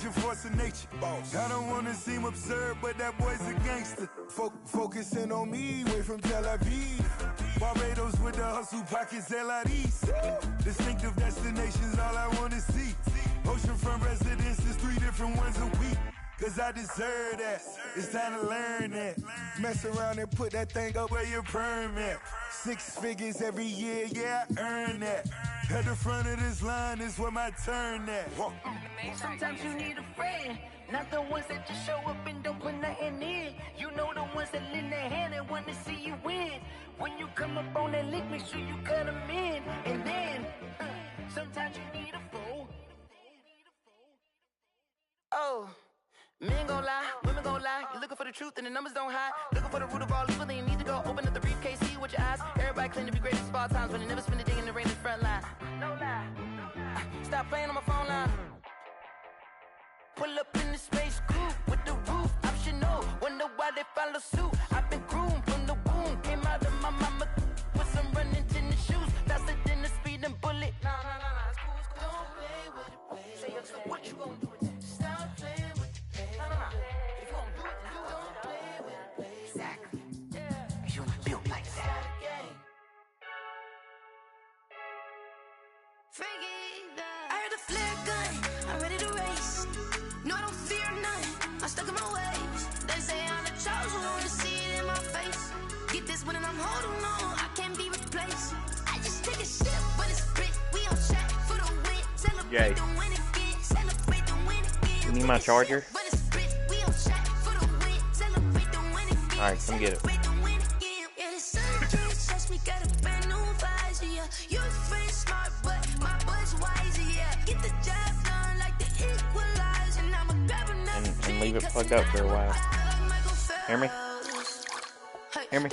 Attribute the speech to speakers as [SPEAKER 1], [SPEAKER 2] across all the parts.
[SPEAKER 1] your force of nature. Boss. I don't wanna seem absurd, but that boy's a gangster. Focusing on me, way from Tel Aviv. Barbados with the hustle, pockets LIDs. Distinctive destinations, all I wanna see. Oceanfront residences, 3 different ones a week. Cause I deserve that, it's time to learn that. Mess around and put that thing up where your perm at. 6 figures every year, yeah, I earn that. At the front of this line is where my turn at.
[SPEAKER 2] Sometimes you need a friend, not the ones that just show up and don't put nothing in. You know the ones that lend their hand and want to see you win. When you come up on that lick, make sure you cut them in. And then, sometimes you need a fool. Oh. Men gon' lie, women gon' lie. You're looking for the truth and the numbers don't hide. Looking for the root of all evil, then you need to go open up the briefcase, see with your eyes. Everybody claim to be great at small times, but they never spend a day in the rain in the front line. No lie. Stop playing on my phone line. Pull up in the space coupe with the roof optional. Wonder why they follow suit. I've been groomed from the womb. Came out of my mama with some running tennis shoes. Faster than the speeding bullet. No, it's cool, it's cool. Don't play with it, play. Say what you gon' do? Stop playing. If you gon' do it, then you don't play with it, play. Exactly. Yeah. You built like that.
[SPEAKER 3] I heard a flare gun, I'm ready to race. No, I don't fear none, I'm stuck in my ways. They say I'm the chosen one, to see it in my face. Get this one and I'm holding on, I can't be replaced. I just take a sip, but it's split. We on track for the win. Celebrate the win again. Celebrate the win again.
[SPEAKER 4] You need my charger? Alright, come get it. And leave it plugged up for a while. Hear me? Hear me?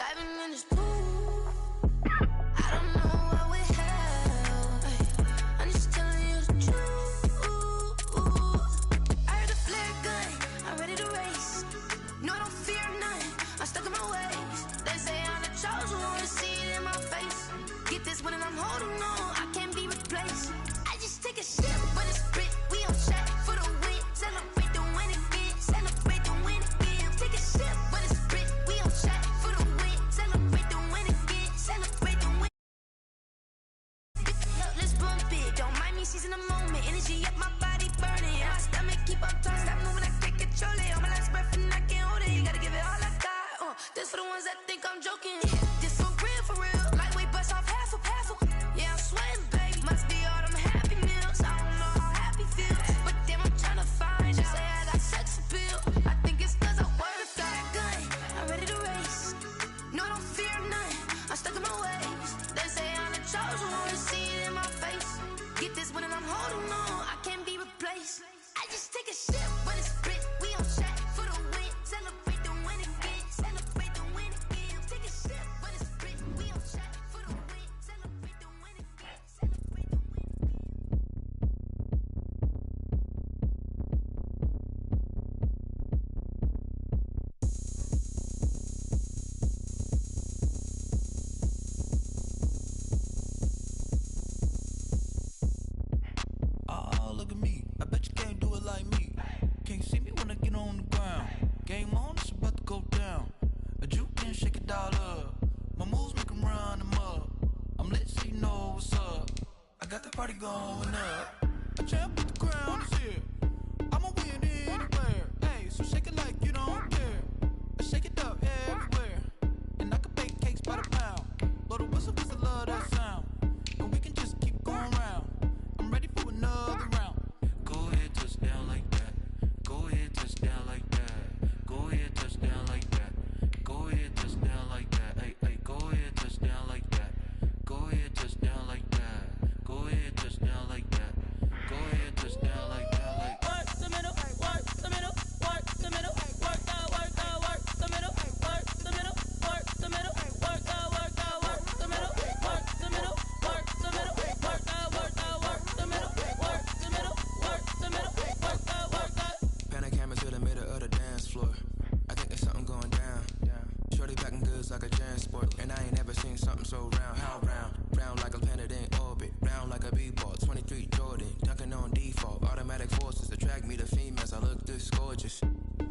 [SPEAKER 5] look this gorgeous.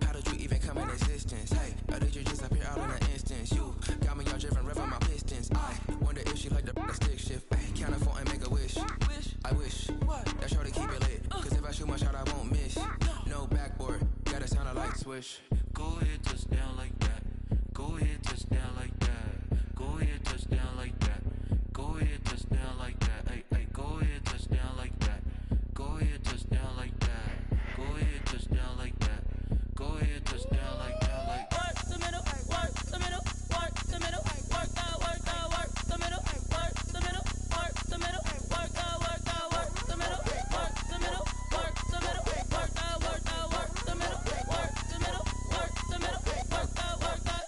[SPEAKER 5] How did you even come in existence? Hey, or did you just appear out in an instance? You got me all driven, revving my pistons. I wonder if she like the stick shift. Hey, count a phone and make a wish. I wish that shorty keep it lit. Cause if I shoot my shot, I won't miss. No backboard, gotta sound a light switch. Go ahead, touch down like that. Go ahead, touch down like that. Go ahead, touch down like that. Go ahead, touch down like that. Hey, hey, go ahead, touch down like that. Go ahead, touch down like that. Go ahead, touch down like that. Go ahead, touch down like that. Like work the middle, work the middle, work the middle, work that, work the middle, work the middle, work the middle, work that, work the middle, work the middle, work the middle, work that, work the middle, work the middle, work the middle, work that, work that.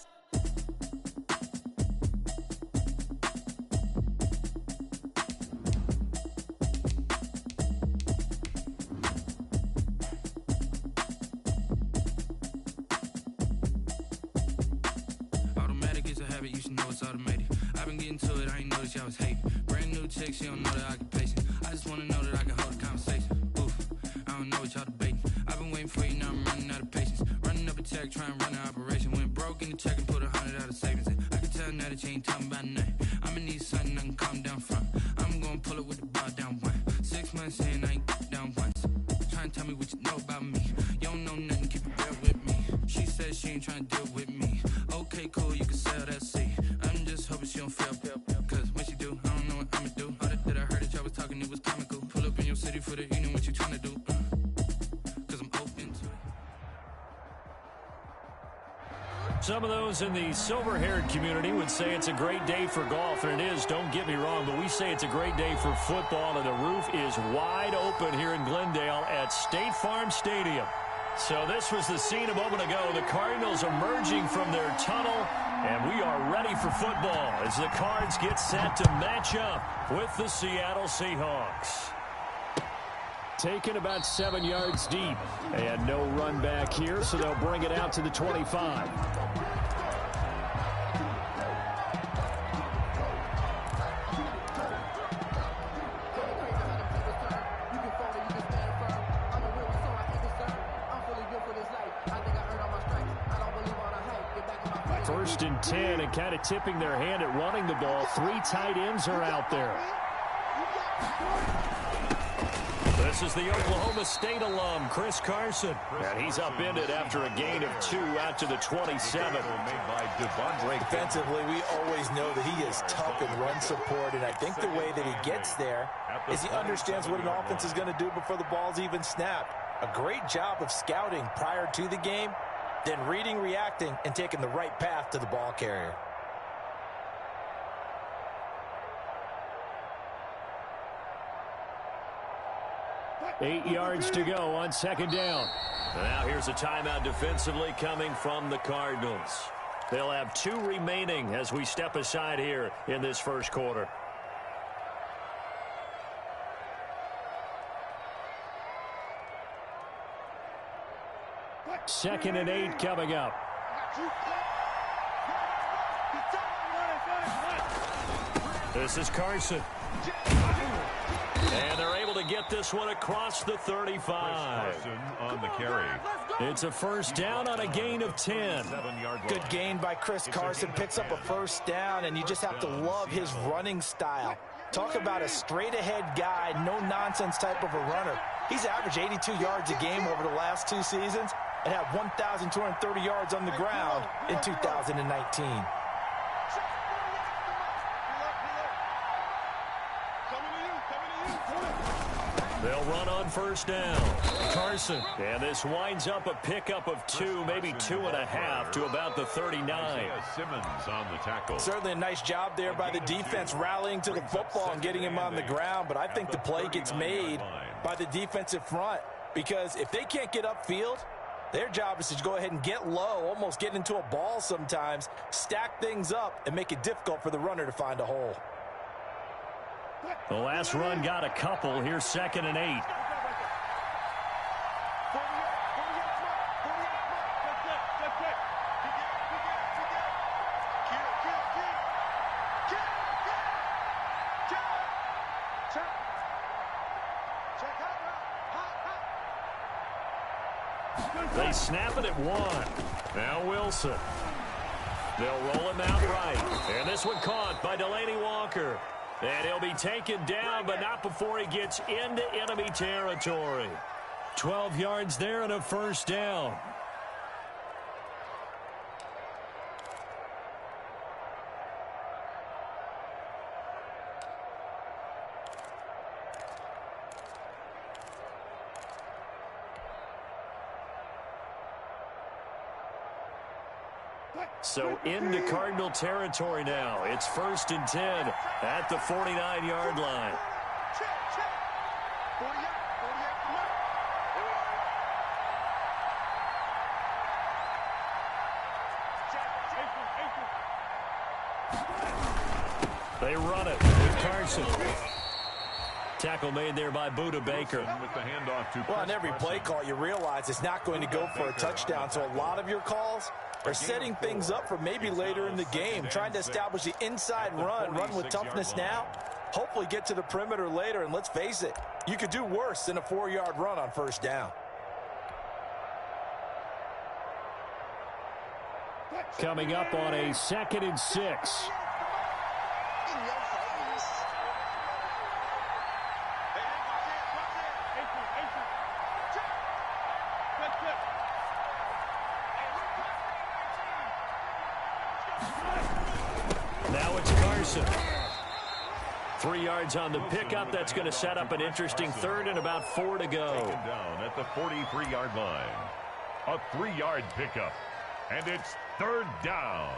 [SPEAKER 5] You should know it's automated. I've been getting to it, I ain't noticed y'all was hating. Brand new chick, she don't know the occupation. I just wanna know that I can hold a conversation. Oof, I don't know what y'all debating. I've been waiting for you, now I'm running out of patience. Running up a check, trying to run an operation. Went broke in the check and put 100 out of savings in. I can tell now that you ain't talking about nothing. I'ma need something I can calm down from. I'm gonna pull it with the bar down one. 6 months in, I ain't down once. Trying to tell me what you know about me. You don't know nothing, keep it real with me. She says she ain't trying to deal with me. Okay, cool, you can sell that seat. I'm just hoping she don't fail. Cause when she do, I don't know what I'ma do. All that I heard that y'all was talking, it was comical. Pull up in your city for the evening, what you trying to do? Cause I'm open to it.
[SPEAKER 6] Some of those in the silver-haired community would say it's a great day for golf, and it is, don't get me wrong, but we say it's a great day for football, and the roof is wide open here in Glendale at State Farm Stadium. So this was the scene a moment ago. The Cardinals emerging from their tunnel, and we are ready for football as the Cards get set to match up with the Seattle Seahawks. Taken about 7 yards deep, and no run back here, so they'll bring it out to the 25. First and 10, and kind of tipping their hand at running the ball. 3 tight ends are out there. This is the Oklahoma State alum, Chris Carson. And he's upended after a gain of 2 out to the 27.
[SPEAKER 7] Defensively, we always know that he is tough in run support, and I think the way that he gets there is he understands what an offense is going to do before the ball's even snapped. A great job of scouting prior to the game, then reading, reacting, and taking the right path to the ball carrier.
[SPEAKER 6] Eight yards to go on second down. Now here's a timeout defensively coming from the Cardinals. They'll have 2 remaining as we step aside here in this first quarter. Second and 8 coming up. This is Carson. And they're able to get this one across the 35.
[SPEAKER 8] On the carry.
[SPEAKER 6] It's a first down on a gain of 10.
[SPEAKER 7] Good gain by Chris Carson. Picks up a first down, and you just have to love his running style. Talk about a straight-ahead guy, no-nonsense type of a runner. He's averaged 82 yards a game over the last 2 seasons and had 1,230 yards on the ground in 2019.
[SPEAKER 6] They'll run on first down. Carson. And this winds up a pickup of 2, maybe 2.5 to about the 39.
[SPEAKER 8] Simmons on the tackle.
[SPEAKER 7] Certainly a nice job there by the defense rallying to the football and getting him on the ground, but I think the play gets made by the defensive front because if they can't get upfield, their job is to go ahead and get low, almost get into a ball sometimes, stack things up, and make it difficult for the runner to find a hole.
[SPEAKER 6] The last run got a couple. Here's second and 8. They snap it at 1. Now Wilson. They'll roll him out right. And this one caught by Delaney Walker. And he'll be taken down, but not before he gets into enemy territory. 12 yards there and a first down. So into Cardinal territory now. It's 1st and 10 at the 49-yard line. They run it with Carson. Tackle made there by Buda Baker.
[SPEAKER 8] With the handoff to
[SPEAKER 7] well, on every play call, you realize it's not going to go for a touchdown. So a lot of your calls are setting things up for maybe later in the game, trying to establish the inside run with toughness now, hopefully get to the perimeter later. And let's face it, you could do worse than a 4-yard run on first down.
[SPEAKER 6] Coming up on a 2nd and 6. Now it's Carson. 3 yards on the pickup. That's going to set up an interesting 3rd and about 4 to go.
[SPEAKER 8] Taken down at the 43-yard line. A 3-yard pickup. And it's 3rd down.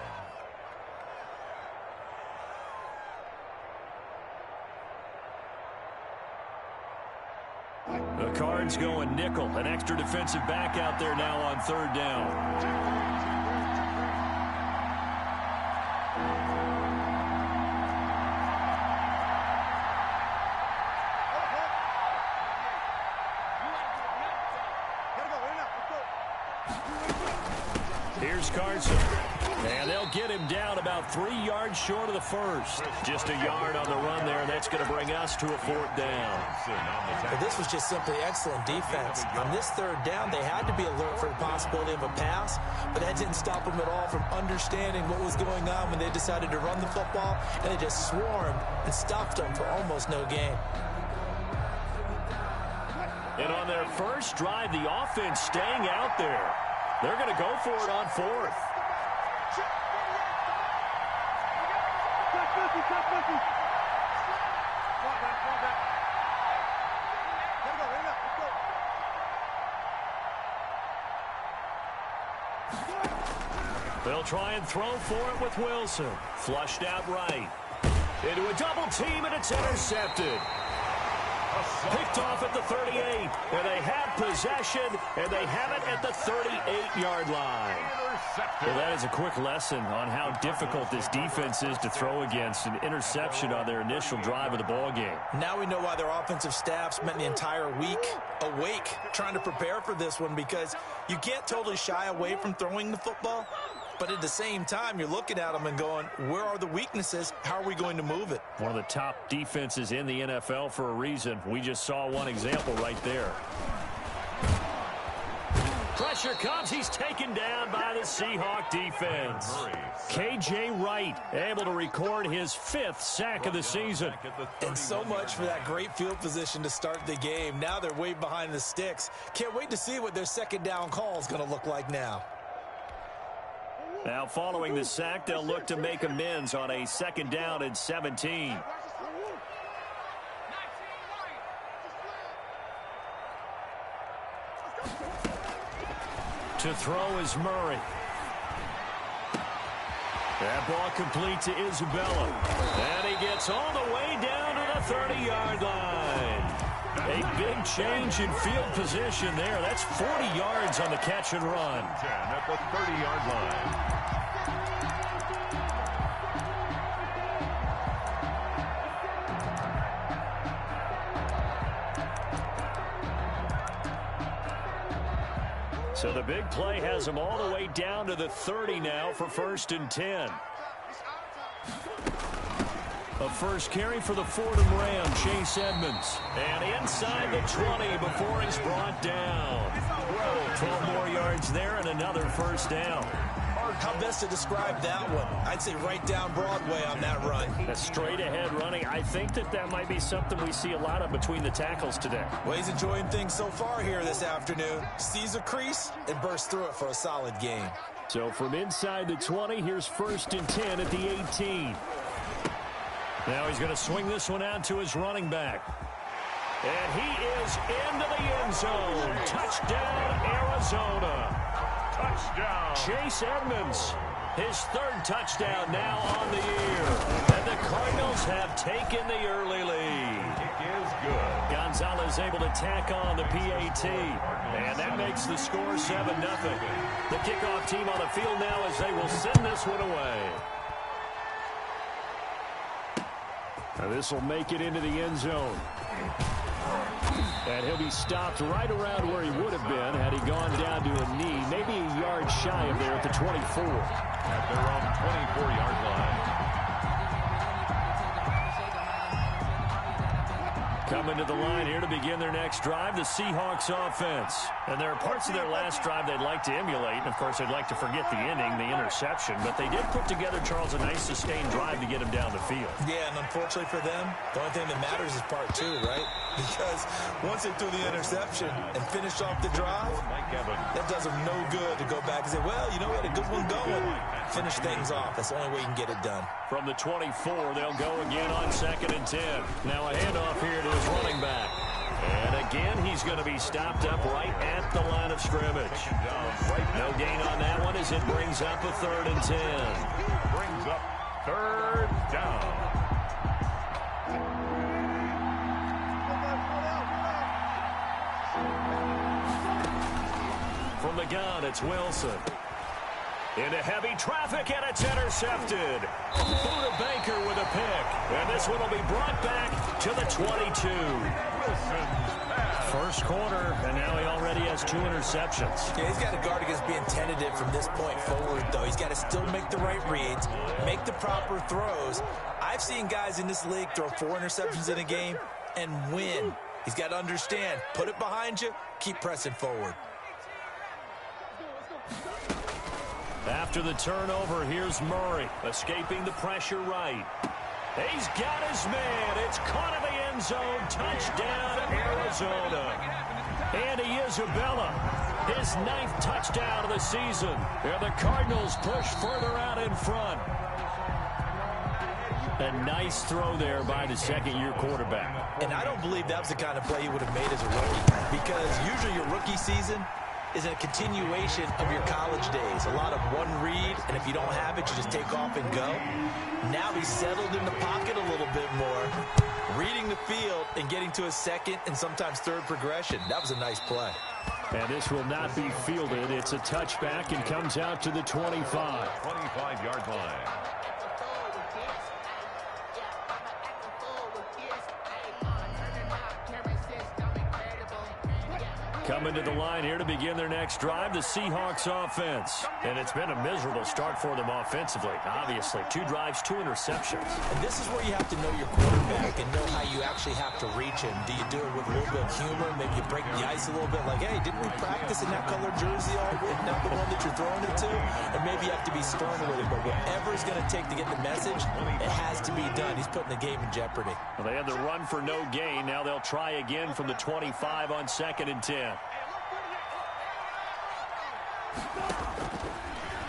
[SPEAKER 6] The Cards going nickel. An extra defensive back out there now on 3rd down. Here's Carson. And they'll get him down about 3 yards short of the first. Just a yard on the run there. That's going to bring us to a 4th down.
[SPEAKER 7] But this was just simply excellent defense. On this 3rd down, they had to be alert for the possibility of a pass, but that didn't stop them at all from understanding what was going on when they decided to run the football, and they just swarmed and stopped them for almost no gain.
[SPEAKER 6] And on their first drive, the offense staying out there. They're going to go for it on 4th. They'll try and throw for it with Wilson. Flushed out right. Into a double team, and it's intercepted. Picked off at the 38, and they have possession, and they have it at the 38-yard line. Well, that is a quick lesson on how difficult this defense is to throw against. An interception on their initial drive of the ball game.
[SPEAKER 7] Now we know why their offensive staff spent the entire week awake trying to prepare for this one, because you can't totally shy away from throwing the football. But at the same time, you're looking at them and going, where are the weaknesses? How are we going to move it?
[SPEAKER 6] One of the top defenses in the NFL for a reason. We just saw one example right there. Pressure comes. He's taken down by the Seahawks defense. K.J. Wright able to record his 5th sack of the season.
[SPEAKER 7] And so much for that great field position to start the game. Now they're way behind the sticks. Can't wait to see what their 2nd down call is going to look like now.
[SPEAKER 6] Now, following the sack, they'll look to make amends on a 2nd down and 17. To throw is Murray. That ball complete to Isabella. And he gets all the way down to the 30-yard line. A big change in field position there. That's 40 yards on the catch and run.
[SPEAKER 8] 10 at the 30-yard line.
[SPEAKER 6] So the big play has them all the way down to the 30 now for 1st and 10. A first carry for the Fordham Ram, Chase Edmonds. And inside the 20 before he's brought down. 12 more yards there and another first down.
[SPEAKER 7] How best to describe that one? I'd say right down Broadway on that run.
[SPEAKER 6] A straight-ahead running. I think that might be something we see a lot of between the tackles today.
[SPEAKER 7] Well, he's enjoying things so far here this afternoon. Sees a crease and bursts through it for a solid game.
[SPEAKER 6] So from inside the 20, here's 1st and 10 at the 18. Now he's going to swing this one out to his running back. And he is into the end zone. Touchdown, Arizona.
[SPEAKER 8] Touchdown.
[SPEAKER 6] Chase Edmonds, his 3rd touchdown now on the year. And the Cardinals have taken the early lead.
[SPEAKER 8] It is good.
[SPEAKER 6] Gonzalez able to tack on the PAT. And that makes the score 7-0. The kickoff team on the field now as they will send this one away. Now this will make it into the end zone. And he'll be stopped right around where he would have been had he gone down to a knee, maybe a yard shy of there at the 24.
[SPEAKER 8] At their own 24-yard line.
[SPEAKER 6] Coming to the line here to begin their next drive, the Seahawks offense. And there are parts of their last drive they'd like to emulate. And, of course, they'd like to forget the inning, the interception. But they did put together, Charles, a nice sustained drive to get him down the field.
[SPEAKER 7] Yeah, and unfortunately for them, the only thing that matters is part 2, right? Because once they threw the interception and finished off the drive, that does them no good to go back and say, well, you know, we had a good one going. Finish things off. That's the only way you can get it done.
[SPEAKER 6] From the 24, they'll go again on 2nd and 10. Now a handoff here to his running back. And again, he's going to be stopped up right at the line of scrimmage. No gain on that one as it brings up a 3rd and 10.
[SPEAKER 8] Brings up 3rd down.
[SPEAKER 6] From the gun, it's Wilson. Into heavy traffic, and it's intercepted. Buda Baker with a pick. And this one will be brought back to the 22. First quarter, and now he already has 2 interceptions.
[SPEAKER 7] Yeah, he's got to guard against being tentative from this point forward, though. He's got to still make the right reads, make the proper throws. I've seen guys in this league throw 4 interceptions in a game and win. He's got to understand, put it behind you, keep pressing forward.
[SPEAKER 6] After the turnover, here's Murray, escaping the pressure right. He's got his man. It's caught in the end zone. Touchdown, Arizona. Andy Isabella, his 9th touchdown of the season. And the Cardinals push further out in front. A nice throw there by the 2nd-year quarterback.
[SPEAKER 7] And I don't believe that was the kind of play he would have made as a rookie, because usually your rookie season is a continuation of your college days. A lot of one read, and if you don't have it, you just take off and go. Now he's settled in the pocket a little bit more, reading the field and getting to a 2nd and sometimes 3rd progression. That was a nice play.
[SPEAKER 6] And this will not be fielded. It's a touchback and comes out to the 25.
[SPEAKER 8] 25-yard line.
[SPEAKER 6] Coming to the line here to begin their next drive, the Seahawks offense. And it's been a miserable start for them offensively. Obviously, 2 drives, 2 interceptions.
[SPEAKER 7] And this is where you have to know your quarterback and know how you actually have to reach him. Do you do it with a little bit of humor? Maybe you break the ice a little bit like, hey, didn't we practice in that color jersey all week? Not the one that you're throwing it to? And maybe you have to be stern with it. But whatever it's going to take to get the message, it has to be done. He's putting the game in jeopardy.
[SPEAKER 6] Well, they had the run for no gain. Now they'll try again from the 25 on 2nd and 10.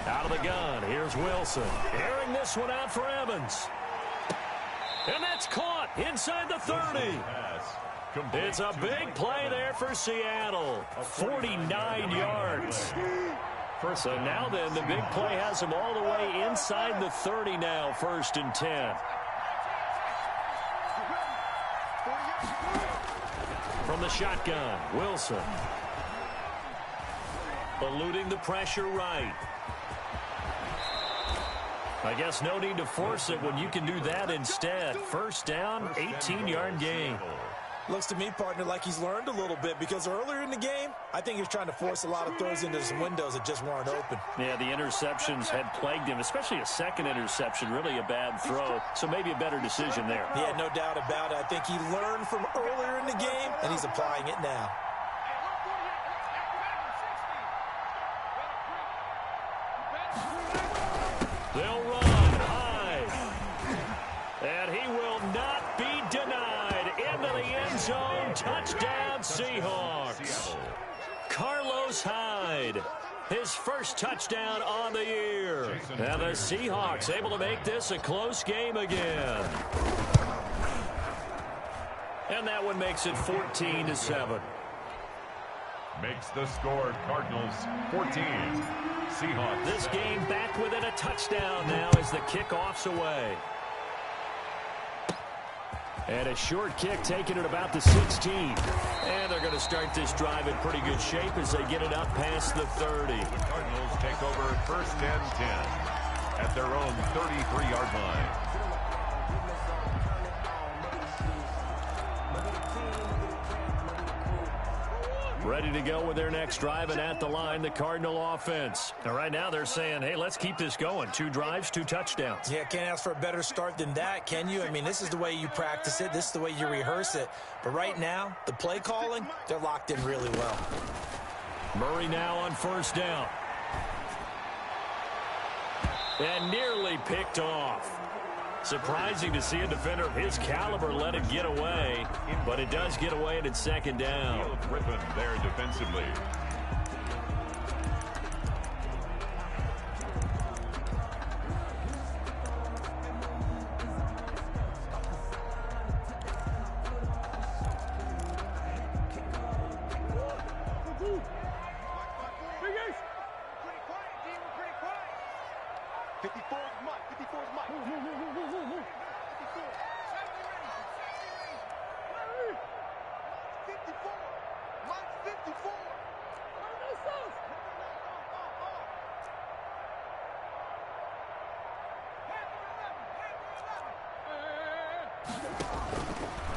[SPEAKER 6] Out of the gun, here's Wilson. Airing this one out for Evans. And that's caught inside the 30. It's a big play there for Seattle. 49 yards. So now then, the big play has him all the way inside the 30 now, 1st and 10. From the shotgun, Wilson. Eluding the pressure right. I guess no need to force it when you can do that instead. 1st down, 18-yard gain.
[SPEAKER 7] Looks to me, partner, like he's learned a little bit, because earlier in the game, I think he was trying to force a lot of throws into some windows that just weren't open.
[SPEAKER 6] Yeah, the interceptions had plagued him, especially a second interception, really a bad throw. So maybe a better decision there.
[SPEAKER 7] Yeah, no doubt about it. I think he learned from earlier in the game, and he's applying it now.
[SPEAKER 6] They'll run high. And he will not be denied. Into the end zone. Touchdown, Seahawks. Carlos Hyde. His first touchdown on the year. And the Seahawks able to make this a close game again. And that one makes it 14-7.
[SPEAKER 8] Makes the score Cardinals 14. Seahawks.
[SPEAKER 6] This game back within a touchdown now as the kickoff's away. And a short kick taken at about the 16. And they're going to start this drive in pretty good shape as they get it up past the 30.
[SPEAKER 8] The Cardinals take over first and 10 at their own 33-yard line.
[SPEAKER 6] Ready to go with their next drive, and at the line, the Cardinal offense. And right now they're saying, hey, let's keep this going. 2 drives, 2 touchdowns.
[SPEAKER 7] Yeah, can't ask for a better start than that, can you? I mean, this is the way you practice it. This is the way you rehearse it. But right now, the play calling, they're locked in really well.
[SPEAKER 6] Murray now on first down. And nearly picked off. Surprising to see a defender of his caliber let it get away, but it does get away and it's second down.
[SPEAKER 8] Griffin there defensively.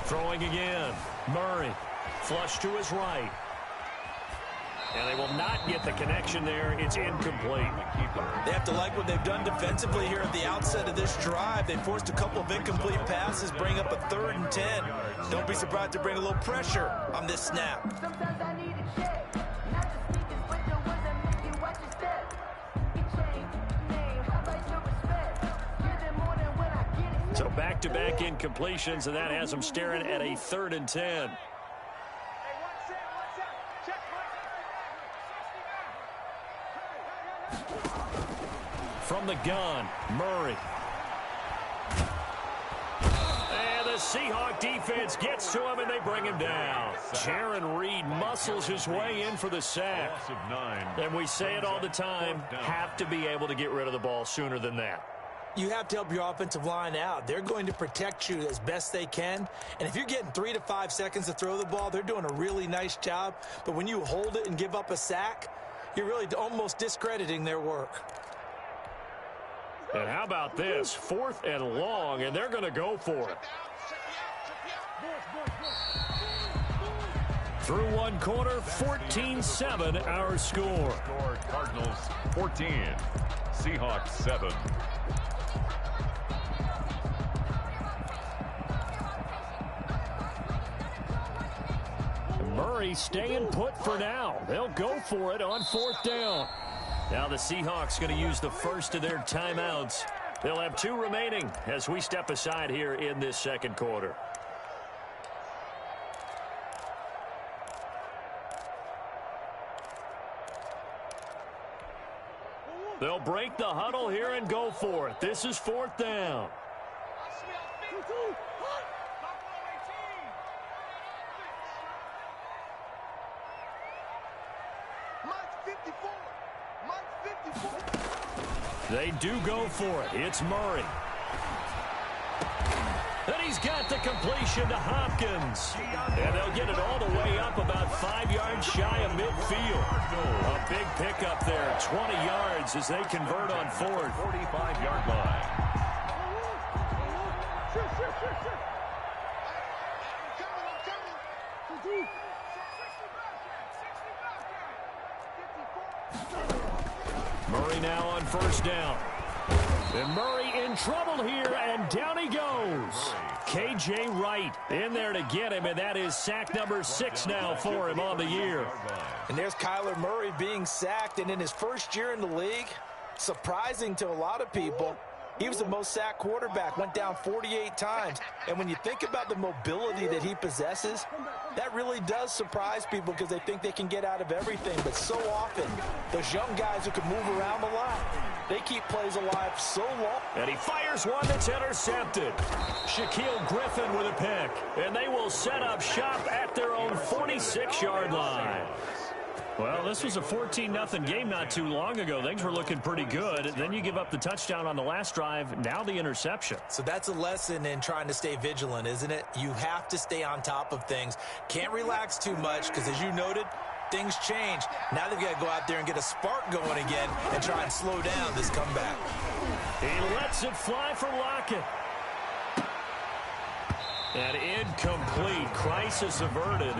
[SPEAKER 6] Throwing again. Murray. Flush to his right. And they will not get the connection there. It's incomplete.
[SPEAKER 7] They have to like what they've done defensively here at the outset of this drive. They forced a couple of incomplete passes, bring up a 3rd and 10. Don't be surprised to bring a little pressure on this snap.
[SPEAKER 3] Sometimes I need a check. Not the sneakers, but the ones that make you watch your step. Get changed, name, how about your respect? Give them more than when I get it.
[SPEAKER 6] So back-to-back incompletions, and that has them staring at a 3rd and 10. From the gun, Murray. And the Seahawk defense gets to him, and they bring him down. Jaron Reed muscles his way in for the sack.
[SPEAKER 8] Loss of 9.
[SPEAKER 6] And we say it all the time, have to be able to get rid of the ball sooner than that.
[SPEAKER 7] You have to help your offensive line out. They're going to protect you as best they can. And if you're getting 3 to 5 seconds to throw the ball, they're doing a really nice job. But when you hold it and give up a sack, you're really almost discrediting their work.
[SPEAKER 6] And how about this? 4th and long, and they're going to go for it. Through one quarter, 14-7 our score.
[SPEAKER 8] Cardinals 14, Seahawks 7.
[SPEAKER 6] Murray staying put for now. They'll go for it on 4th down. Now the Seahawks going to use the first of their timeouts. They'll have 2 remaining as we step aside here in this second quarter. They'll break the huddle here and go for it. This is 4th down. They do go for it. It's Murray. And he's got the completion to Hopkins. And they'll get it all the way up about 5 yards shy of midfield. A big pickup there, 20 yards as they convert on 4th.
[SPEAKER 8] 45-yard line.
[SPEAKER 6] Murray now on first down. And Murray in trouble here, and down he goes. K.J. Wright in there to get him, and that is sack number 6 now for him on the year.
[SPEAKER 7] And there's Kyler Murray being sacked, and in his first year in the league, surprising to a lot of people, he was the most sacked quarterback, went down 48 times. And when you think about the mobility that he possesses, that really does surprise people because they think they can get out of everything. But so often, those young guys who can move around a lot, they keep plays alive so long.
[SPEAKER 6] And he fires one that's intercepted. Shaquille Griffin with a pick. And they will set up shop at their own 46-yard line. Well, this was a 14-0 game not too long ago. Things were looking pretty good. Then you give up the touchdown on the last drive. Now the interception.
[SPEAKER 7] So that's a lesson in trying to stay vigilant, isn't it? You have to stay on top of things. Can't relax too much because, as you noted, things change. Now they've got to go out there and get a spark going again and try and slow down this comeback.
[SPEAKER 6] He lets it fly for Lockett. And incomplete. Crisis averted.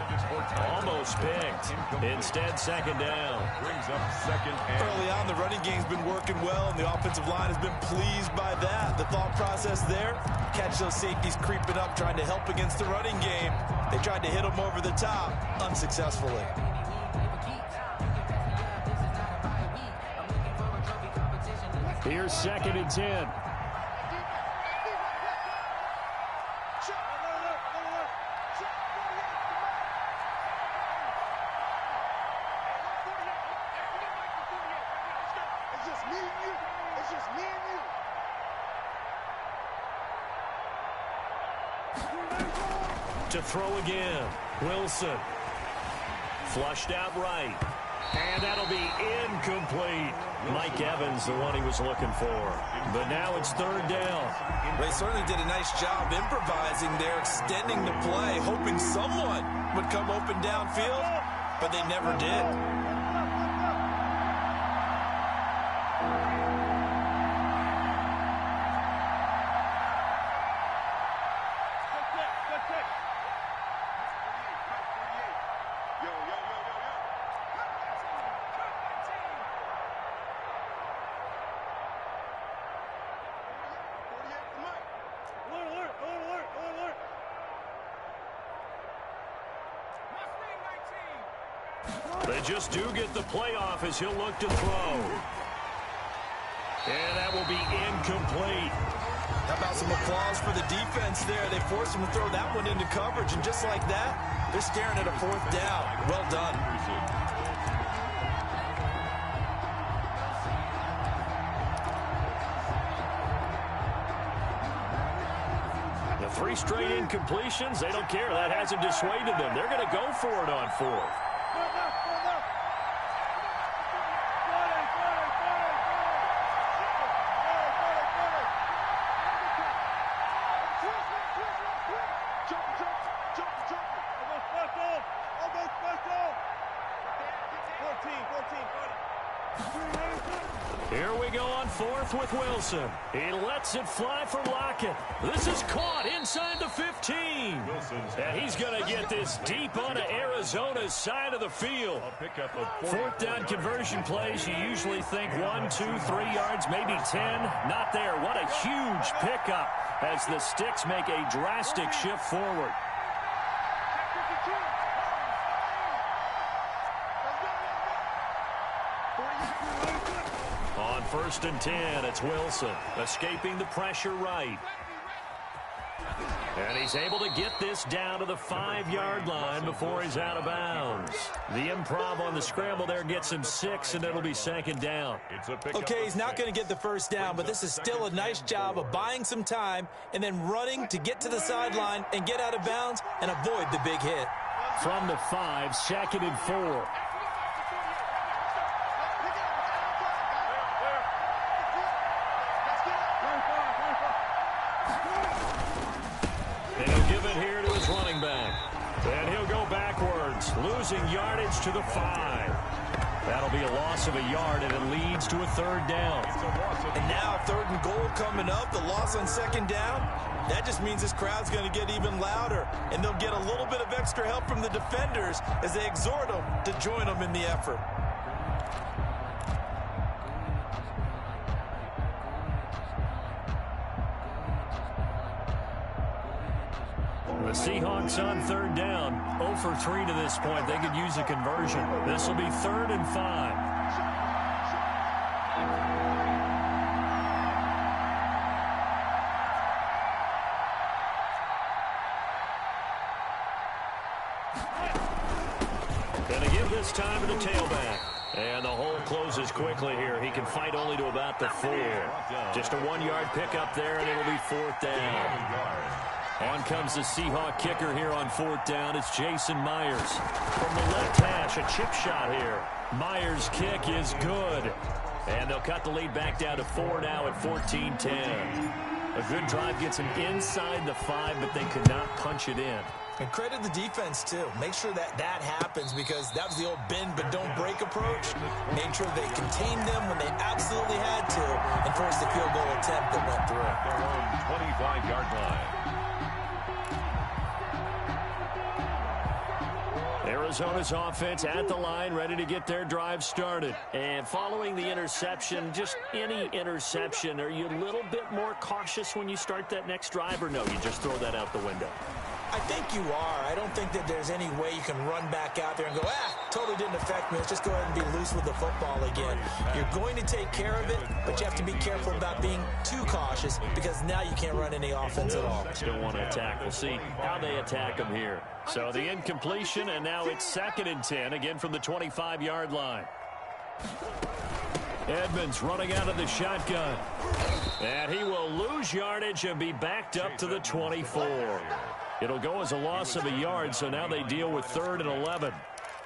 [SPEAKER 6] Almost picked. Instead, second down.
[SPEAKER 8] Brings up second and
[SPEAKER 7] Early on, the running game's been working well, and the offensive line has been pleased by that. The thought process there, catch those safeties creeping up, trying to help against the running game. They tried to hit them over the top, unsuccessfully.
[SPEAKER 6] Here's second and 10. To throw again. Wilson. Flushed out right. And that'll be incomplete. Mike Evans, the one he was looking for. But now it's third down.
[SPEAKER 7] They certainly did a nice job improvising there, extending the play, hoping someone would come open downfield, but they never did.
[SPEAKER 6] They just do get the playoff as he'll look to throw. And that will be incomplete.
[SPEAKER 7] How about some applause for the defense there? They forced him to throw that one into coverage, and just like that, they're staring at a fourth down. Well done.
[SPEAKER 6] The 3 straight incompletions, they don't care. That hasn't dissuaded them. They're going to go for it on 4th. Here we go on 4th with Wilson. He lets it fly for Lockett. This is caught inside the 15. And he's going to get this deep onto Arizona's side of the field. 4th down conversion plays, you usually think 1, 2, 3 yards, maybe 10. Not there. What a huge pickup as the Sticks make a drastic shift forward. On 1st and 10, it's Wilson escaping the pressure right. And he's able to get this down to the 5-yard line before he's out of bounds. The improv on the scramble there gets him 6, and it'll be second down.
[SPEAKER 7] Okay, he's not going to get the first down, but this is still a nice job of buying some time and then running to get to the sideline and get out of bounds and avoid the big hit.
[SPEAKER 6] From the 5, 2nd and 4. And he'll go backwards, losing yardage to the 5. That'll be a loss of a yard, and it leads to a 3rd down.
[SPEAKER 7] And now 3rd and goal coming up. The loss on 2nd down. That just means this crowd's going to get even louder, and they'll get a little bit of extra help from the defenders as they exhort them to join them in the effort.
[SPEAKER 6] The Seahawks on third down, 0 for 3 to this point. They could use a conversion. This will be 3rd and 5. Gonna give this time to the tailback. And the hole closes quickly here. He can fight only to about the 4. Just a 1-yard pickup there, and it'll be 4th down. On comes the Seahawk kicker here on 4th down. It's Jason Myers. From the left hash, a chip shot here. Myers' kick is good. And they'll cut the lead back down to 4 now at 14-10. A good drive gets them inside the 5, but they could not punch it in.
[SPEAKER 7] And credit the defense, too. Make sure that happens, because that was the old bend but don't break approach. Made sure they contained them when they absolutely had to and forced the field goal attempt that went through.
[SPEAKER 8] Their own 25-yard line.
[SPEAKER 6] Arizona's offense at the line, ready to get their drive started. And following the interception, just any interception, are you a little bit more cautious when you start that next drive, or no, you just throw that out the window?
[SPEAKER 7] I think you are. I don't think that there's any way you can run back out there and go, totally didn't affect me. Let's just go ahead and be loose with the football again. You're going to take care of it, but you have to be careful about being too cautious, because now you can't run any offense at all.
[SPEAKER 6] Still want to attack. We'll see how they attack them here. So the incompletion, and now it's 2nd and 10, again from the 25-yard line. Edmonds running out of the shotgun. And he will lose yardage and be backed up to the 24. It'll go as a loss of a yard, so now they deal with 3rd and 11.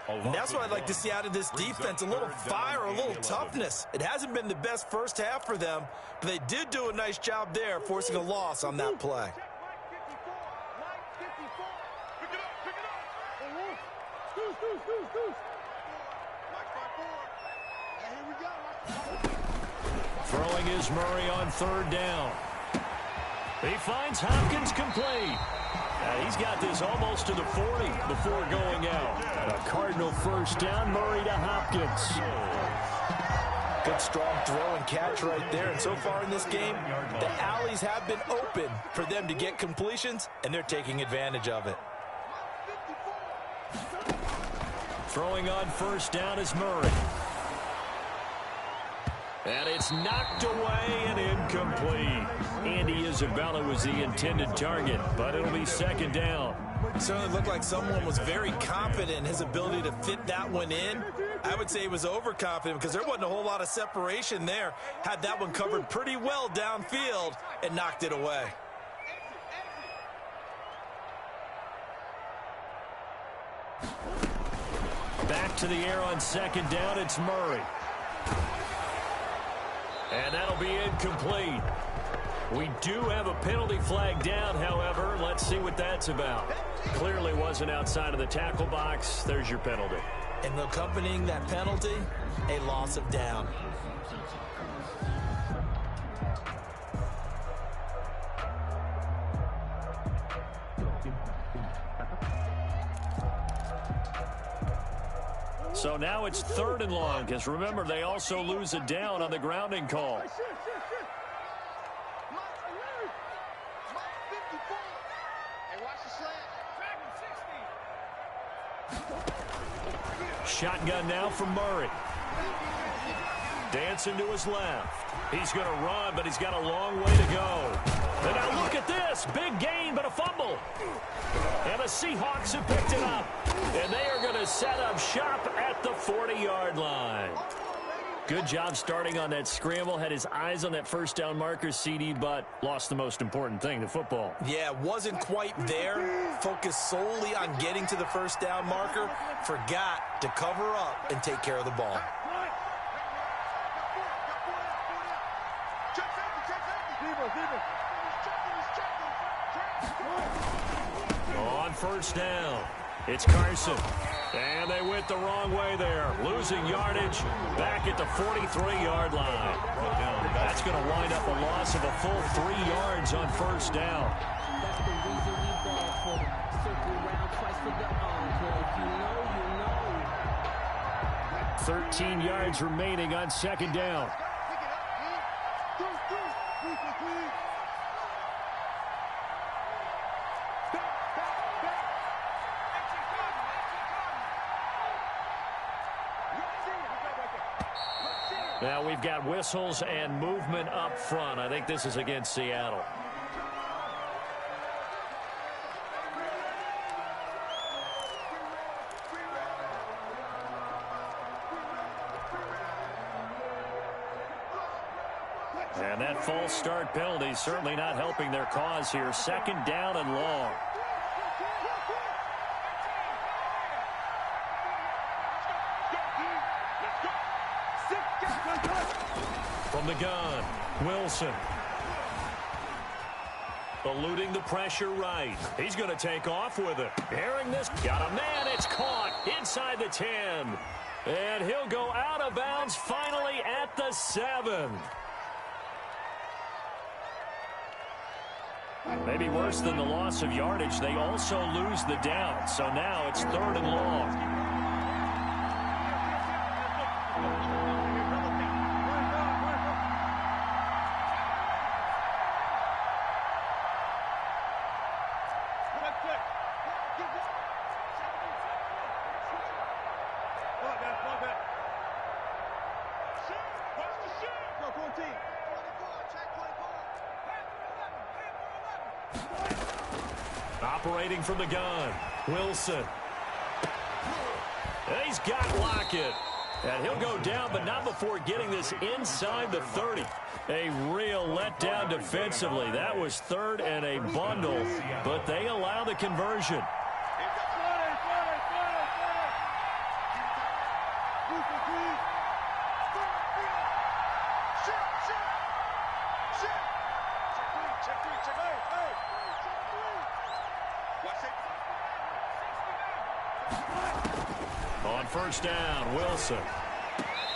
[SPEAKER 7] And that's what I'd like to see out of this defense, a little fire, a little toughness. It hasn't been the best first half for them, but they did do a nice job there, forcing a loss on that play.
[SPEAKER 6] Throwing is Murray on 3rd down. He finds Hopkins complete. He's got this almost to the 40 before going out. A Cardinal first down, Murray to Hopkins.
[SPEAKER 7] Good strong throw and catch right there. And so far in this game, the alleys have been open for them to get completions, and they're taking advantage of it.
[SPEAKER 6] Throwing on 1st down is Murray. And it's knocked away and incomplete. Andy Isabella was the intended target, but it'll be 2nd down.
[SPEAKER 7] It certainly looked like someone was very confident in his ability to fit that one in. I would say he was overconfident, because there wasn't a whole lot of separation there. Had that one covered pretty well downfield and knocked it away.
[SPEAKER 6] Back to the air on 2nd down, it's Murray. And that'll be incomplete. We do have a penalty flag down, however. Let's see what that's about. Clearly wasn't outside of the tackle box. There's your penalty.
[SPEAKER 7] And accompanying that penalty, a loss of down.
[SPEAKER 6] So now it's 3rd and long, because remember, they also lose a down on the grounding call. Shotgun now from Murray. Dancing to his left. He's going to run, but he's got a long way to go. And now look at this. Big gain, but a fumble. And the Seahawks have picked it up. And they are going to set up shop at the 40-yard line. Good job starting on that scramble. Had his eyes on that 1st down marker, CD, but lost the most important thing, the football.
[SPEAKER 7] Yeah, wasn't quite there. Focused solely on getting to the 1st down marker. Forgot to cover up and take care of the ball.
[SPEAKER 6] On 1st down. It's Carson. And they went the wrong way there. Losing yardage back at the 43-yard line. That's going to wind up a loss of a full 3 yards on first down.
[SPEAKER 9] That's the reason we ball for circle around twice for the encore. If you know, you know.
[SPEAKER 6] 13 yards remaining on second down. Now we've got whistles and movement up front. I think this is against Seattle. And that false start penalty is certainly not helping their cause here. Second down and long. From the gun, Wilson. Eluding the pressure right. He's going to take off with it. Hearing this, got a man, it's caught inside the 10. And he'll go out of bounds finally at the 7. Maybe worse than the loss of yardage, they also lose the down. So now it's 3rd and long. Operating from the gun, Wilson. And he's got Lockett. And he'll go down, but not before getting this inside the 30. A real letdown defensively. That was 3rd and a bundle, but they allow the conversion. On first down, Wilson.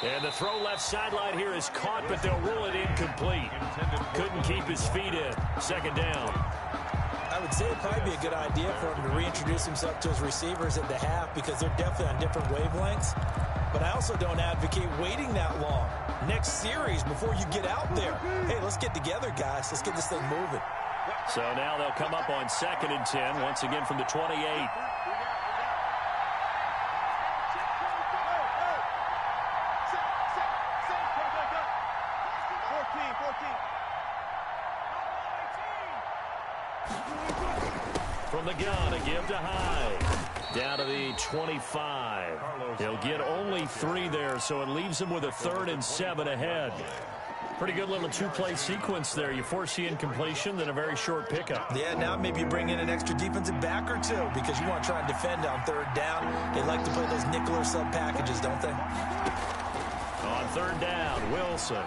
[SPEAKER 6] And the throw left sideline here is caught, but they'll rule it incomplete. Couldn't keep his feet in. Second down.
[SPEAKER 7] I would say it'd probably be a good idea for him to reintroduce himself to his receivers at the half because they're definitely on different wavelengths. But I also don't advocate waiting that long. Next series, before you get out there, hey, let's get together, guys. Let's get this thing moving.
[SPEAKER 6] So now they'll come up on 2nd and 10, once again from the 28. From the gun, a give to Hyde. Down to the 25. He'll get only 3 there, so it leaves him with a 3rd and 7 ahead. Pretty good little 2-play sequence there. You force the incompletion, then a very short pickup.
[SPEAKER 7] Yeah, now maybe you bring in an extra defensive back or 2 because you want to try and defend on 3rd down. They like to play those nickel or sub packages, don't they?
[SPEAKER 6] On 3rd down, Wilson.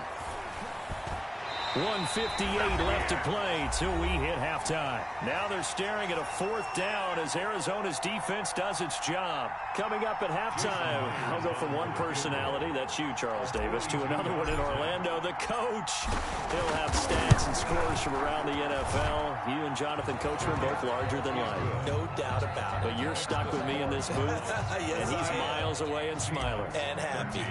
[SPEAKER 6] 1:58 left to play till we hit halftime. Now they're staring at a 4th down as Arizona's defense does its job. Coming up at halftime, I'll go from one personality, that's you, Charles Davis, to another one in Orlando, the coach. He'll have stats and scores from around the NFL. You and Jonathan Coachman both larger than life.
[SPEAKER 7] No doubt about it.
[SPEAKER 6] But you're stuck with me in this booth,
[SPEAKER 7] yes,
[SPEAKER 6] and he's miles away and smiling.
[SPEAKER 7] And happy.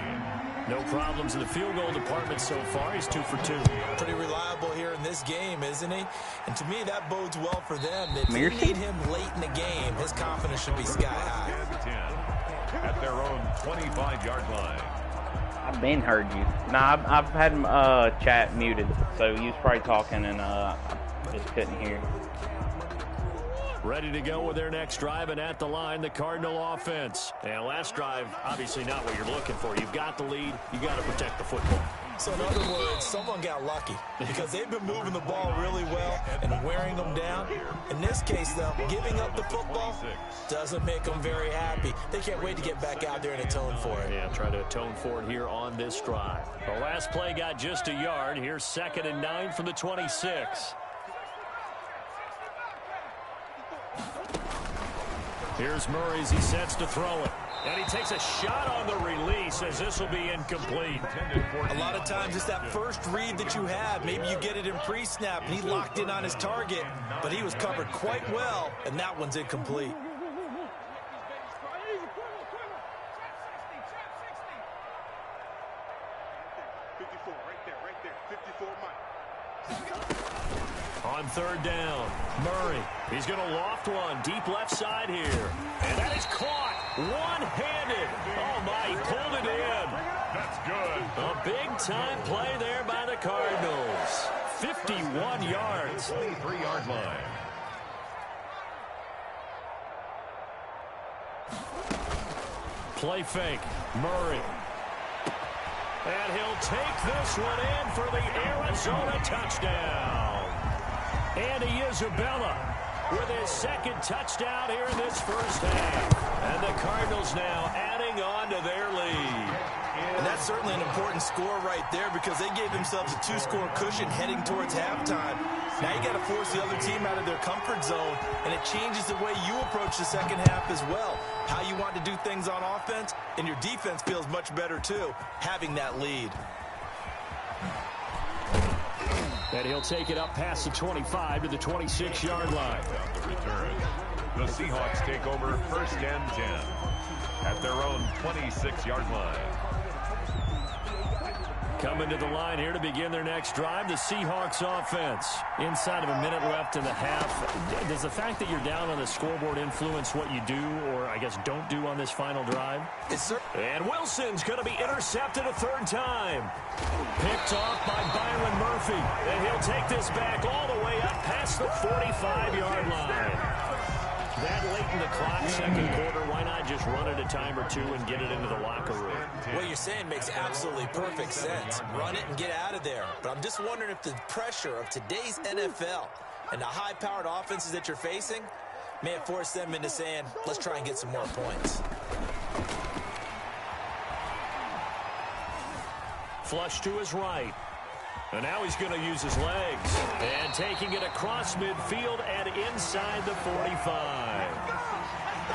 [SPEAKER 6] No problems in the field goal department so far. He's 2 for 2.
[SPEAKER 7] Pretty reliable here in this game, isn't he? And to me, that bodes well for them. If they need him late in the game, his confidence should be sky high.
[SPEAKER 8] At their own 25-yard line.
[SPEAKER 4] I've been heard you. Nah, I've had chat muted, so you was probably talking and I just couldn't hear.
[SPEAKER 6] Ready to go with their next drive, and at the line, the Cardinal offense. And last drive, obviously not what you're looking for. You've got the lead. You got to protect the football.
[SPEAKER 7] So in other words, someone got lucky because they've been moving the ball really well and wearing them down. In this case, though, giving up the football doesn't make them very happy. They can't wait to get back out there and atone for it.
[SPEAKER 6] Yeah, try to atone for it here on this drive. The last play got just a yard. Here's 2nd and 9 from the 26. Here's Murray as he sets to throw it. And he takes a shot on the release as this will be incomplete.
[SPEAKER 7] A lot of times it's that first read that you have. Maybe you get it in pre-snap and he locked in on his target, but he was covered quite well, and that one's incomplete.
[SPEAKER 6] On third down, Murray. He's going to loft one deep left side here. And that is caught one-handed. Oh, my, he pulled it in.
[SPEAKER 8] That's good.
[SPEAKER 6] A big-time play there by the Cardinals. 51 yards.
[SPEAKER 8] 23-yard line.
[SPEAKER 6] Play fake, Murray. And he'll take this one in for the Arizona touchdown. Andy Isabella with his second touchdown here in this first half. And the Cardinals now adding on to their lead.
[SPEAKER 7] And that's certainly an important score right there because they gave themselves a 2-score cushion heading towards halftime. Now you got to force the other team out of their comfort zone, and it changes the way you approach the second half as well. How you want to do things on offense, and your defense feels much better too, having that lead.
[SPEAKER 6] And he'll take it up past the 25 to the 26-yard line.
[SPEAKER 8] The return. The Seahawks take over first and 10 at their own 26-yard line.
[SPEAKER 6] Coming to the line here to begin their next drive, the Seahawks offense. Inside of a minute left in the half. Does the fact that you're down on the scoreboard influence what you do, or I guess don't do on this final drive? And Wilson's going to be intercepted a third time. Picked off by Byron Murphy. And he'll take this back all the way up past the 45-yard line. That late in the clock, second quarter, why not just run it a time or two and get it into the locker room?
[SPEAKER 7] What you're saying makes absolutely perfect sense. Run it and get out of there. But I'm just wondering if the pressure of today's NFL and the high-powered offenses that you're facing may have forced them into saying, let's try and get some more points.
[SPEAKER 6] Flush to his right. And now he's going to use his legs. And taking it across midfield and inside the 45.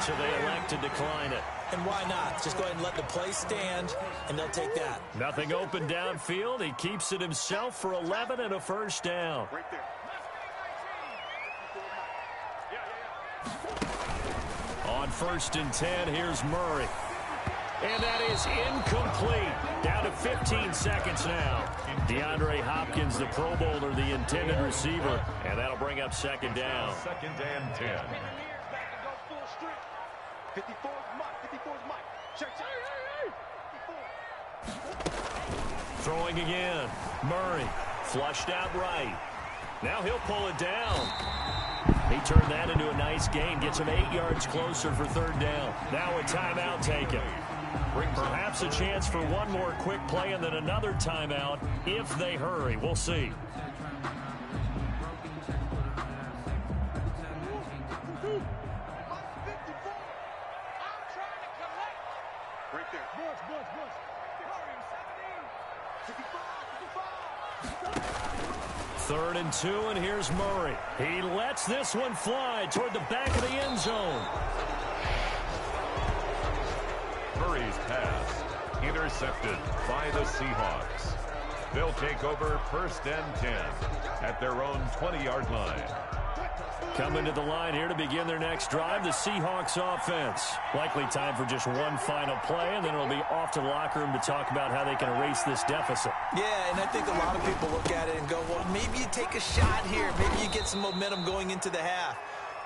[SPEAKER 6] So they elect to decline it.
[SPEAKER 7] And why not? Just go ahead and let the play stand, and they'll take that.
[SPEAKER 6] Nothing open downfield. He keeps it himself for 11 and a first down.
[SPEAKER 10] Right there.
[SPEAKER 6] On first and 10, here's Murray. And that is incomplete. Down to 15 seconds now. DeAndre Hopkins, the Pro Bowler, the intended receiver. And that'll bring up second down.
[SPEAKER 8] Second and 10.
[SPEAKER 10] 54's
[SPEAKER 6] Throwing again. Murray flushed out right. Now he'll pull it down. He turned that into a nice gain. Gets him 8 yards closer for third down. Now a timeout taken. Perhaps a chance for one more quick play and then another timeout if they hurry. We'll see.
[SPEAKER 10] Right there.
[SPEAKER 6] Third and 2, and here's Murray. He lets this one fly toward the back of the end zone.
[SPEAKER 8] Murray's pass intercepted by the Seahawks. They'll take over first and 10 at their own 20-yard line.
[SPEAKER 6] Coming to the line here to begin their next drive, the Seahawks offense. Likely time for just one final play, and then it'll be off to the locker room to talk about how they can erase this deficit.
[SPEAKER 7] Yeah, and I think a lot of people look at it and go, well, maybe you take a shot here. Maybe you get some momentum going into the half.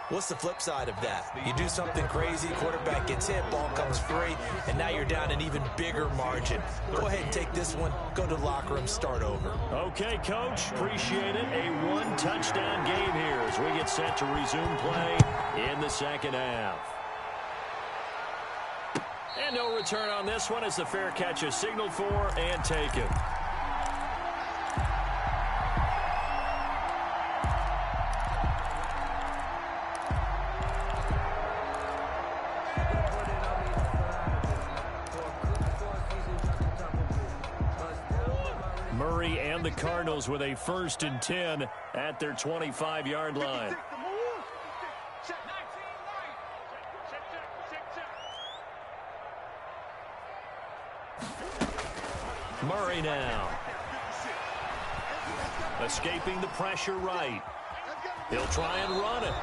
[SPEAKER 7] What's the flip side of that? You do something crazy, quarterback gets hit, ball comes free, and now you're down an even bigger margin. Go ahead and take this one, go to the locker room, start over.
[SPEAKER 6] Okay, Coach, appreciate it. A one-touchdown game here as we get set to resume play in the second half. And no return on this one as the fair catch is signaled for and taken. Murray and the Cardinals with a first and 10 at their 25-yard line. Murray now. Escaping the pressure right. He'll try and run it.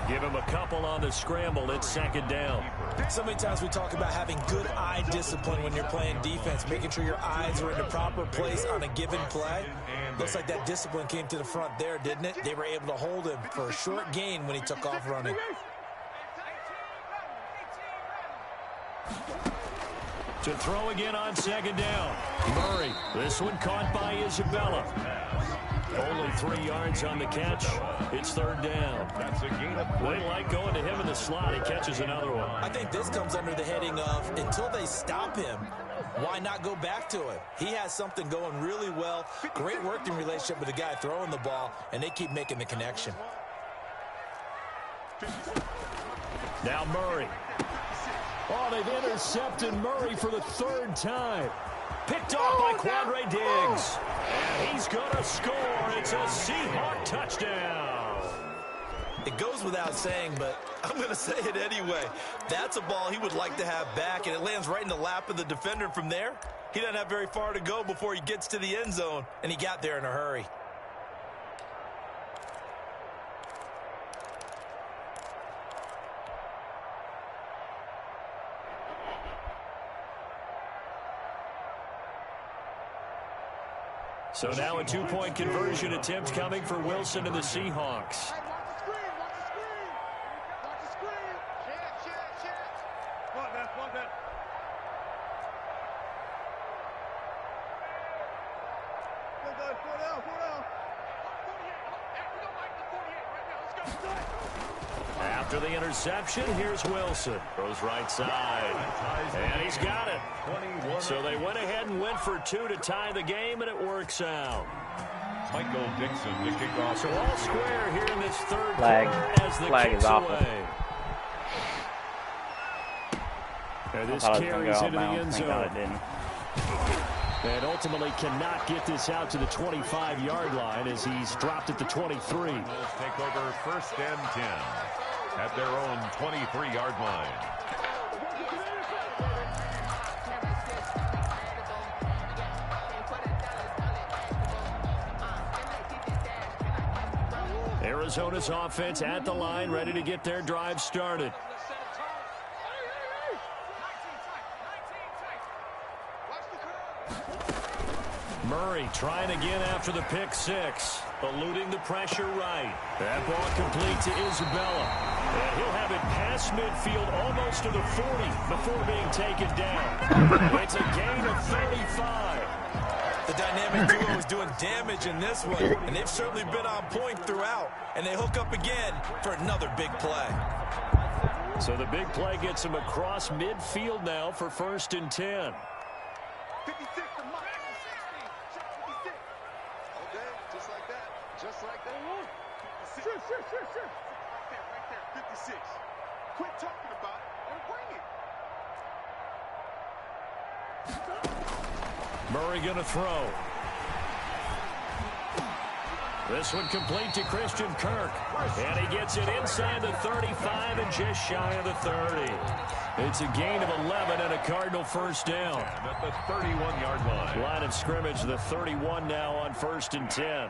[SPEAKER 6] Give him a couple on the scramble. It's second down.
[SPEAKER 7] So many times we talk about having good eye discipline when you're playing defense, making sure your eyes are in the proper place on a given play. Looks like that discipline came to the front there, didn't it? They were able to hold him for a short gain when he took off running.
[SPEAKER 6] To throw again on second down. Murray. This one caught by Isabella. Only 3 yards on the catch. It's third down. They like going to him in the slot. He catches another one.
[SPEAKER 7] I think this comes under the heading of until they stop him, why not go back to him? He has something going really well. Great working relationship with the guy throwing the ball, and they keep making the connection.
[SPEAKER 6] Now Murray. Oh, they've intercepted Murray for the 3rd time. Picked off by Quandre Diggs. And he's going to score. It's a Seahawk touchdown.
[SPEAKER 7] It goes without saying, but I'm going to say it anyway. That's a ball he would like to have back, and it lands right in the lap of the defender from there. He doesn't have very far to go before he gets to the end zone, and he got there in a hurry.
[SPEAKER 6] So now a 2-point conversion attempt coming for Wilson and the Seahawks. After the interception, here's Wilson. Throws right side. And he's got it. So they went ahead and went for 2 to tie the game, and it works out.
[SPEAKER 8] Michael Dixon to kick off.
[SPEAKER 6] So all square here in this third
[SPEAKER 4] Flag.
[SPEAKER 6] quarter as the
[SPEAKER 4] Flag
[SPEAKER 6] kicks
[SPEAKER 4] is awful.
[SPEAKER 6] away. And this carries into the end zone. And ultimately cannot get this out to the 25-yard line as he's dropped at the 23.
[SPEAKER 8] Take over 1st and 10 at their own 23-yard line.
[SPEAKER 6] Arizona's offense at the line, ready to get their drive started. Murray trying again after the pick 6. Eluding the pressure right. That ball complete to Isabella. And he'll have it past midfield almost to the 40 before being taken down. It's a gain of 35.
[SPEAKER 7] The dynamic duo is doing damage in this one, and they've certainly been on point throughout. And they hook up again for another big play.
[SPEAKER 6] So the big play gets him across midfield now for 1st and 10.
[SPEAKER 10] 56 to Mike. 60. Okay, just like that. Just like that. Sure. Right there. 56. Quit talking about it and bring it.
[SPEAKER 6] Murray going to throw. This one complete to Christian Kirk. And he gets it inside the 35 and just shy of the 30. It's a gain of 11 and a Cardinal 1st down.
[SPEAKER 8] At the 31-yard line.
[SPEAKER 6] Line of scrimmage, the 31 now on 1st and 10.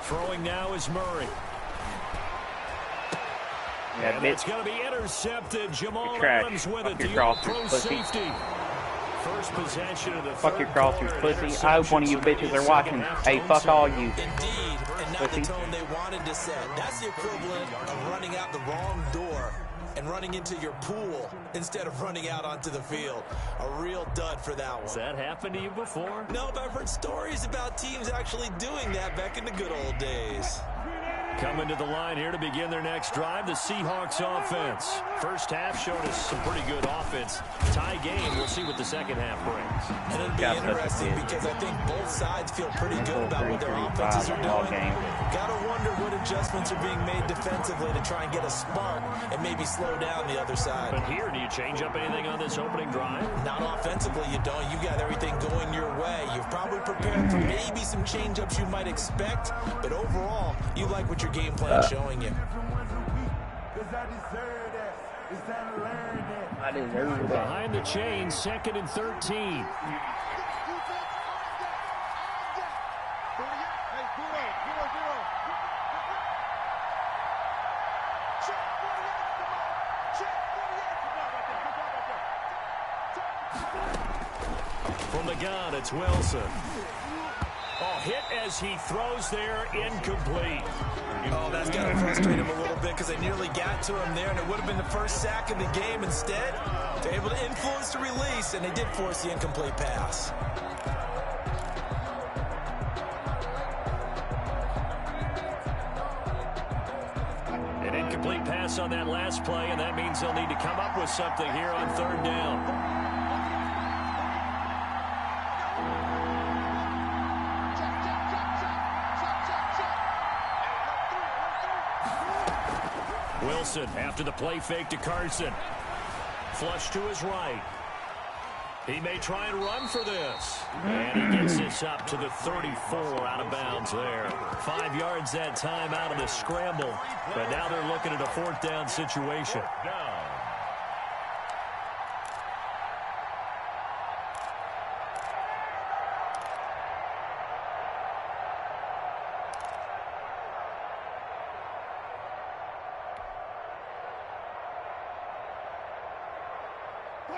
[SPEAKER 6] Throwing now is Murray.
[SPEAKER 4] Yeah,
[SPEAKER 6] and it's going to be intercepted. Jamal
[SPEAKER 4] trash.
[SPEAKER 6] Adams with
[SPEAKER 4] Fuck
[SPEAKER 6] it.
[SPEAKER 4] your
[SPEAKER 6] The
[SPEAKER 4] crossers,
[SPEAKER 6] pro
[SPEAKER 4] pussy.
[SPEAKER 6] safety. First possession of the
[SPEAKER 4] Fuck your
[SPEAKER 6] third
[SPEAKER 4] crossers,
[SPEAKER 6] quarter.
[SPEAKER 4] pussy. I hope one of you bitches are watching. Hey, fuck all you.
[SPEAKER 7] Indeed, and not
[SPEAKER 4] Pussy.
[SPEAKER 7] the tone they wanted to set. That's the equivalent of running out the wrong door and running into your pool instead of running out onto the field. A real dud for that one.
[SPEAKER 6] Has that happened to you before?
[SPEAKER 7] No, but I've heard stories about teams actually doing that back in the good old days.
[SPEAKER 6] Coming to the line here to begin their next drive, the Seahawks offense. First half showed us some pretty good offense. Tie game, we'll see what the second half brings.
[SPEAKER 7] And it'll be interesting because I think both sides feel pretty good about what their offenses are doing. Gotta wonder what adjustments are being made defensively to try and get a spark and maybe slow down the other side.
[SPEAKER 6] But here, do you change up anything on this opening drive?
[SPEAKER 7] Not offensively, you don't. You got everything going your way. You've probably prepared for maybe some change-ups you might expect, but overall, you like what your game plan is showing you.
[SPEAKER 1] Cause I deserve that. It's time to learn that.
[SPEAKER 4] I deserve that.
[SPEAKER 6] Behind the chain, 2nd and 13. From the gun, it's Wilson. Oh, hit as he throws there, incomplete.
[SPEAKER 7] Oh, that's got to frustrate him a little bit because they nearly got to him there, and it would have been the first sack of the game. Instead, they're able to influence the release, and they did force the incomplete pass.
[SPEAKER 6] An incomplete pass on that last play, and that means they'll need to come up with something here on 3rd down. Wilson after the play fake to Carson. Flush to his right. He may try and run for this. And he gets this up to the 34 out of bounds there. 5 yards that time out of the scramble. But now they're looking at a 4th down situation.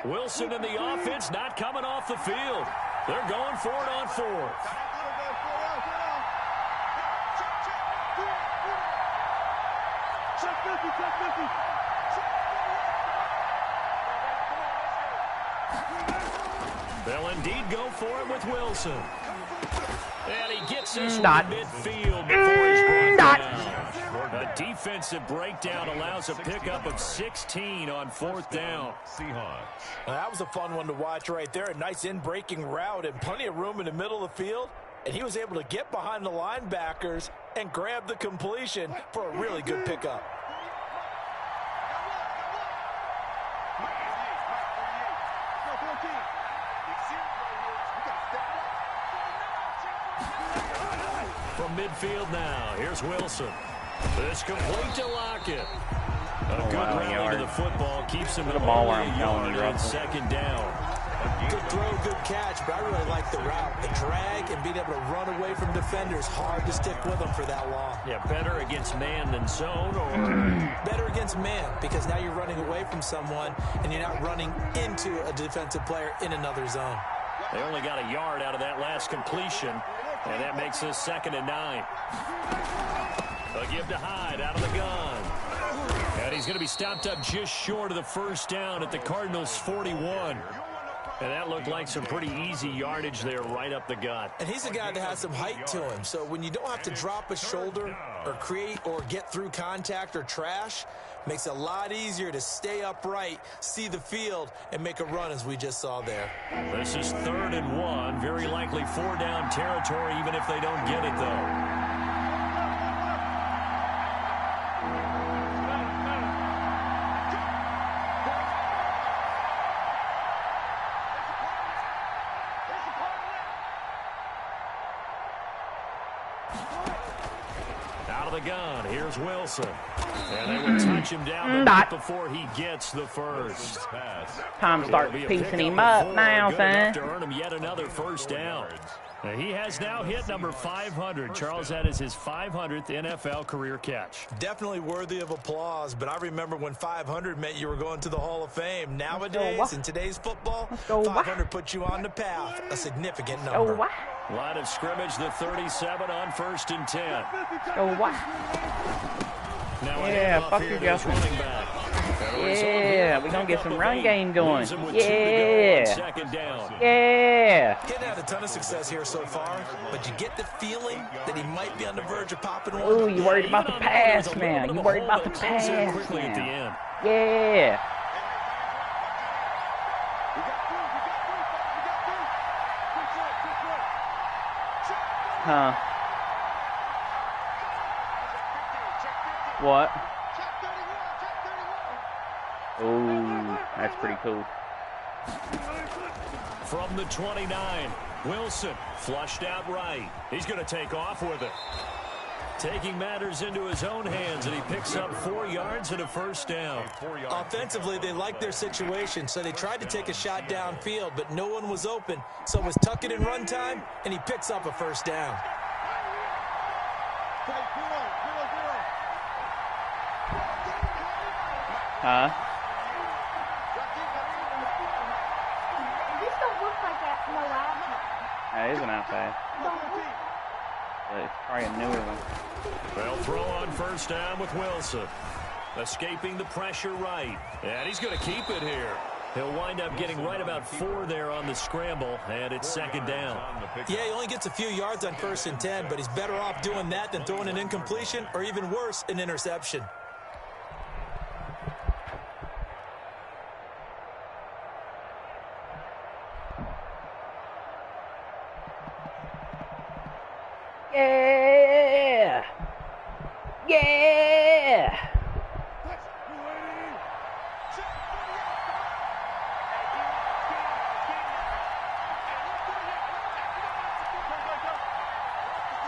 [SPEAKER 6] Wilson and the offense not coming off the field. They're going for it on 4th. They'll indeed go for it with Wilson. And he gets this midfield before he's brought down. A defensive breakdown allows a pickup of 16 on 4th down.
[SPEAKER 8] Seahawks.
[SPEAKER 7] That was a fun one to watch right there. A nice in-breaking route and plenty of room in the middle of the field. And he was able to get behind the linebackers and grab the completion for a really good pickup.
[SPEAKER 6] From midfield now, here's Wilson. It's complete to Lockett. A good round into the football keeps him to only a yard on 2nd down.
[SPEAKER 7] Good throw, good catch, but I really like the route. The drag and being able to run away from defenders, hard to stick with them for that long.
[SPEAKER 6] Yeah, better against man than zone, or
[SPEAKER 7] better against man, because now you're running away from someone and you're not running into a defensive player in another zone.
[SPEAKER 6] They only got a yard out of that last completion, and that makes this 2nd and 9. A give to Hyde out of the gun. And he's going to be stopped up just short of the 1st down at the Cardinals' 41. And that looked like some pretty easy yardage there right up the gut.
[SPEAKER 7] And he's a guy that has some height to him. So when you don't have to drop a shoulder or create or get through contact or trash, makes it a lot easier to stay upright, see the field, and make a run as we just saw there.
[SPEAKER 6] This is 3rd and 1. Very likely 4-down territory even if they don't get it, though. Gun. Here's Wilson. And they would touch him down before he gets the first.
[SPEAKER 4] Time to start piecing him up now, son.
[SPEAKER 6] To earn him yet another 1st down. Now, he has now hit number 500. Charles, that is his 500th NFL career catch.
[SPEAKER 7] Definitely worthy of applause, but I remember when 500 meant you were going to the Hall of Fame. Nowadays, in today's football, 500 puts you on the path, a significant number.
[SPEAKER 6] Line of scrimmage, the 37 on 1st and 10. Now
[SPEAKER 4] yeah, fuck you, Justin. Yeah, we're going to get some run game going. Yeah. Yeah.
[SPEAKER 7] He hasn't had a ton of success here so far, but you get the feeling that he might be on the verge of popping one.
[SPEAKER 4] Ooh, you worried about the pass now. You worried about the pass now. Yeah. Huh. What? Ooh, that's pretty cool.
[SPEAKER 6] From the 29, Wilson flushed out right. He's going to take off with it. Taking matters into his own hands, and he picks up 4 yards and a first down.
[SPEAKER 7] Offensively, they liked their situation, so they tried to take a shot downfield, but no one was open. So it was tuck it in run time, and he picks up a first down.
[SPEAKER 4] Huh?
[SPEAKER 11] This don't look like that no iPad.
[SPEAKER 4] That is an iPad. But it's probably a newer one.
[SPEAKER 6] They'll throw on first down with Wilson. Escaping the pressure right. And he's going to keep it here. He'll wind up getting right about 4 there on the scramble, and it's second down.
[SPEAKER 7] Yeah, he only gets a few yards on 1st and 10, but he's better off doing that than throwing an incompletion or even worse, an interception.
[SPEAKER 4] Yeah! Yeah!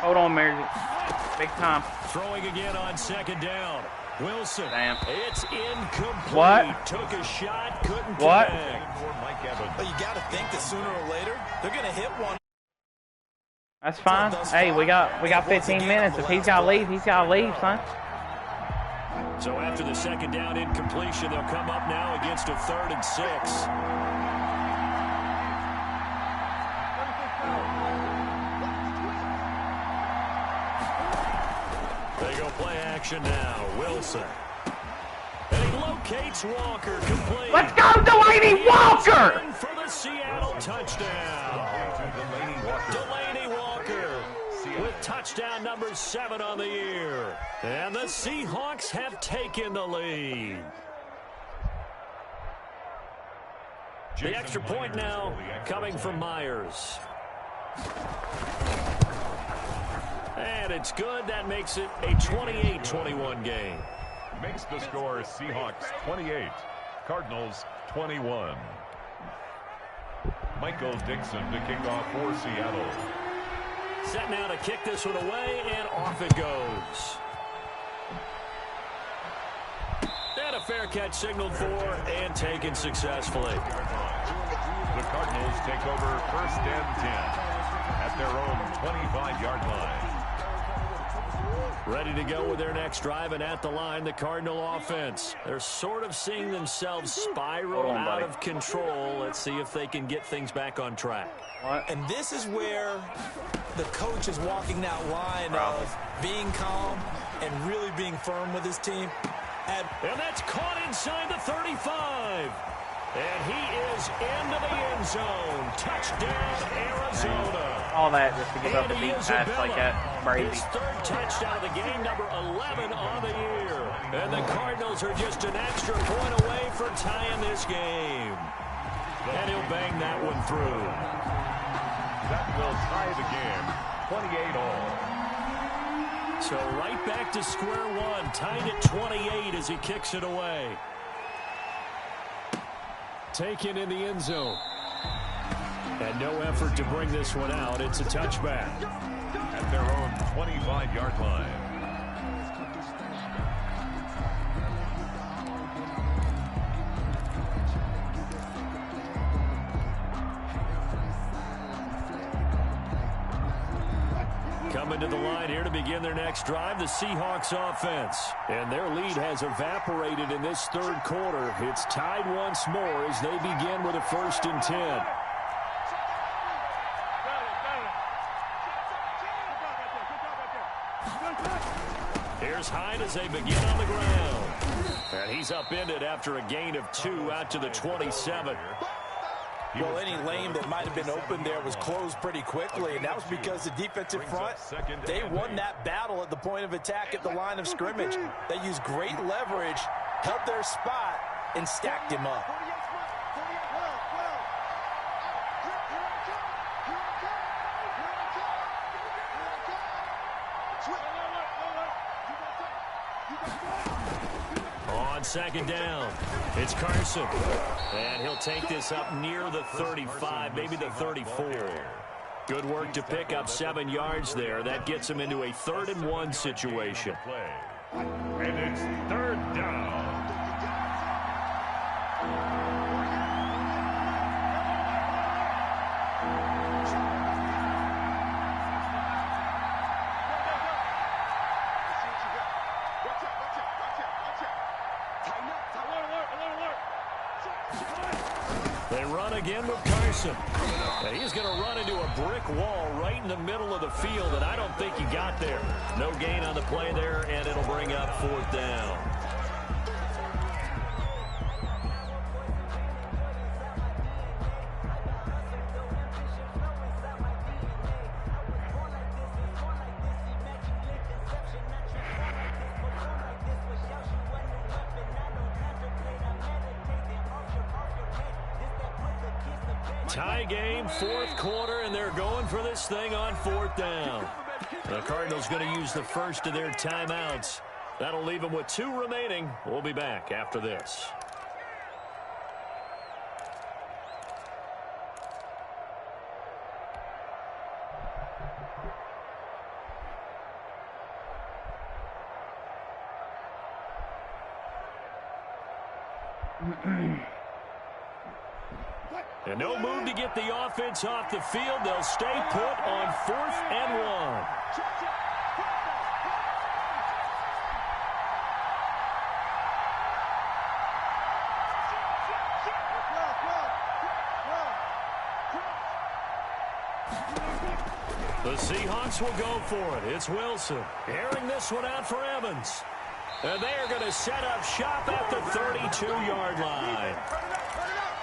[SPEAKER 4] Hold on, Mary. Big time.
[SPEAKER 6] Throwing again on second down. Wilson.
[SPEAKER 4] Damn.
[SPEAKER 6] It's incomplete.
[SPEAKER 4] What?
[SPEAKER 6] Took a shot, couldn't
[SPEAKER 4] What?
[SPEAKER 6] connect.
[SPEAKER 7] But you got to think that sooner or later, they're going to hit one.
[SPEAKER 4] That's fine. Hey, we got 15 minutes. If he's got to leave, he's got to leave, son.
[SPEAKER 6] So after the second down incompletion, they'll come up now against a 3rd and 6. They go play action now. Wilson. And he locates Walker complete.
[SPEAKER 4] Let's go, Delaney Walker!
[SPEAKER 6] For the Seattle touchdown. Delaney Walker with touchdown number 7 on the year. And the Seahawks have taken the lead. The extra point now coming from Myers. And it's good. That makes it a 28-21 game.
[SPEAKER 8] Makes the score Seahawks 28, Cardinals 21. Michael Dixon to kick off for Seattle.
[SPEAKER 6] Set now to kick this one away, and off it goes. And a fair catch signaled for and taken successfully.
[SPEAKER 8] The Cardinals take over 1st and 10 at their own 25-yard line.
[SPEAKER 6] Ready to go with their next drive, and at the line, the Cardinal offense. They're sort of seeing themselves spiral out of control. Let's see if they can get things back on track.
[SPEAKER 7] And this is where the coach is walking that line of being calm and really being firm with his team.
[SPEAKER 6] And that's caught inside the 35. And he is into the end zone. Touchdown, Arizona.
[SPEAKER 4] All that just to give up a deep pass like that. Crazy.
[SPEAKER 6] His 3rd touchdown of the game, number 11 on the year. And the Cardinals are just an extra point away from tying this game. And he'll bang that one through.
[SPEAKER 8] That will tie the game, 28 all.
[SPEAKER 6] So right back to square one, tied at 28 as he kicks it away. Taken in the end zone. And no effort to bring this one out. It's a touchback.
[SPEAKER 8] At their own 25-yard line.
[SPEAKER 6] Coming to the line here to begin their next drive, the Seahawks offense. And their lead has evaporated in this 3rd quarter. It's tied once more as they begin with a 1st and 10. Here's Hyde as they begin on the ground. And he's upended after a gain of 2 out to the 27.
[SPEAKER 7] Well, any lane that might have been open there was closed pretty quickly, and that was because the defensive front, they won that battle at the point of attack at the line of scrimmage. They used great leverage, held their spot, and stacked him up.
[SPEAKER 6] On second down, it's Carson. And he'll take this up near the 35, maybe the 34. Good work to pick up 7 yards there. That gets him into a 3rd and 1 situation.
[SPEAKER 8] And it's 3rd down.
[SPEAKER 6] They run again with Carson. And he's going to run into a brick wall right in the middle of the field, and I don't think he got there. No gain on the play there, and it'll bring up 4th down. Tie game, 4th quarter, and they're going for this thing on 4th down. The Cardinals going to use the first of their timeouts. That'll leave them with 2 remaining. We'll be back after this. And no move to get the offense off the field. They'll stay put on 4th and 1. The Seahawks will go for it. It's Wilson airing this one out for Evans. And they are going to set up shop at the 32-yard line.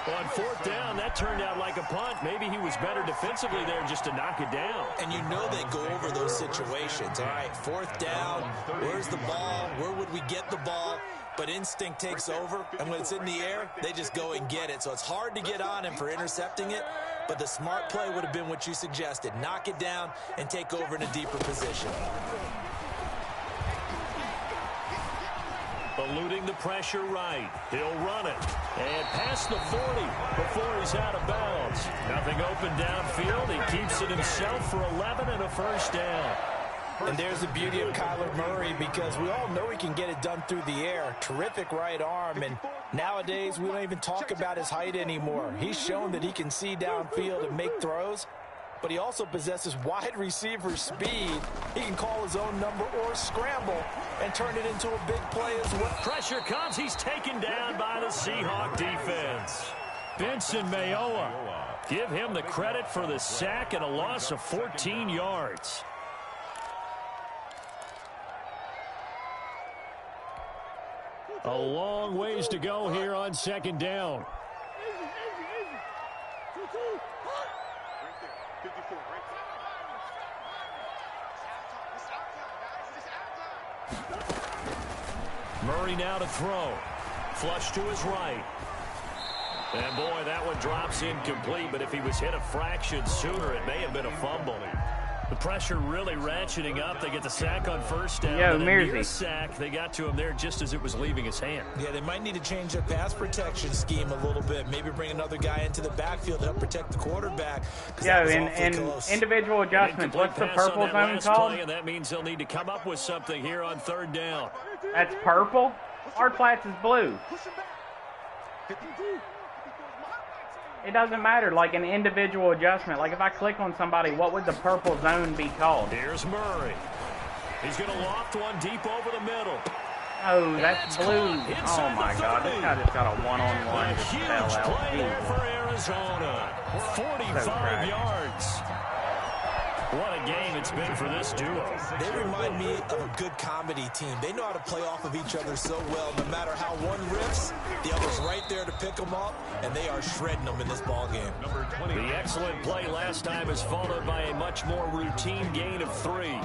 [SPEAKER 6] On 4th down, that turned out like a punt. Maybe he was better defensively there just to knock it down.
[SPEAKER 7] And you know they go over those situations. All right, 4th down, where's the ball? Where would we get the ball? But instinct takes over, and when it's in the air, they just go and get it. So it's hard to get on him for intercepting it, but the smart play would have been what you suggested. Knock it down and take over in a deeper position.
[SPEAKER 6] Eluding the pressure right. He'll run it. And past the 40 before he's out of bounds. Nothing open downfield. He keeps it himself for 11 and a 1st down.
[SPEAKER 7] And there's the beauty of Kyler Murray, because we all know he can get it done through the air. Terrific right arm, and nowadays we don't even talk about his height anymore. He's shown that he can see downfield and make throws, but he also possesses wide receiver speed. He can call his own number or scramble and turn it into a big play as well.
[SPEAKER 6] Pressure comes. He's taken down by the Seahawk defense. Benson Mayowa. Give him the credit for the sack and a loss of 14 yards. A long ways to go here on 2nd down. Murray now to throw. Flush to his right. And boy, that one drops incomplete, but if he was hit a fraction sooner, it may have been a fumble. The pressure really ratcheting up. They get the sack on 1st down.
[SPEAKER 4] Yo,
[SPEAKER 6] and a
[SPEAKER 4] Mearsy.
[SPEAKER 6] near sack. They got to him there just as it was leaving his hand.
[SPEAKER 7] Yeah, they might need to change their pass protection scheme a little bit. Maybe bring another guy into the backfield to help protect the quarterback.
[SPEAKER 4] Yeah, in individual adjustments, what's the purple zone called?
[SPEAKER 6] And that means they'll need to come up with something here on 3rd down.
[SPEAKER 4] That's purple? Hard flats is blue. It doesn't matter, like an individual adjustment. Like if I click on somebody, what would the purple zone be called?
[SPEAKER 6] Here's Murray. He's going to loft one deep over the middle.
[SPEAKER 4] Oh, that's blue. Oh my God, this guy just got a one-on-one.
[SPEAKER 6] A huge play there for Arizona. 45 yards. What a game it's been for this duo.
[SPEAKER 7] They remind me of a good comedy team. They know how to play off of each other so well. No matter how one riffs, the other's right there to pick them up, and they are shredding them in this ball game.
[SPEAKER 6] The excellent play last time is followed by a much more routine gain of 3.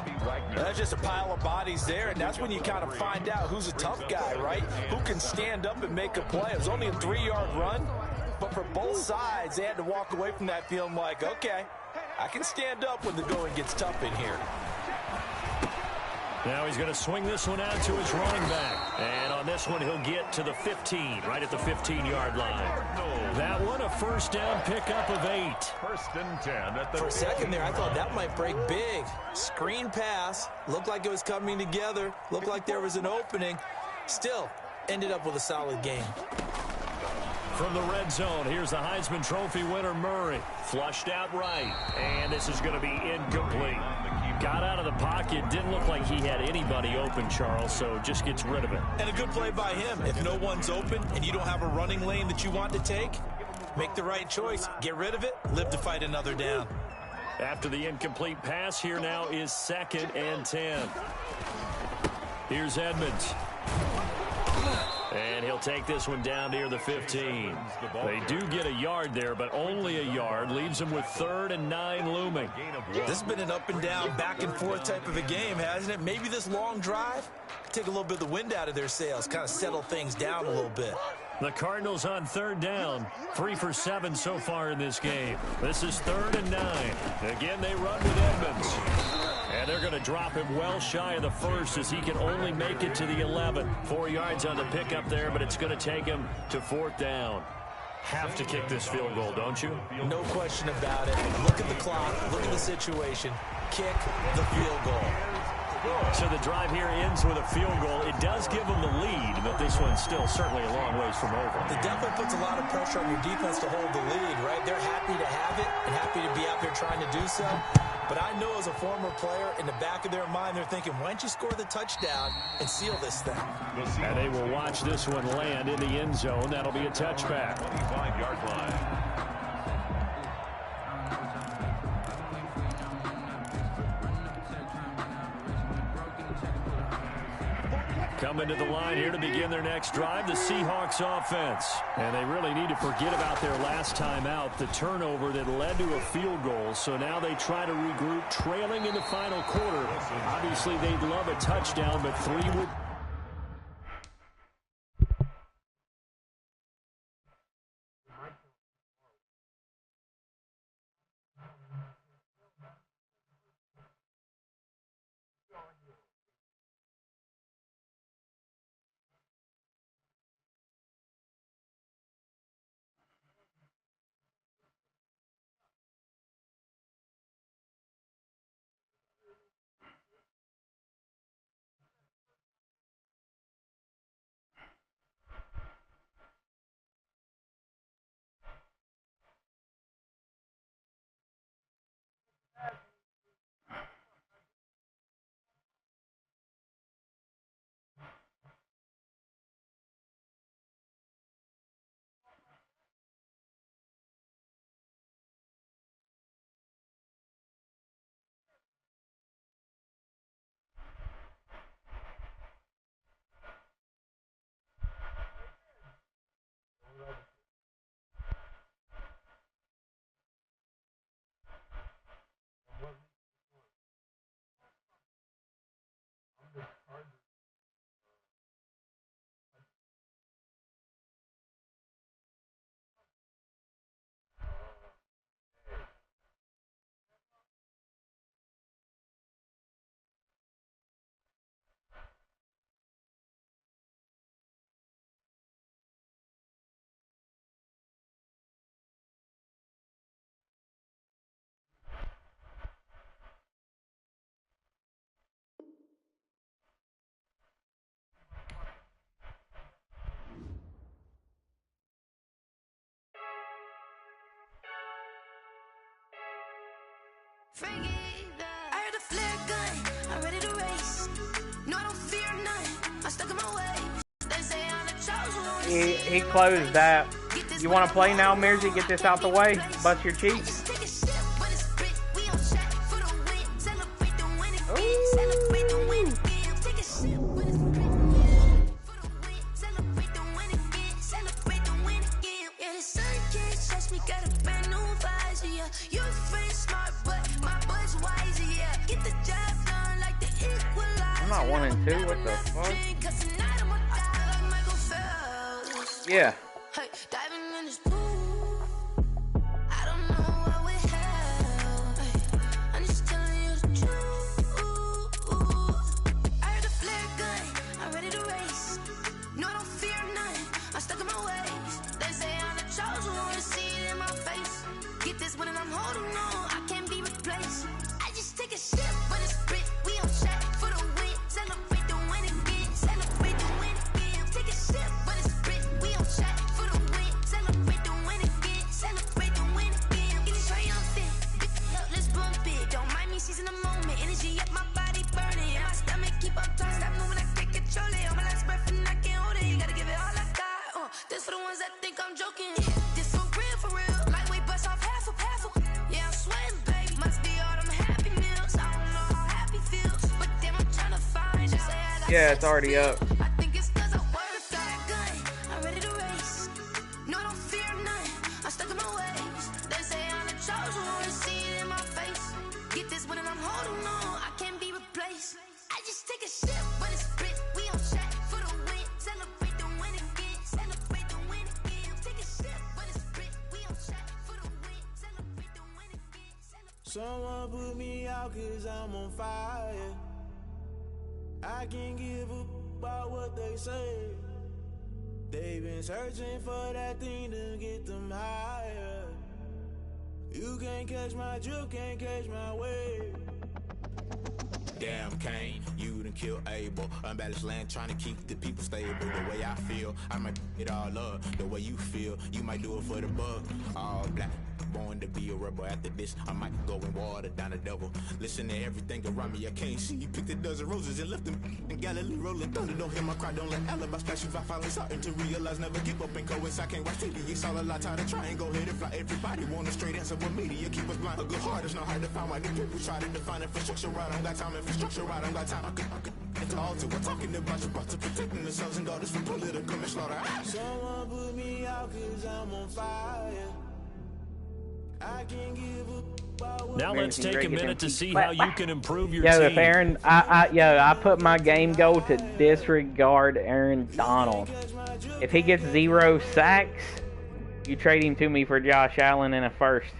[SPEAKER 7] That's just a pile of bodies there, and that's when you kind of find out who's a tough guy, right? Who can stand up and make a play. It was only a 3-yard run, but for both sides, they had to walk away from that feeling like, okay, I can stand up when the going gets tough in here.
[SPEAKER 6] Now he's going to swing this one out to his running back. And on this one, he'll get to the 15, right at the 15-yard line. That one, a first down pickup of 8.
[SPEAKER 8] First and 10 at the...
[SPEAKER 7] For a second there, I thought that might break big. Screen pass. Looked like it was coming together. Looked like there was an opening. Still, ended up with a solid game.
[SPEAKER 6] From the red zone, here's the Heisman Trophy winner, Murray. Flushed out right. And this is going to be incomplete. Got out of the pocket. Didn't look like he had anybody open, Charles, so just gets rid of it.
[SPEAKER 7] And a good play by him. If no one's open and you don't have a running lane that you want to take, make the right choice. Get rid of it. Live to fight another down.
[SPEAKER 6] After the incomplete pass, here now is 2nd and 10. Here's Edmonds. And he'll take this one down near the 15. They do get a yard there, but only a yard. Leaves them with 3rd and 9 looming.
[SPEAKER 7] This has been an up and down, back and forth type of a game, hasn't it? Maybe this long drive, take a little bit of the wind out of their sails, kind of settle things down a little bit.
[SPEAKER 6] The Cardinals on 3rd down, 3 for 7 so far in this game. This is 3rd and 9. Again, they run with Edmonds. And they're going to drop him well shy of the 1st as he can only make it to the 11. 4 yards on the pickup there, but it's going to take him to 4th down. Have to kick this field goal, don't you?
[SPEAKER 7] No question about it. Look at the clock. Look at the situation. Kick the field goal.
[SPEAKER 6] So the drive here ends with a field goal. It does give them the lead, but this one's still certainly a long ways from over.
[SPEAKER 7] It definitely puts a lot of pressure on your defense to hold the lead, right? They're happy to have it and happy to be out there trying to do so. But I know as a former player, in the back of their mind, they're thinking, why don't you score the touchdown and seal this thing?
[SPEAKER 6] And they will watch this one land in the end zone. That'll be a touchback.
[SPEAKER 8] 25-yard line.
[SPEAKER 6] Coming to the line here to begin their next drive, the Seahawks offense. And they really need to forget about their last time out, the turnover that led to a field goal. So now they try to regroup, trailing in the final quarter. Obviously, they'd love a touchdown, but 3 would...
[SPEAKER 3] I heard a flare gun, I'm ready to race. No, I don't fear none, I'm stuck in my ways. They say I'm the chosen one.
[SPEAKER 4] He closed that. You want to play now, Mersey? Get this out the way. Bust your cheeks. I'm not 1 and 2. What the fuck? Yeah.
[SPEAKER 3] I'm stuck in my ways. They say I'm the chosen one, see it in my face. Get this one and I'm holding on, I can't be replaced. I just take a sip, but it's split. We on chat for the win. Celebrate the win again. Celebrate the win again. Take a sip, but it's split. We on chat for the win. Celebrate the win again. Celebrate the win again. Getting triumphant. Let's bump it. Don't mind me seizing the moment. Energy up my body burning. And my stomach keep up tight. Stop moving, I can't control it. On my last breath and I can't hold it. You gotta give it all I got. This for the ones that think I'm joking. This for real, for real. Lightweight bust off half of. Yeah, I'm sweating, baby. Must be all them happy meals. I don't know how happy feels, but damn, I'm trying to find out.
[SPEAKER 4] Yeah, it's already up.
[SPEAKER 3] I think it's cause I word of that gun. I'm ready to race. No, I don't fear none. I'm stuck in my ways. They say I'm the chosen one, see it in my face. Get this one and I'm holding on. I can't be replaced. I just take a sip, but it's split. We on chat for the win. Celebrate the win again. Celebrate the win again. Take a sip, but it's split. We on chat for the win. Celebrate the win again.
[SPEAKER 12] Someone put me out cause I'm on fire. I can't give a about what they say. They've been searching for that thing to get them higher. You can't catch my drift, can't catch my wave.
[SPEAKER 13] Damn, Kane, you done killed Abel. Unbalanced land, trying to keep the people stable. The way I feel, I might it all up. The way you feel, you might do it for the buck. All black, born to be a rebel. After this, I might go and water down the devil. Listen to everything around me, I can't see. Picked a dozen roses and left them in Galilee rolling thunder. Don't hear my cry, don't let alibis flash. If I finally starting to realize, never give up and coincide. Can't watch TV, it's all a lot. Time to try and go ahead and fly. Everybody want a straight answer, but media keep us blind. A good heart is not hard to find. Why the people try to define infrastructure right? I don't got time, infrastructure right, I don't got time. I could it's all to we're talking about your to protecting the sons and daughters from political and slaughter.
[SPEAKER 12] Someone put me out cause I'm on fire. I can't give up.
[SPEAKER 6] Now let's take a minute to see how you can improve your
[SPEAKER 4] team.
[SPEAKER 6] team.
[SPEAKER 4] If Aaron, I put my game goal to disregard Aaron Donald. If he gets 0 sacks, you trade him to me for Josh Allen in a first.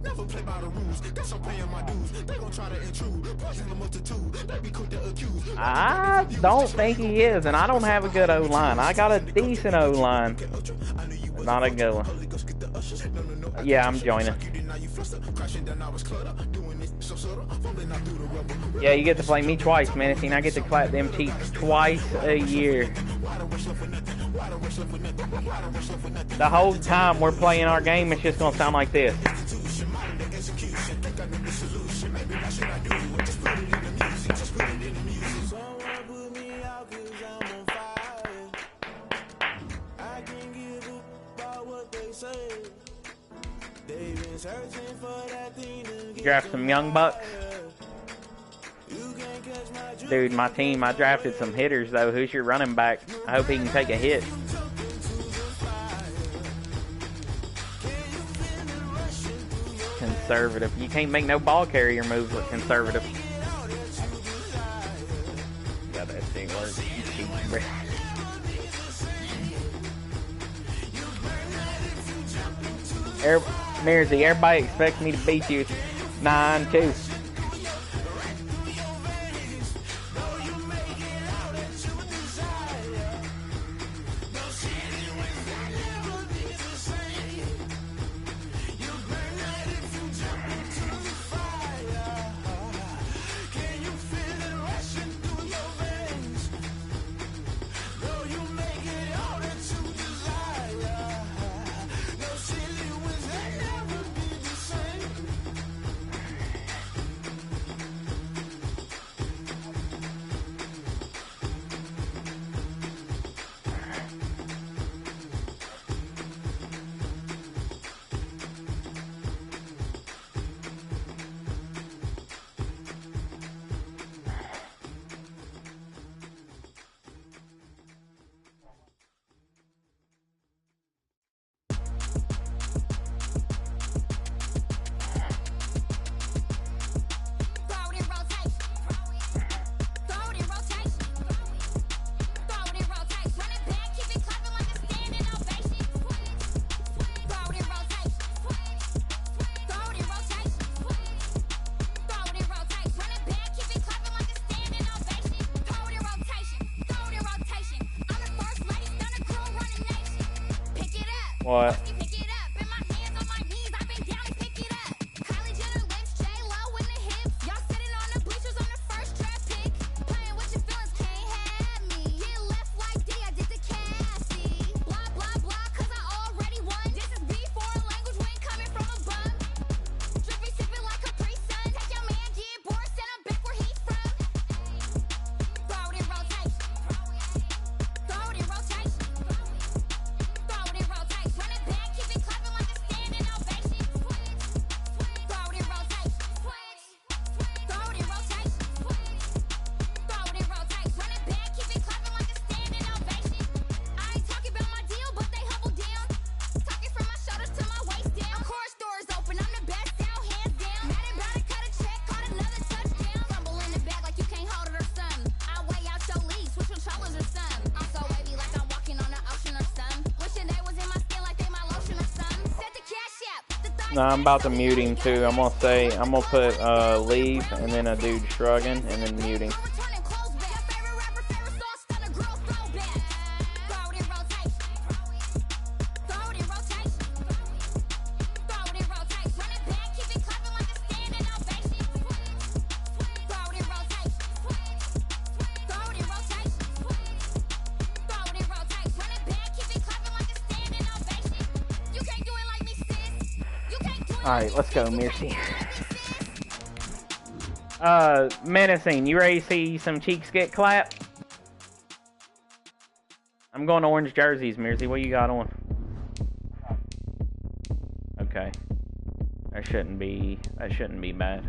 [SPEAKER 13] Never play by the rules. Guess I'm paying my dues. They gon' try to intrude. Poison the multitude. They be quick to accuse.
[SPEAKER 4] I don't think he is, and I don't have a good O-line. I got a decent O-line. Not a good one. Yeah, I'm joining. Yeah, you get to play me twice, man. I get to clap them cheeks twice a year. The whole time we're playing our game, it's just gonna sound like this. Draft some young bucks. Dude, my team, I drafted some hitters, though. Who's your running back? I hope he can take a hit. Conservative. You can't make no ball carrier moves with conservative. Yeah, that thing works. Mersey, everybody expects me to beat you 9-2. What? No, I'm about to mute him too. I'm gonna put leave and then a dude shrugging and then muting. Alright, let's go, Mercy. Menacing, you ready to see some cheeks get clapped? I'm going to orange jerseys, Mercy. What you got on? Okay. That shouldn't be bad.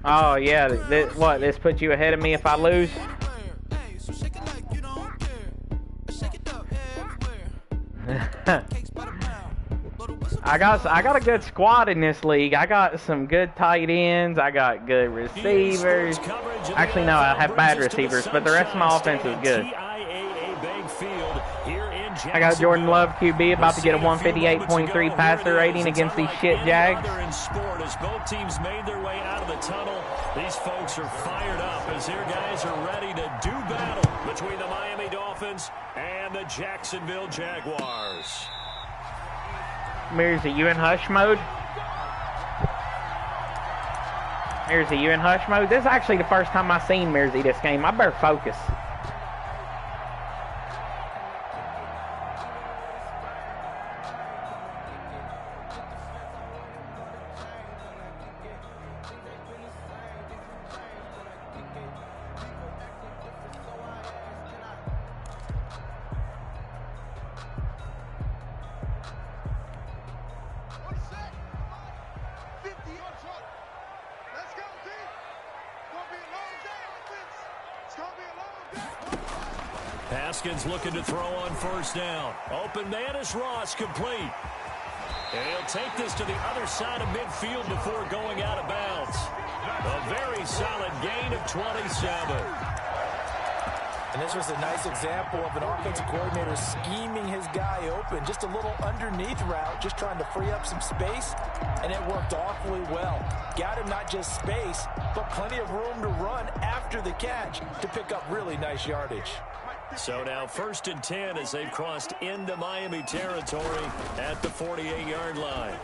[SPEAKER 4] Oh yeah, this puts you ahead of me if I lose? I got a good squad in this league. I got some good tight ends. I got good receivers. Actually, no, I have bad receivers, but the rest of my offense is good. I got Jordan Love QB about to get a 158.3 passer rating against these shit Jags.
[SPEAKER 6] Both teams made their way out of the tunnel. These folks are fired up as their guys are ready to do battle between the Miami Dolphins and the Jacksonville Jaguars.
[SPEAKER 4] Mears, are you in hush mode? Mears, are you in hush mode? This is actually the first time I've seen Mearsy this game. I better focus.
[SPEAKER 6] Haskins looking to throw on first down. Open man is Ross, complete. And he'll take this to the other side of midfield before going out of bounds. A very solid gain of 27.
[SPEAKER 7] And this was a nice example of an offensive coordinator scheming his guy open. Just a little underneath route, just trying to free up some space, and it worked awfully well. Got him not just space, but plenty of room to run after the catch to pick up really nice yardage.
[SPEAKER 6] So now 1st and 10 as they've crossed into Miami territory at the 48-yard line.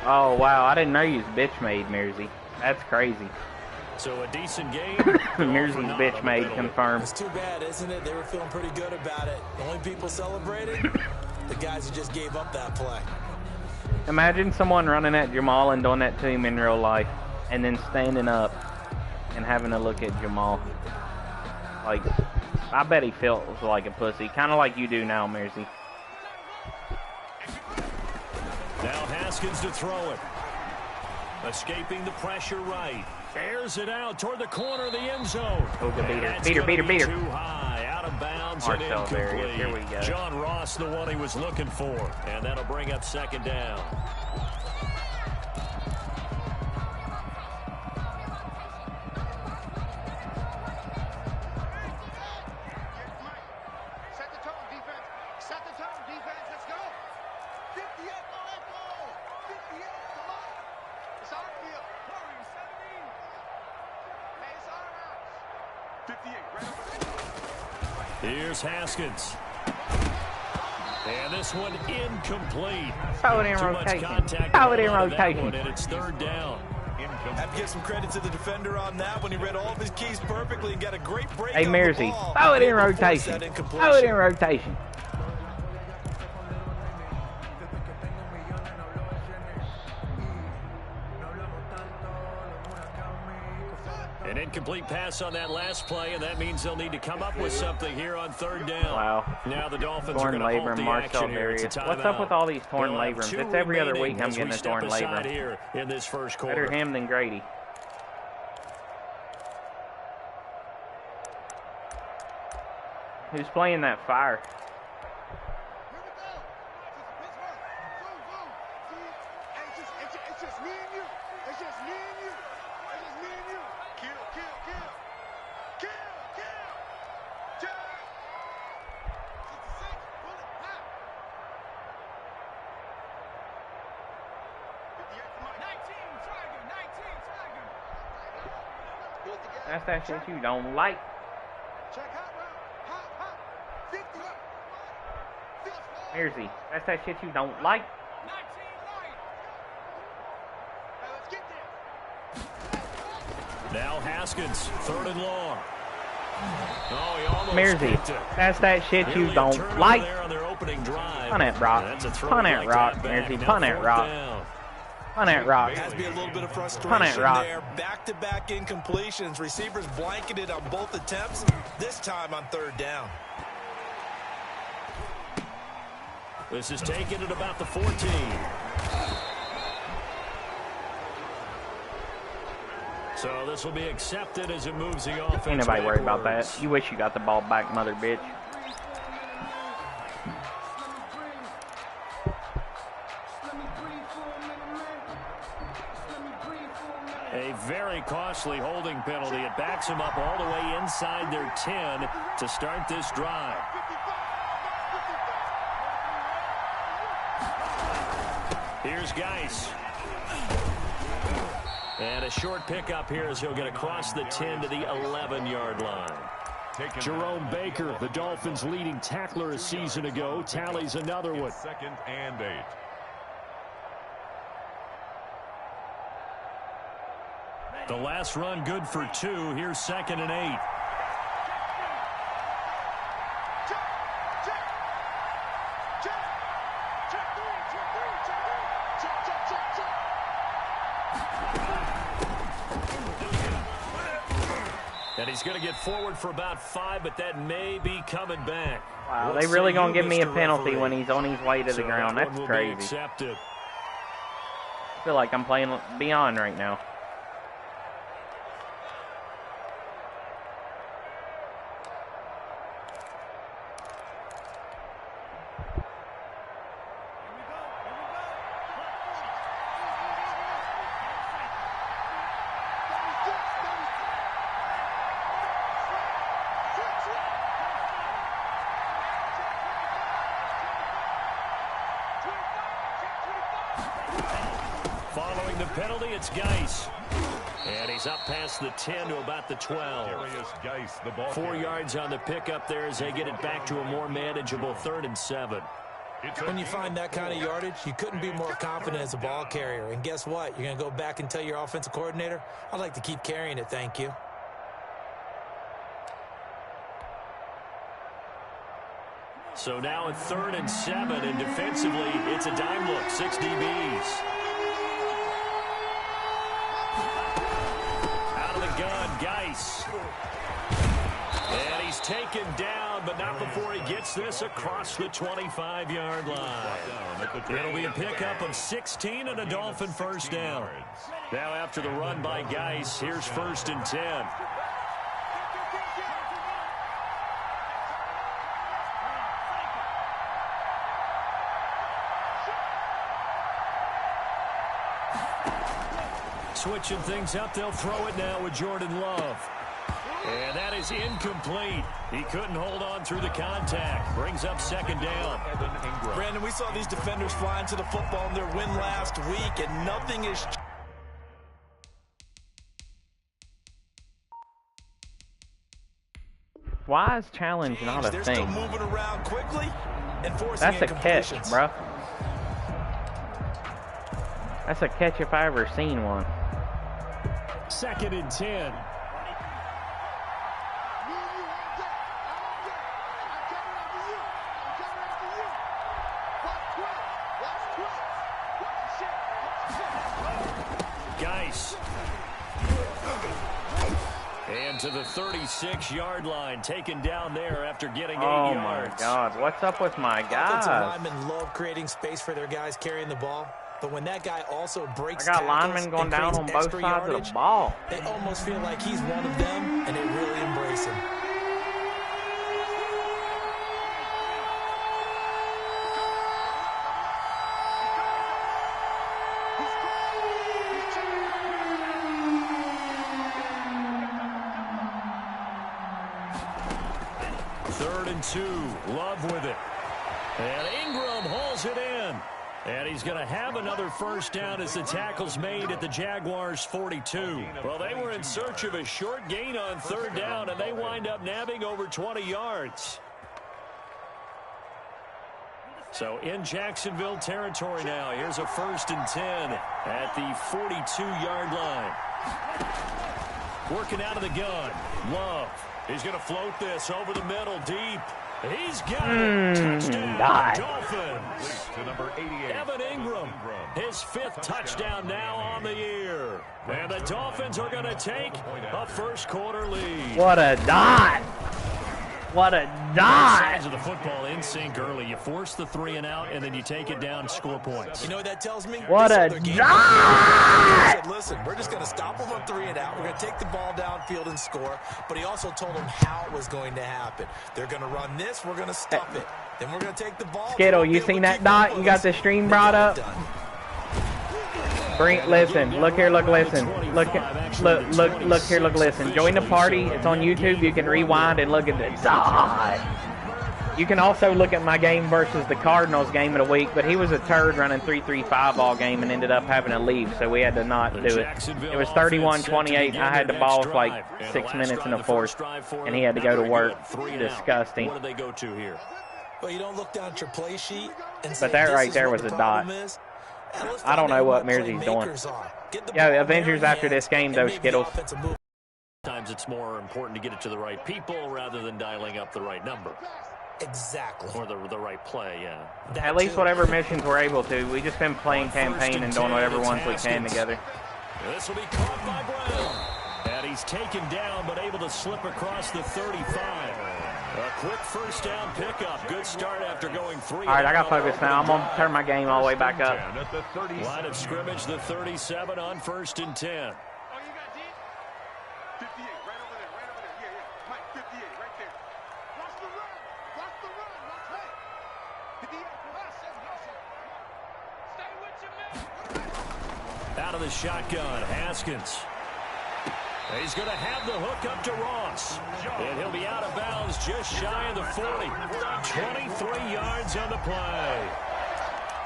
[SPEAKER 4] Oh, wow. I didn't know you was bitch made, Mearsy. That's crazy.
[SPEAKER 6] So a decent game.
[SPEAKER 4] Mearsy's bitch made, confirmed.
[SPEAKER 14] It's too bad, isn't it? They were feeling pretty good about it. The only people celebrating, the guys who just gave up that play.
[SPEAKER 4] Imagine someone running at Jamal and doing that to him in real life, and then standing up and having a look at Jamal. Like, I bet he felt like a pussy. Kind of like you do now, Mearsy.
[SPEAKER 6] Now Haskins to throw it. Escaping the pressure right. Airs it out toward the corner of the end zone.
[SPEAKER 4] Oh, good beater. Beater.
[SPEAKER 6] Too high, out of bounds and incomplete.
[SPEAKER 4] Here we go.
[SPEAKER 6] John Ross, the one he was looking for. And that'll bring up second down. Here's Haskins. And this one incomplete.
[SPEAKER 4] Throw it in rotation. Throw it in rotation.
[SPEAKER 6] And it's third down.
[SPEAKER 14] I have to give some credit to the defender on that when he read all of his keys perfectly and got a great break.
[SPEAKER 4] Hey, Mersey, throw it in rotation. Throw it in rotation.
[SPEAKER 6] An incomplete pass on that last play, and that means they'll need to come up with something here on third down.
[SPEAKER 4] Wow.
[SPEAKER 6] Now the Dolphins
[SPEAKER 4] torn
[SPEAKER 6] are going to halt the action here.
[SPEAKER 4] What's up with all these torn labrums? It's every other week I'm getting a torn labrum.
[SPEAKER 6] Here in this first quarter.
[SPEAKER 4] Better him than Grady. Who's playing that fire? That's that shit you don't like. Mersey, that's that shit you don't like.
[SPEAKER 6] Now Haskins, third and long. Oh, he almost
[SPEAKER 4] Mersey, that's that shit you don't like. Punt it, Rock. Punt it, Rock, Mersey. Punt it, Rock. Punt it, Rock.
[SPEAKER 14] Has to be a little bit of frustration
[SPEAKER 4] Punt it, Rock.
[SPEAKER 14] there. Back-to-back incompletions. Receivers blanketed on both attempts, this time on third down.
[SPEAKER 6] This is taken at about the 14. So this will be accepted as it moves the offense.
[SPEAKER 4] Ain't nobody worried about that. You wish you got the ball back, mother bitch.
[SPEAKER 6] A very costly holding penalty. It backs them up all the way inside their 10 to start this drive. Here's Geis. And a short pickup here as he'll get across the 10 to the 11-yard line. Jerome Baker, the Dolphins' leading tackler a season ago, tallies another one.
[SPEAKER 8] 2nd and 8.
[SPEAKER 6] The last run good for 2. Here's 2nd and 8. And he's going to get forward for about 5, but that may be coming back.
[SPEAKER 4] Wow, they really going to give me a penalty when he's on his way to the ground. That's crazy. I feel like I'm playing beyond right now.
[SPEAKER 6] Following the penalty, it's Geis. And he's up past the 10 to about the 12.
[SPEAKER 8] Geis, the ball
[SPEAKER 6] 4 yards on the pickup there as they get it back to a more manageable 3rd and 7.
[SPEAKER 14] When you find that kind of yardage, you couldn't be more confident as a ball carrier. And guess what? You're going to go back and tell your offensive coordinator, I'd like to keep carrying it, thank you.
[SPEAKER 6] So now at 3rd and 7, and defensively, it's a dime look, 6 DBs. Out of the gun, Geis. And he's taken down down, but not before he gets this across the 25-yard line. It'll be a pickup of 16 and a Dolphin first down. Now after the run by Geis, here's 1st and 10. Switching things up, they'll throw it now with Jordan Love. And that is incomplete. He couldn't hold on through the contact. Brings up 2nd down.
[SPEAKER 7] Brandon, we saw these defenders flying to the football in their win last week, and nothing is...
[SPEAKER 4] Why is challenge not a
[SPEAKER 7] They're
[SPEAKER 4] thing?
[SPEAKER 7] still moving around quickly and forcing
[SPEAKER 4] That's a catch, bro. That's a catch if I ever seen one.
[SPEAKER 6] 2nd and 10. Geis. And to the 36-yard line, taken down there after getting 8 yards.
[SPEAKER 4] Oh my God, what's up with my guys?
[SPEAKER 14] Offensive linemen love creating space for their guys carrying the ball. But when that guy also breaks
[SPEAKER 4] I got
[SPEAKER 14] tackles
[SPEAKER 4] linemen going
[SPEAKER 14] and
[SPEAKER 4] down
[SPEAKER 14] creates
[SPEAKER 4] on both
[SPEAKER 14] extra
[SPEAKER 4] sides
[SPEAKER 14] yardage,
[SPEAKER 4] of the ball.
[SPEAKER 14] they almost feel like he's one of them, and they really embrace him.
[SPEAKER 6] Third and 2, Love with it. And Ingram hauls it in. And he's going to have another first down as the tackle's made at the Jaguars' 42. Well, they were in search of a short gain on 3rd down, and they wind up nabbing over 20 yards. So in Jacksonville territory now. Here's a 1st and 10 at the 42-yard line. Working out of the gun. Love. He's going to float this over the middle deep. He's got it. Touchdown, Dolphins.
[SPEAKER 8] To number 88.
[SPEAKER 6] Evan Ingram, his 5th touchdown now on the year. And the Dolphins are going to take a first-quarter lead.
[SPEAKER 4] What a dot! What a dot!
[SPEAKER 6] Sides of the football in sync early. You force the 3-and-out, and then you take it down, score points.
[SPEAKER 14] You know what that tells me?
[SPEAKER 4] What a dot!
[SPEAKER 14] Said, listen, we're just going to stop them on 3-and-out. We're going to take the ball downfield and score. But he also told them how it was going to happen. They're going to run this. We're going to stuff it. Then we're going to take the ball.
[SPEAKER 4] Skittle, you seen that dot? You got the stream brought up? Listen, look here, look, listen. Look here, look, listen. Join the party. It's on YouTube. You can rewind and look at the dot. You can also look at my game versus the Cardinals game of the week, but he was a turd running 3-3-5 all game and ended up having to leave, so we had to not do it. It was 31-28. I had the ball with like 6 minutes in the 4th, and he had to go to work. Disgusting.
[SPEAKER 6] What do they go to here?
[SPEAKER 14] Well, you don't look down at your play sheet and say,
[SPEAKER 4] but that right there was a dot. I don't know what Mersey's doing. Yeah, Avengers after this game, though, Skittles.
[SPEAKER 6] Sometimes it's more important to get it to the right people rather than dialing up the right number.
[SPEAKER 14] Exactly.
[SPEAKER 6] Or the right play, yeah.
[SPEAKER 4] At least whatever missions we're able to. We just been playing campaign and doing whatever ones we can together.
[SPEAKER 6] This will be caught by Brown. And he's taken down, but able to slip across the 35. A quick first down pickup. Good start after going 3.
[SPEAKER 4] All right, I got focused now. I'm going to turn my game all the way back up.
[SPEAKER 6] Line of scrimmage, the 37 on 1st and 10.
[SPEAKER 10] Oh, you got D? 58, right over there, right over there. Yeah, yeah. Mike, 58, right there. Watch the run. Watch the run. Watch it. 58, stay with your man.
[SPEAKER 6] Out of the shotgun, Haskins. He's going to have the hook up to Ross. And he'll be out of bounds just shy of the 40. 23 yards on the play.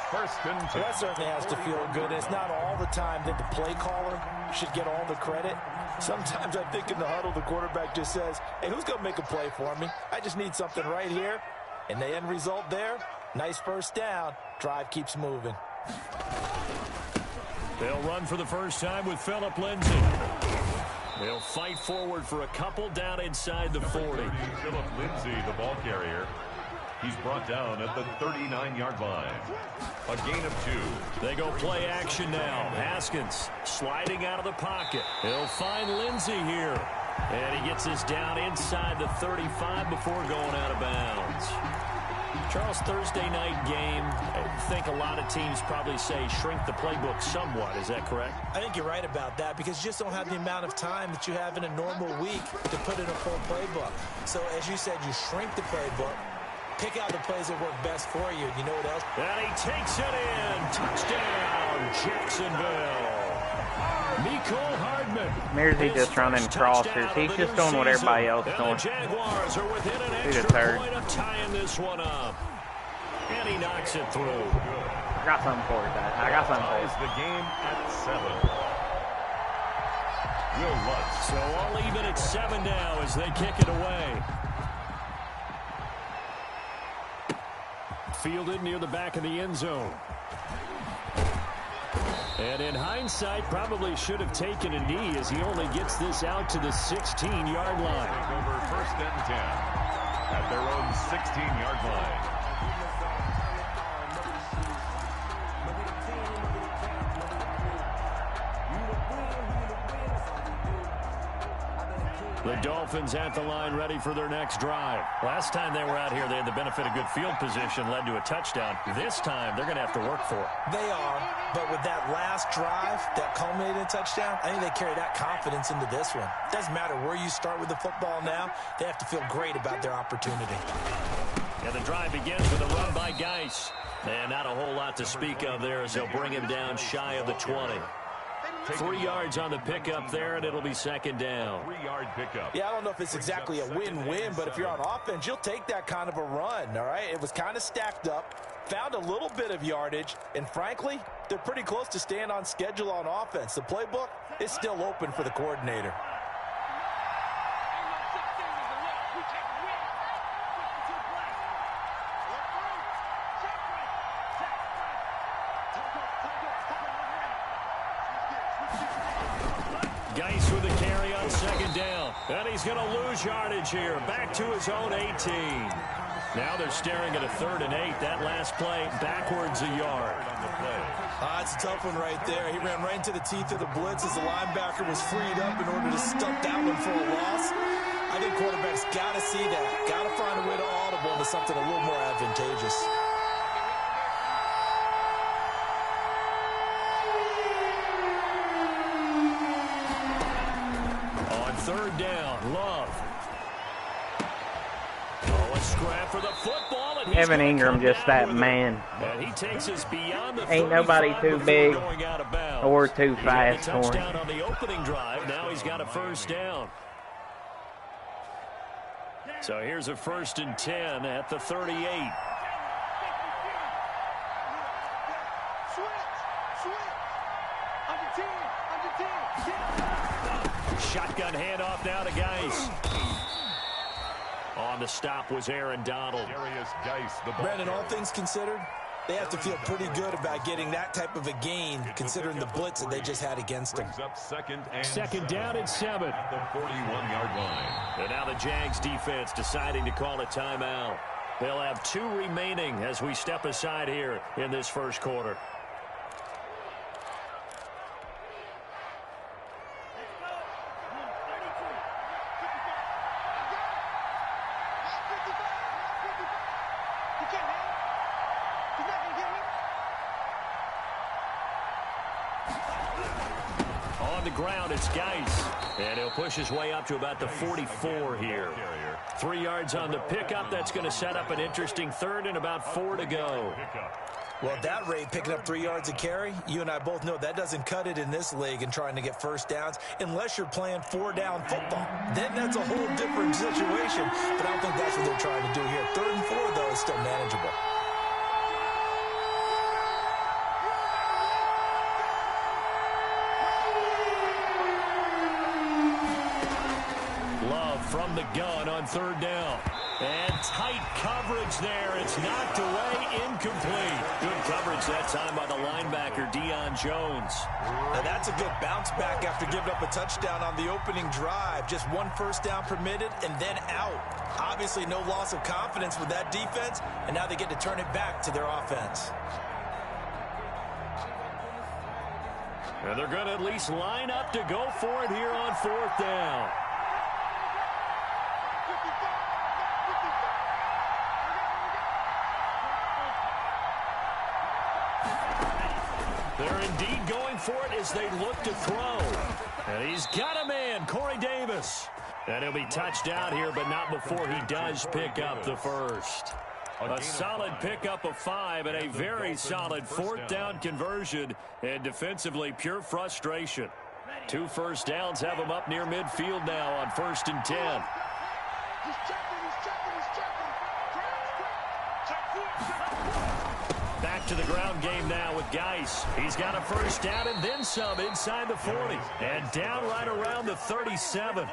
[SPEAKER 8] First and 10.
[SPEAKER 7] That certainly has to feel good. It's not all the time that the play caller should get all the credit. Sometimes I think in the huddle, the quarterback just says, hey, who's going to make a play for me? I just need something right here. And the end result there, nice first down. Drive keeps moving.
[SPEAKER 6] They'll run for the first time with Phillip Lindsay. They'll fight forward for a couple down inside the 40.
[SPEAKER 8] Phillip Lindsay, the ball carrier. He's brought down at the 39-yard line. A gain of 2.
[SPEAKER 6] They go play action now. Haskins sliding out of the pocket. He'll find Lindsay here. And he gets this down inside the 35 before going out of bounds. Charles, Thursday night game, I think a lot of teams probably say shrink the playbook somewhat. Is that correct?
[SPEAKER 14] I think you're right about that because you just don't have the amount of time that you have in a normal week to put in a full playbook. So, as you said, you shrink the playbook, pick out the plays that work best for you. You know what else?
[SPEAKER 6] And he takes it in. Touchdown, Jacksonville. Nicole Hardman.
[SPEAKER 4] Mersey just running crossers. He's just doing what everybody else is doing.
[SPEAKER 6] Jaguars are within an
[SPEAKER 4] He's
[SPEAKER 6] extra point of tying this one up. And he knocks it through.
[SPEAKER 4] I got something for you, guys. I got something for you.
[SPEAKER 8] Ties the game at 7. Will Lutz.
[SPEAKER 6] So all even at 7 now as they kick it away. Fielded near the back of the end zone. And in hindsight, probably should have taken a knee as he only gets this out to the 16-yard line.
[SPEAKER 8] Over 1st and 10 at their own 16-yard line.
[SPEAKER 6] The Dolphins at the line ready for their next drive. Last time they were out here, they had the benefit of good field position, led to a touchdown. This time, they're going to have to work for it.
[SPEAKER 14] They are, but with that last drive that culminated in a touchdown, I think they carry that confidence into this one. Doesn't matter where you start with the football now, they have to feel great about their opportunity.
[SPEAKER 6] And the drive begins with a run by Geis. And not a whole lot to speak of there as they'll bring him down shy of the 20. 3 yards on the pickup there, and it'll be 2nd down.
[SPEAKER 8] 3-yard pickup.
[SPEAKER 14] Yeah, I don't know if it's exactly a win-win, but if you're on offense, you'll take that kind of a run, all right? It was kind of stacked up, found a little bit of yardage, and frankly, they're pretty close to staying on schedule on offense. The playbook is still open for the coordinator.
[SPEAKER 6] Geis with a carry on 2nd down. And he's going to lose yardage here. Back to his own 18. Now they're staring at a 3rd and 8. That last play backwards a yard.
[SPEAKER 14] It's a tough one right there. He ran right into the teeth of the blitz as the linebacker was freed up in order to stump that one for a loss. I think quarterbacks got to see that. Got to find a way to audible into something a little more advantageous.
[SPEAKER 6] On 3rd down, Love. Oh, a scrap for the football. And
[SPEAKER 4] Evan Ingram just that man.
[SPEAKER 6] And he takes us beyond the
[SPEAKER 4] Ain't nobody too big or too fast for him.
[SPEAKER 6] Touchdown on the opening drive. Now he's got a 1st down. So here's a 1st and 10 at the 38. Shotgun handoff now to Geis. On the stop was Aaron Donald.
[SPEAKER 14] Brandon, all things considered, they have to feel pretty good about getting that type of a gain considering the blitz that they just had against them.
[SPEAKER 6] Second down and 7.
[SPEAKER 8] At the 41-yard line.
[SPEAKER 6] And now the Jags defense deciding to call a timeout. They'll have 2 remaining as we step aside here in this 1st quarter. On the ground, it's Geis. And he'll push his way up to about the 44 here. 3 yards on the pickup. That's going to set up an interesting 3rd and about 4 to go.
[SPEAKER 14] Well, at that rate, picking up 3 yards a carry, you and I both know that doesn't cut it in this league and trying to get 1st downs unless you're playing 4-down football. Then that's a whole different situation, but I don't think that's what they're trying to do here. 3rd and 4, though, is still manageable.
[SPEAKER 6] From the gun on 3rd down. And tight coverage there. It's knocked away, incomplete. Good coverage that time by the linebacker, Deion Jones.
[SPEAKER 14] Now that's a good bounce back after giving up a touchdown on the opening drive. Just 1 1st down permitted and then out. Obviously no loss of confidence with that defense, and now they get to turn it back to their offense.
[SPEAKER 6] And they're going to at least line up to go for it here on 4th down. They're indeed going for it as they look to throw. And he's got a man, Corey Davis. And he'll be touched out here, but not before he does pick up the first. A solid pickup of 5 and a very solid 4th down conversion. And defensively, pure frustration. 2 first downs have him up near midfield now on 1st and 10. Back to the ground game now with Geis. He's got a first down and then some inside the 40. And down right around the 37.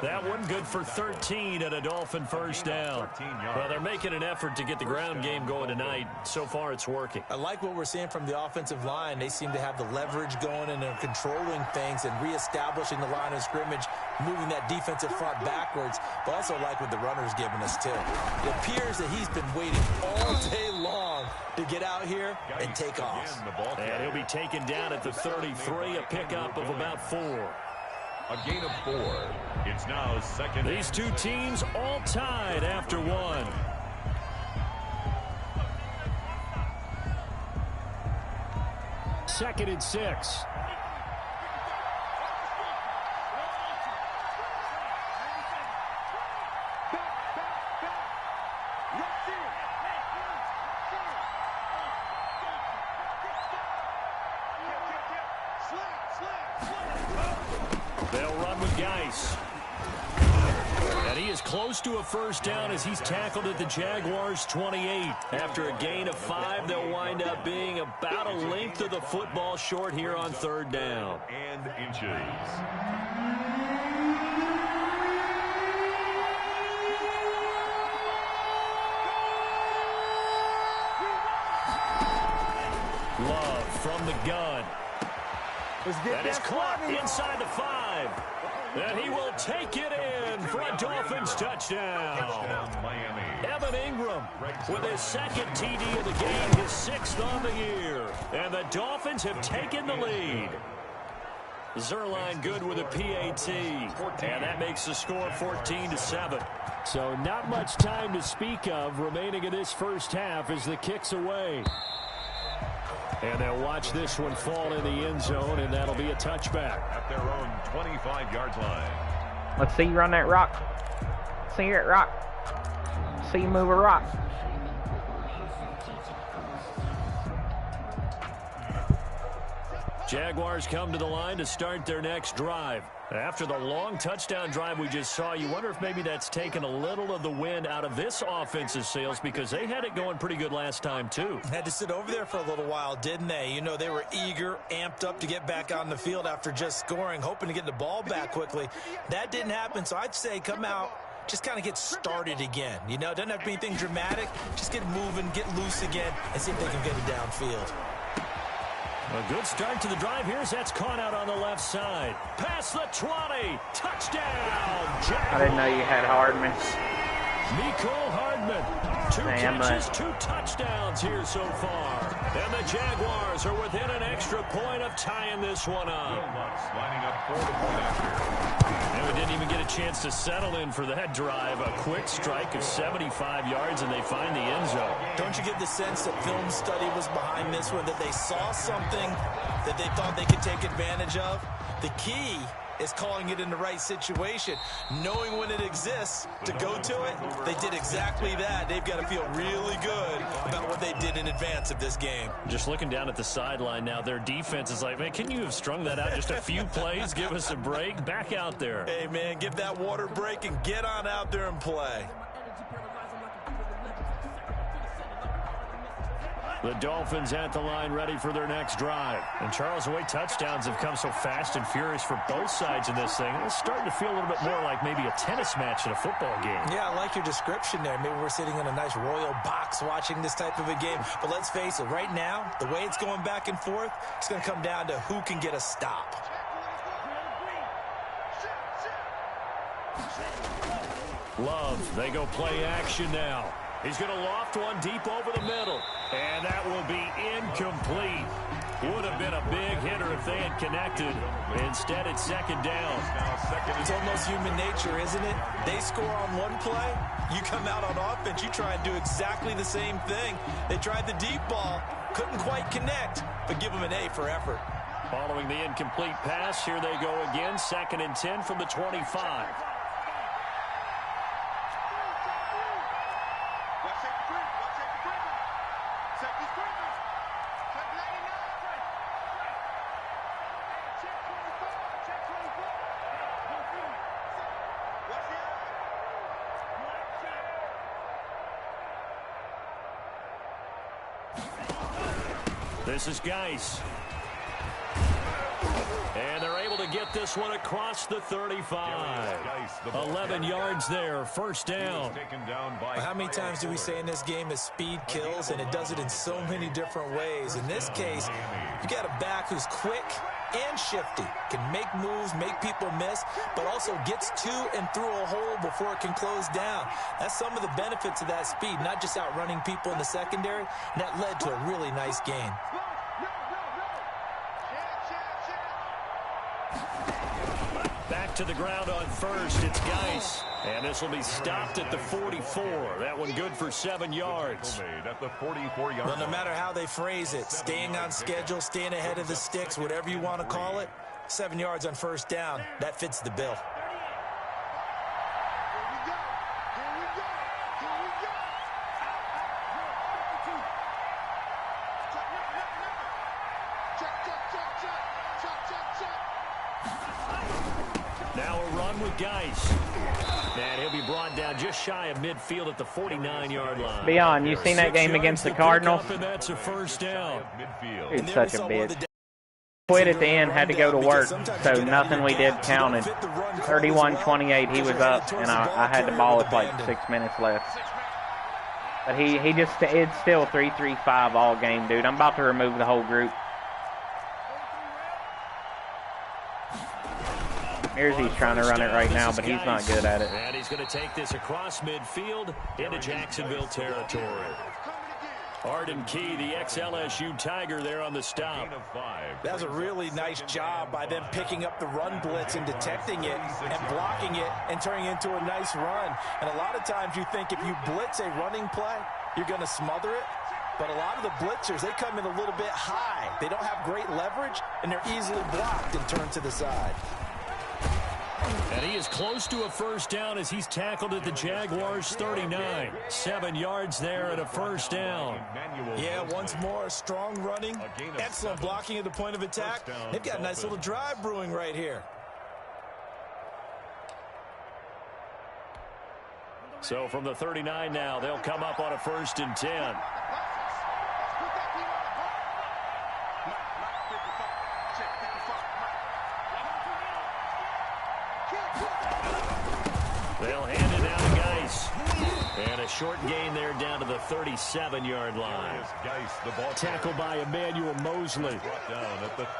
[SPEAKER 6] That one good for 13 and a Dolphin first down. Well, they're making an effort to get the ground game going tonight. So far, it's working.
[SPEAKER 14] I like what we're seeing from the offensive line. They seem to have the leverage going and they're controlling things and reestablishing the line of scrimmage, moving that defensive front backwards. But also like what the runner's giving us, too. It appears that he's been waiting all day long to get out here and take off.
[SPEAKER 6] And he'll be taken down at the 33, a pickup of about 4.
[SPEAKER 8] A gain of 4. It's now 2nd.
[SPEAKER 6] These two teams all tied after 1. Second and 6. They'll run with Geis. And he is close to a first down as he's tackled at the Jaguars' 28. After a gain of 5, they'll wind up being about a length of the football short here on 3rd down.
[SPEAKER 8] And inches.
[SPEAKER 6] Love from the gun. That is caught inside the 5. And he will take it in for a Dolphins touchdown. Evan Ingram with his 2nd TD of the game, his 6th on the year. And the Dolphins have taken the lead. Zerline good with a PAT. And that makes the score 14-7. So not much time to speak of remaining in this first half as the kick's away. And they'll watch this one fall in the end zone, and that'll be a touchback.
[SPEAKER 8] At their own 25-yard line.
[SPEAKER 4] Let's see you run that rock. See it rock. See you move a rock.
[SPEAKER 6] Jaguars come to the line to start their next drive. After the long touchdown drive we just saw, you wonder if maybe that's taken a little of the wind out of this offensive sails because they had it going pretty good last time, too.
[SPEAKER 14] Had to sit over there for a little while, didn't they? You know, they were eager, amped up to get back on the field after just scoring, hoping to get the ball back quickly. That didn't happen, so I'd say come out, just kind of get started again. You know, doesn't have to be anything dramatic. Just get moving, get loose again, and see if they can get it downfield.
[SPEAKER 6] A good start to the drive here as that's caught out on the left side. Past the 20. Touchdown, Jaguars.
[SPEAKER 4] I didn't know you had Hardman.
[SPEAKER 6] Mecole Hardman. 2 catches, 2 touchdowns here so far. And the Jaguars are within an extra point of tying this one up.
[SPEAKER 8] Lining up for the point after.
[SPEAKER 6] And we didn't even get a chance to settle in for that drive. A quick strike of 75 yards, and they find the end zone.
[SPEAKER 14] Don't you get the sense that film study was behind this one, that they saw something that they thought they could take advantage of? The key is calling it in the right situation, knowing when it exists to go to it. They did exactly that. They've got to feel really good about what they did in advance of this game.
[SPEAKER 6] Just looking down at the sideline now, their defense is like, man, can you have strung that out just a few plays? Give us a break. Back out there.
[SPEAKER 14] Hey, man, give that water break and get on out there and play.
[SPEAKER 6] The Dolphins at the line ready for their next drive. And Charles, the way touchdowns have come so fast and furious for both sides in this thing, it's starting to feel a little bit more like maybe a tennis match in a football game.
[SPEAKER 14] Yeah, I like your description there. Maybe we're sitting in a nice royal box watching this type of a game. But let's face it, right now, the way it's going back and forth, it's going to come down to who can get a stop.
[SPEAKER 6] Love, they go play action now. He's going to loft one deep over the middle. And that will be incomplete. Would have been a big hitter if they had connected. Instead, it's second down.
[SPEAKER 14] It's almost human nature, isn't it? They score on one play. You come out on offense, you try and do exactly the same thing. They tried the deep ball, couldn't quite connect, but give them an A for effort.
[SPEAKER 6] Following the incomplete pass, here they go again. 2nd and 10 from the 25. This is Geis. And they're able to get this one across the 35. 11 yards there, first down.
[SPEAKER 14] How many times do we say in this game is speed kills, and it does it in so many different ways. In this case, you got a back who's quick and shifty, can make moves, make people miss, but also gets to and through a hole before it can close down. That's some of the benefits of that speed, not just outrunning people in the secondary, and that led to a really nice gain.
[SPEAKER 6] Back to the ground on first, it's Geis. And this will be stopped at the 44. That one good for 7 yards.
[SPEAKER 14] Well, no matter how they phrase it, staying on schedule, staying ahead of the sticks, whatever you want to call it, 7 yards on first down, that fits the bill.
[SPEAKER 6] Now a run with Geis. And he'll be brought down just shy of midfield at the 49-yard line.
[SPEAKER 4] Beyond, you seen that game against the Cardinals?
[SPEAKER 6] And that's a first down.
[SPEAKER 4] It's such a bitch. Quit at the end, had to go to work, so nothing we did counted. 31-28, he was up, and I had the ball with like 6 minutes left. But it's still 3-3-5 all game, dude. I'm about to remove the whole group. Here's he's trying to run it right now, but he's not good at it.
[SPEAKER 6] And he's going to take this across midfield into Jacksonville territory. Arden Key, the ex-LSU Tiger, there on the stop.
[SPEAKER 14] That was a really nice job by them picking up the run blitz and detecting it and blocking it and turning it into a nice run. And a lot of times you think if you blitz a running play, you're going to smother it. But a lot of the blitzers, they come in a little bit high. They don't have great leverage, and they're easily blocked and turned to the side.
[SPEAKER 6] And he is close to a first down as he's tackled at the Jaguars' 39. 7 yards there and a first down.
[SPEAKER 14] Yeah, once more, strong running, excellent blocking at the point of attack. They've got a nice little drive brewing right here.
[SPEAKER 6] So from the 39 now, they'll come up on a 1st and 10. They'll hand it down to Geis. And a short gain there down to the 37-yard line. Tackled by Emmanuel Mosley.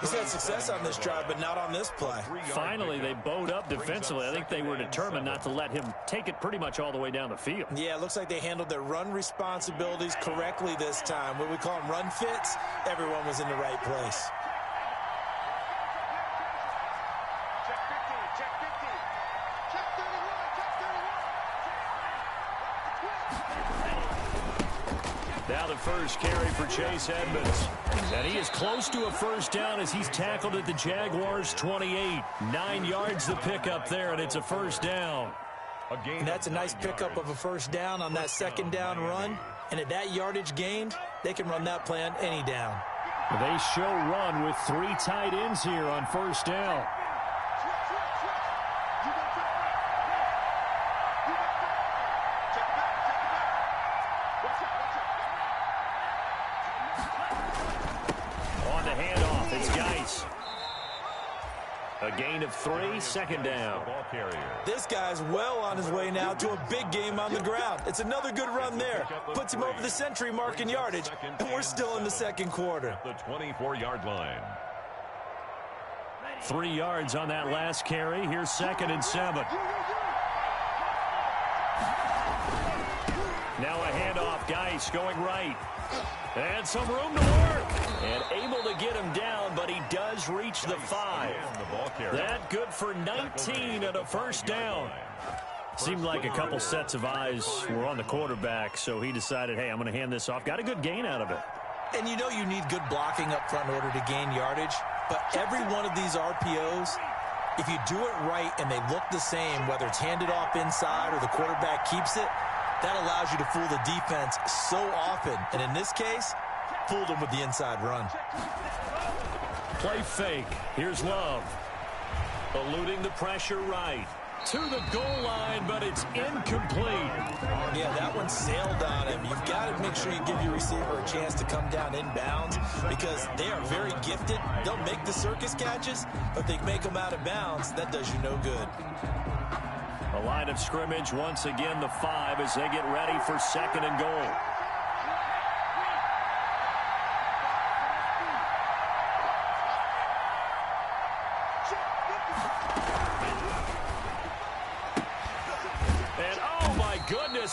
[SPEAKER 14] He's had success on this drive, but not on this play.
[SPEAKER 6] Finally, they bowed up defensively. I think they were determined not to let him take it pretty much all the way down the field.
[SPEAKER 14] Yeah, it looks like they handled their run responsibilities correctly this time. What we call them run fits, everyone was in the right place.
[SPEAKER 6] Now the first carry for Chase Edmonds. And he is close to a first down as he's tackled at the Jaguars' 28. 9 yards the pickup there, and it's a first down.
[SPEAKER 14] And that's a nice pickup of a first down on that second down run. And at that yardage gained, they can run that play on any down.
[SPEAKER 6] They show run with 3 tight ends here on first down. A gain of 3, second down.
[SPEAKER 14] This guy's well on his way now to a big game on the ground. It's another good run there. Puts him over the century mark in yardage, and we're still in the second quarter.
[SPEAKER 8] The 24-yard line.
[SPEAKER 6] 3 yards on that last carry. Here's 2nd and 7. Now a handoff. Geis going right. And some room to work. And able to get him down, but he does reach the 5. That good for 19 and a first down. Seemed like a couple sets of eyes were on the quarterback, so he decided, hey, I'm going to hand this off. Got a good gain out of it.
[SPEAKER 14] And you know you need good blocking up front in order to gain yardage, but every one of these RPOs, if you do it right and they look the same, whether it's handed off inside or the quarterback keeps it, that allows you to fool the defense so often. And in this case, fooled them with the inside run.
[SPEAKER 6] Play fake. Here's Love. Eluding the pressure right. To the goal line, but it's incomplete.
[SPEAKER 14] Yeah, that one sailed on him. You've got to make sure you give your receiver a chance to come down inbounds because they are very gifted. They'll make the circus catches, but they make them out of bounds. That does you no good.
[SPEAKER 6] A line of scrimmage, once again, the 5 as they get ready for 2nd and goal.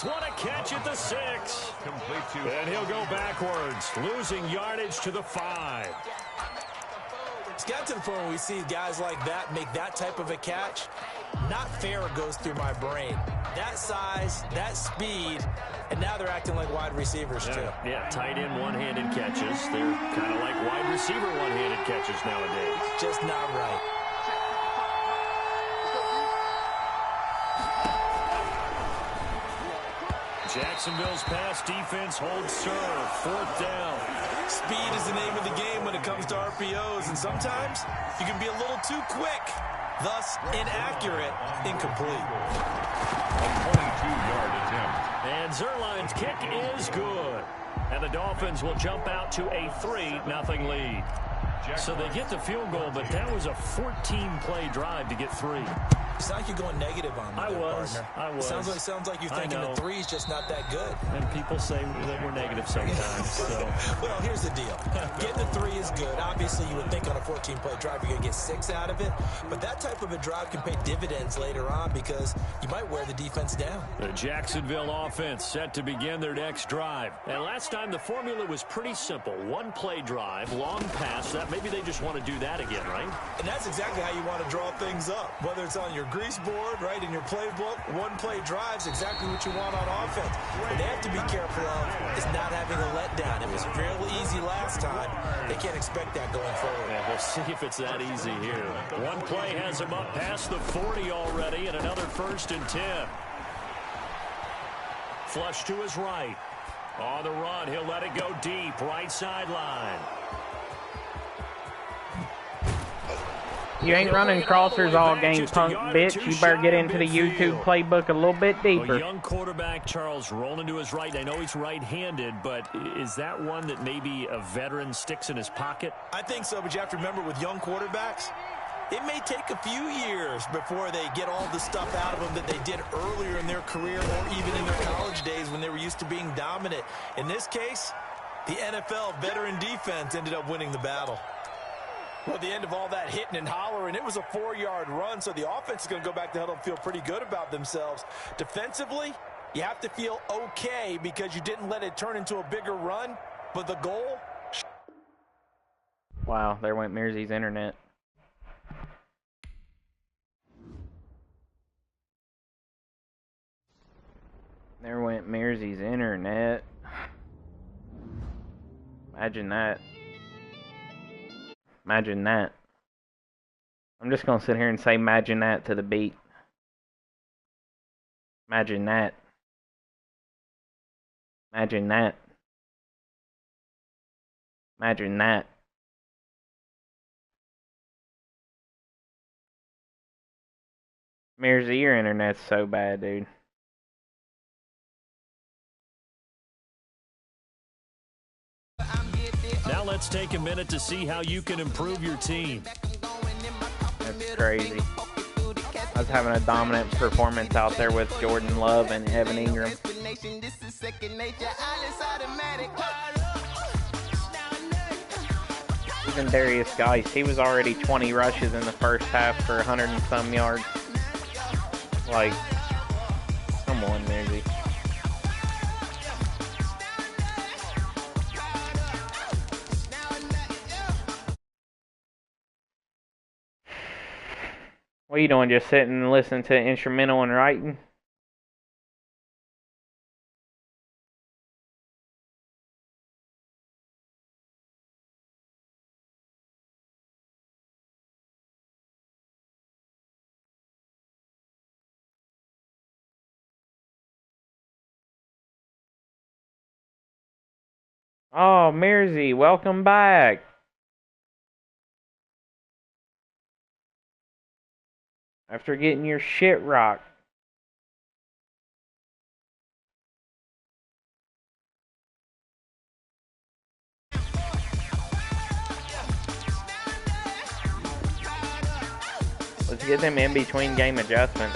[SPEAKER 6] What a catch at the 6. And he'll go backwards, losing yardage to the 5.
[SPEAKER 14] It's got to the point where we see guys like that make that type of a catch. Not fair goes through my brain. That size, that speed, and now they're acting like wide receivers too.
[SPEAKER 6] Yeah, tight end one-handed catches. They're kind of like wide receiver one-handed catches nowadays.
[SPEAKER 14] Just not right.
[SPEAKER 6] Jacksonville's pass defense holds serve. 4th down.
[SPEAKER 14] Speed is the name of the game when it comes to RPOs, and sometimes you can be a little too quick, thus inaccurate, incomplete.
[SPEAKER 8] A 22-yard attempt.
[SPEAKER 6] And Zerline's kick is good. And the Dolphins will jump out to a 3-0 lead. So they get the field goal, but that was a 14-play drive to get 3.
[SPEAKER 14] It's like you're going negative on me.
[SPEAKER 6] I was.
[SPEAKER 14] Sounds like you're thinking the 3's just not that good.
[SPEAKER 6] And people say that we're negative sometimes. So.
[SPEAKER 14] Well, here's the deal. Getting the 3 is good. Obviously, you would think on a 14-play drive you're going to get 6 out of it. But that type of a drive can pay dividends later on because you might wear the defense down.
[SPEAKER 6] The Jacksonville offense set to begin their next drive. And last time the formula was pretty simple. 1-play drive, long pass. That maybe they just want to do that again, right?
[SPEAKER 14] And that's exactly how you want to draw things up. Whether it's on your grease board, right, in your playbook, 1-play drives exactly what you want on offense. What they have to be careful of is not having a letdown. It was real easy last time. They can't expect that going forward.
[SPEAKER 6] Yeah, we'll see if it's that easy here. 1 play has him up past the 40 already, and another 1st and 10. Flush to his right. On the run, he'll let it go deep, right sideline.
[SPEAKER 4] You ain't running crossers all game, punk bitch. You better get into the YouTube playbook a little bit deeper.
[SPEAKER 6] A young quarterback, Charles, rolling to his right. I know he's right-handed, but is that one that maybe a veteran sticks in his pocket?
[SPEAKER 14] I think so, but you have to remember with young quarterbacks, it may take a few years before they get all the stuff out of them that they did earlier in their career or even in their college days when they were used to being dominant. In this case, the NFL veteran defense ended up winning the battle. Well, at the end of all that hitting and hollering, it was a 4-yard run, so the offense is going to go back to huddle and feel pretty good about themselves. Defensively, you have to feel okay because you didn't let it turn into a bigger run, but the goal...
[SPEAKER 4] Wow, there went Mearsy's internet. There went Mearsy's internet. Imagine that. Imagine that. I'm just going to sit here and say imagine that to the beat. Imagine that. Imagine that. Imagine that. Mearsy, your internet's so bad, dude.
[SPEAKER 6] Now let's take a minute to see how you can improve your team.
[SPEAKER 4] That's crazy. I was having a dominant performance out there with Jordan Love and Evan Ingram. Even Darius Geis, he was already 20 rushes in the first half for 100 and some yards. Like, come on, Mearsy. What are you doing? Just sitting and listening to instrumental and writing? Oh, Mersey, welcome back. After getting your shit rocked. Let's get them in between game adjustments.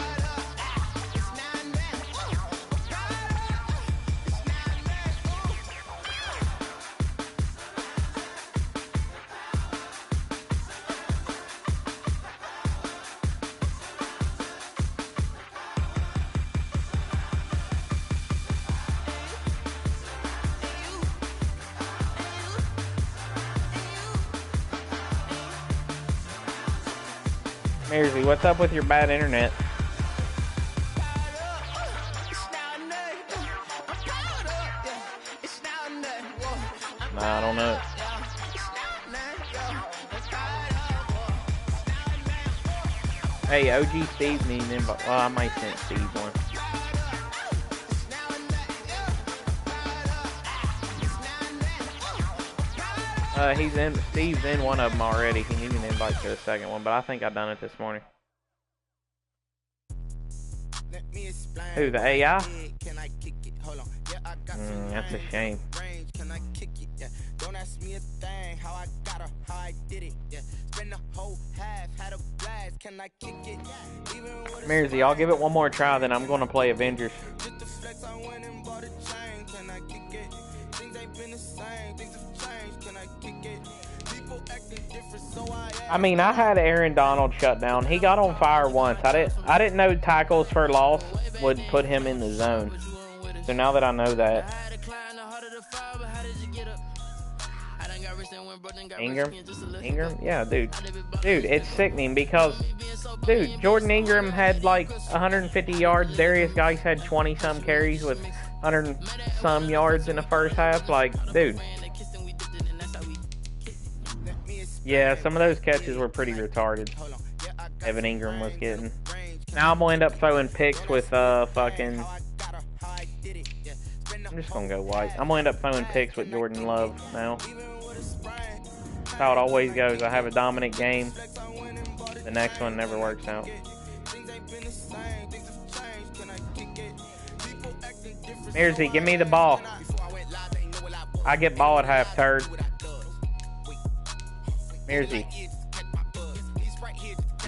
[SPEAKER 4] Mersey, what's up with your bad internet? Nah, I don't know. Hey, OG Steve needs an invite. Well, I might send Steve one. Steve's in one of them already. He needs an invite to the second one, but I think I done it this morning. Who, the AI? That's a shame. Don't ask me a thing, how I got her, how I did it, yeah. Spend the whole half, had a blast, can I kick it? Mersey, I'll give it one more try, then I'm going to play Avengers. Just to flex, I went and bought a chain, can I kick it? Things ain't been the same, things have changed, can I kick it? People acting different, so I mean, I had Aaron Donald shut down. He got on fire once. I didn't know tackles for loss would put him in the zone. So now that I know that. Ingram? Yeah, dude, it's sickening because, dude, Jordan Ingram had like 150 yards. Darius Geis had 20-some carries with 100-some yards in the first half. Like, dude. Yeah, some of those catches were pretty retarded. Evan Ingram was getting. Now I'm going to end up throwing picks with fucking... I'm just going to go white. I'm going to end up throwing picks with Jordan Love now. That's how it always goes. I have a dominant game. The next one never works out. Mersey, give me the ball. I get ball at half, turd.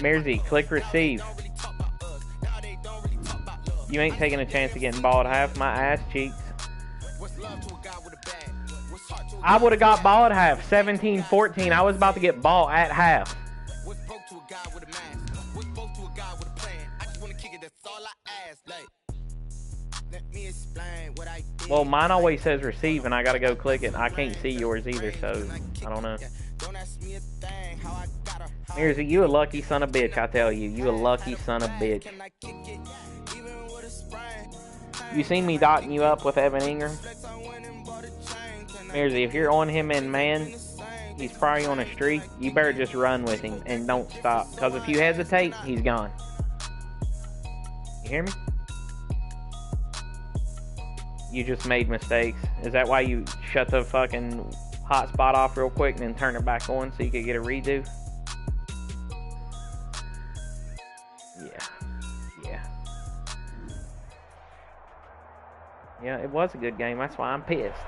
[SPEAKER 4] Mersey, click receive. You ain't taking a chance of getting ball at half. My ass cheeks. I would have got ball at half. 17-14. I was about to get ball at half. Well, mine always says receive, and I gotta go click it. I can't see yours either, so I don't know. Mersey, you a lucky son of a bitch, I tell you. You a lucky son of a bitch. You seen me dotting you up with Evan Ingram? Mersey, if you're on him in man, he's probably on a streak. You better just run with him and don't stop. Because if you hesitate, he's gone. You hear me? You just made mistakes. Is that why you shut the fucking hotspot off real quick and then turn it back on so you could get a redo? Yeah, it was a good game. That's why I'm pissed.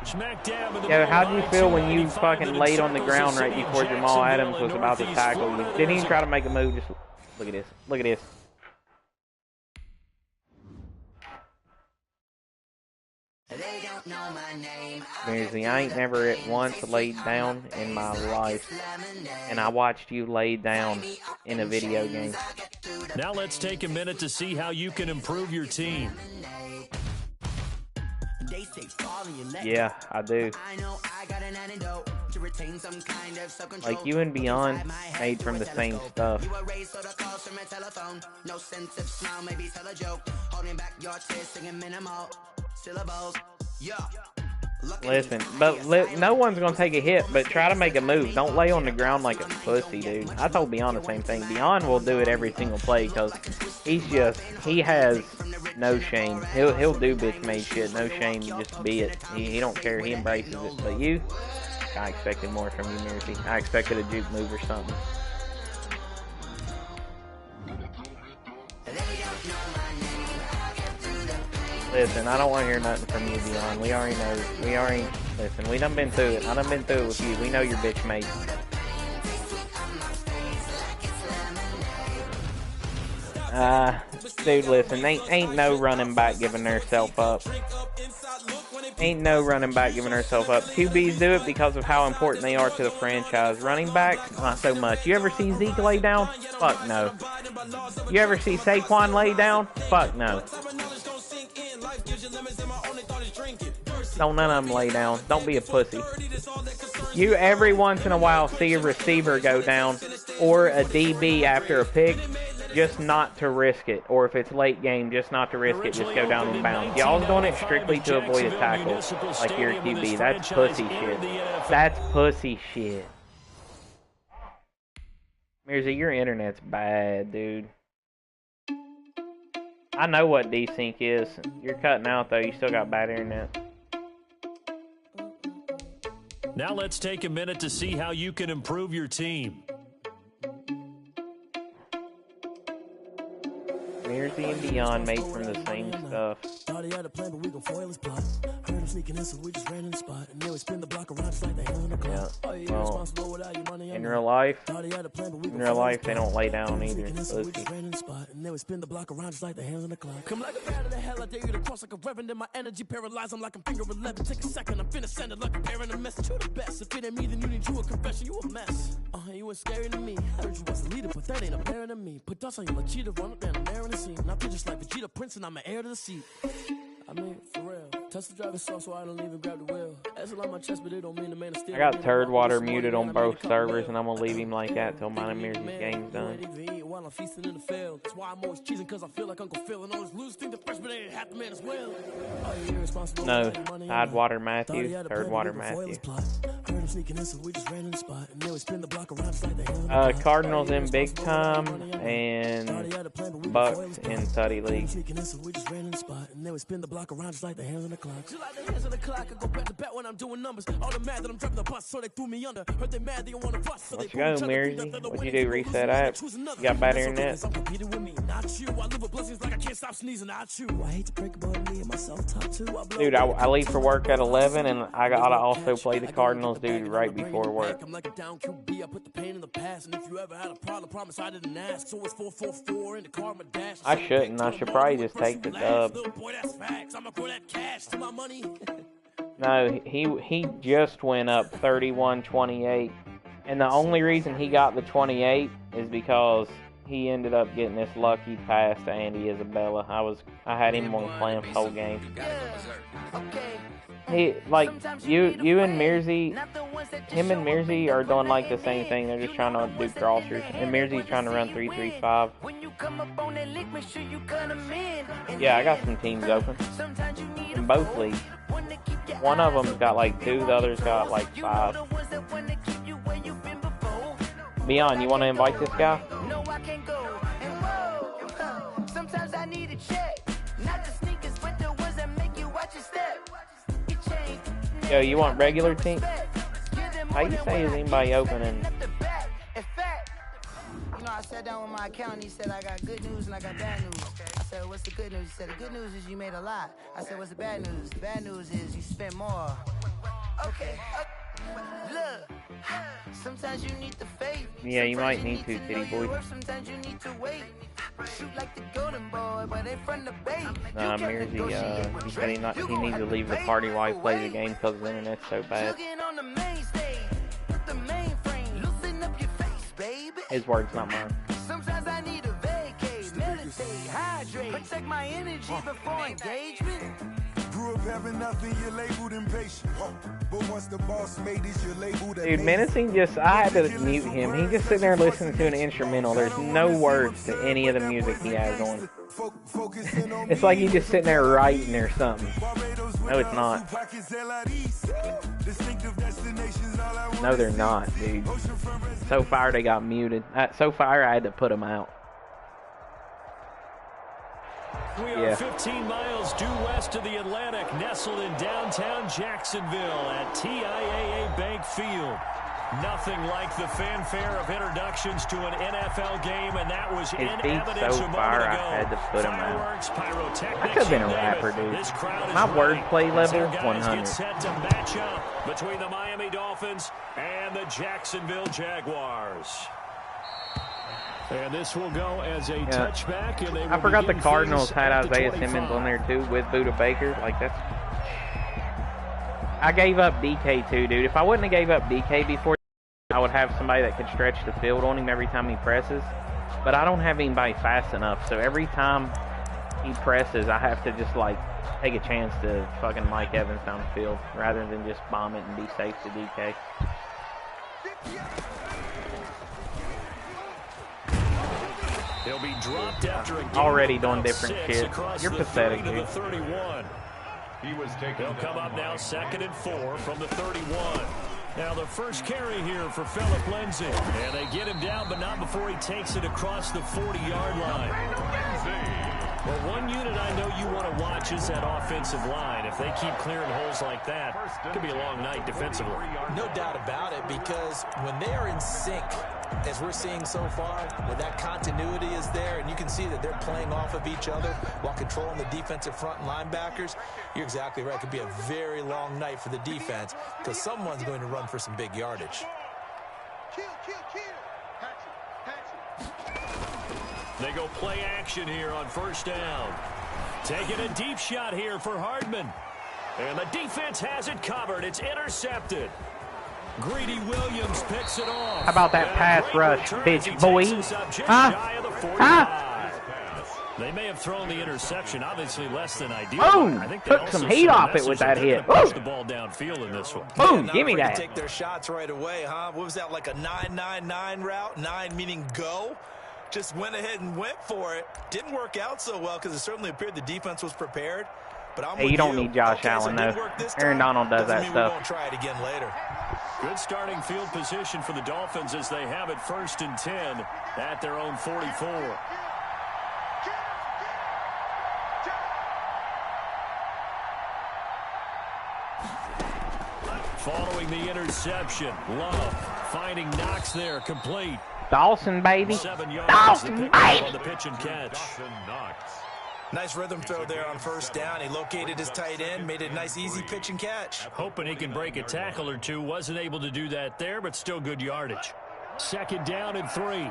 [SPEAKER 4] Yeah, how did you feel when you fucking laid on the ground right before Jamal Adams was about to tackle you? Didn't even try to make a move. Just look at this. Look at this. Mersey, I ain't never at once laid down in my life, and I watched you lay down in a video game.
[SPEAKER 6] Now let's take a minute to see how you can improve your team.
[SPEAKER 4] Yeah, I do. Like you and Beyond made from the same stuff. Listen, but no one's going to take a hit, but try to make a move. Don't lay on the ground like a pussy, dude. I told Beyond the same thing. Beyond will do it every single play because he has no shame. He'll do bitch-made shit, no shame, just be it. He don't care, he embraces it. But you, I expected more from you, Mersey. I expected a juke move or something. Listen, I don't want to hear nothing from you, Beyond. We already know. Listen, we done been through it. I done been through it with you. We know your bitch mate. Dude, listen, ain't no running back giving herself up. Ain't no running back giving herself up. QBs do it because of how important they are to the franchise. Running backs, not so much. You ever see Zeke lay down? Fuck no. You ever see Saquon lay down? Fuck no. Don't none of them lay down. Don't be a pussy. You every once in a while see a receiver go down or a DB after a pick, just not to risk it. Or if it's late game, just not to risk it. Just go down and bounce. Y'all's doing it strictly to avoid a tackle like you're a QB. That's pussy shit. That's pussy shit. Mirza, your internet's bad, dude. I know what desync is. You're cutting out, though. You still got bad internet.
[SPEAKER 6] Now let's take a minute to see how you can improve your team.
[SPEAKER 4] Mersey and Beyond made from the same stuff. Yeah. Well, in real life, they don't lay down either.
[SPEAKER 15] Come like a bat of the hell, I dare you to cross like a reverend in my energy paralyzed. I'm like I'm finger 11. Take a second, I'm finna send it like a parent a message. You the best. If it ain't me, then you need you a confession. You a mess. You ain't scary to me. Heard you was a leader, but that ain't apparent to me. Put dust on you like cheetah, run up down the air in the scene. Not just like Vegeta Prince, and I'm an heir to the seat. I mean, for real. Touch the driver's soft so I don't even grab the wheel. That's a lot on my chest, but it don't mean the man is still.
[SPEAKER 4] I got Turd Water muted on both servers, and I'm gonna leave him like that till mine and Mersey's game's done.
[SPEAKER 15] While I'm feasting in the field. That's why I'm always cheesing, cause I feel like Uncle Phil. And always lose things the freshman ain't half the man as well.
[SPEAKER 4] No, Tidewater Matthew, Turd Water Matthew. Cardinals in big time, and Bucks in Tuddy League. Let's go, Mersey. What'd you do? Reset app? You got bad internet? Dude, I leave for work at 11, and I gotta also play the Cardinals, dude, right before work. I shouldn't. I should probably just take the dub. No, he just went up 31-28, and the only reason he got the 28 is because he ended up getting this lucky pass to Andy Isabella. I had him on plan the whole game. He like you and Mersey, him and Mersey are doing like the same thing. They're just trying to do crossers, and Mersey's trying to run 3-3-5. Yeah, I got some teams open in both leagues. One of them's got like 2, the other's got like 5. Beyond, you want to invite this guy? Sometimes I need a check. Not the sneakers, but the ones that make you watch your step. Yo, you want regular team? How you say is anybody opening?
[SPEAKER 16] You know, I sat down with my accountant. He said I got good news and I got bad news. I said, what's the good news? He said, the good news is you made a lot. I said, what's the bad news? The bad news is you spent more. Okay. Look, sometimes you need the faith.
[SPEAKER 4] Yeah, you might need to, Kitty boy.
[SPEAKER 16] Sometimes you need to wait. Shoot like the golden boy, but they from the bay.
[SPEAKER 4] Nah, Mersey, he said he needs to leave the party while he plays the game because the internet's so bad. His words, not mine.
[SPEAKER 16] Sometimes I need a vacate, meditate, hydrate, protect my energy before engagement.
[SPEAKER 1] having nothing, you're labeled impatient. But once the boss made it, you're labeled
[SPEAKER 4] Dude, Menacing I had to mute him. He just sitting there listening to an instrumental. There's no words to any of the music he has on. It's like he's just sitting there writing or something. No, it's not. No, they're not, dude. So fire they got muted. So fire I had to put them out.
[SPEAKER 6] We are 15 miles due west of the Atlantic, nestled in downtown Jacksonville at TIAA Bank Field. Nothing like the fanfare of introductions to an NFL game, and that was in evidence a moment ago.
[SPEAKER 4] I had to put him out.
[SPEAKER 6] Pyrotechnics,
[SPEAKER 4] I could have been a rapper, dude. My wordplay level, 100.
[SPEAKER 6] Get set to match up between the Miami Dolphins and the Jacksonville Jaguars. And this will go as a touchback. And
[SPEAKER 4] I forgot the Cardinals had Isaiah Simmons on there too with Buda Baker. Like that's. I gave up DK too, dude. If I wouldn't have gave up DK before, I would have somebody that could stretch the field on him every time he presses. But I don't have anybody fast enough, so every time he presses, I have to just like take a chance to fucking Mike Evans down the field rather than just bomb it and be safe to DK.
[SPEAKER 6] He'll be dropped after a
[SPEAKER 4] already doing different shit. You're pathetic, dude.
[SPEAKER 6] He'll come up now 2nd and 4 from the 31. Now the first carry here for Phillip Lindsay. And they get him down, but not before he takes it across the 40-yard line. Well, one unit I know you want to watch is that offensive line. If they keep clearing holes like that, it could be a long night defensively.
[SPEAKER 14] No doubt about it, because when they are in sync, as we're seeing so far, when that continuity is there and you can see that they're playing off of each other while controlling the defensive front linebackers, you're exactly right. It could be a very long night for the defense because someone's going to run for some big yardage.
[SPEAKER 6] They go play action here on first down. Taking a deep shot here for Hardman. And the defense has it covered. It's intercepted. Greedy Williams picks it off.
[SPEAKER 4] How about that pass rush, bitch boy? Huh?
[SPEAKER 6] They may have thrown the interception, obviously less than ideal.
[SPEAKER 4] Boom!
[SPEAKER 6] I think
[SPEAKER 4] took some heat off it with that hit.
[SPEAKER 6] Push the ball downfield in this one.
[SPEAKER 4] Boom! Give me that.
[SPEAKER 14] Take their shots right away, huh? What was that, like a 9-9-9 route? 9 meaning go. Just went ahead and went for it. Didn't work out so well because it certainly appeared the defense was prepared. But I'm
[SPEAKER 4] hey, you don't need Josh Allen though. Aaron Donald does that stuff.
[SPEAKER 14] We won't try it again later.
[SPEAKER 6] Good starting field position for the Dolphins as they have it 1st and 10 at their own 44. Following the interception, Love finding Knox there, complete.
[SPEAKER 4] Dawson, baby.
[SPEAKER 6] 7 yards.
[SPEAKER 4] Dawson, baby.
[SPEAKER 6] On the pitch and catch.
[SPEAKER 14] Nice rhythm throw there on first down. He located his tight end, made it a nice, easy pitch and catch.
[SPEAKER 6] Hoping he can break a tackle or two. Wasn't able to do that there, but still good yardage. 2nd down and 3.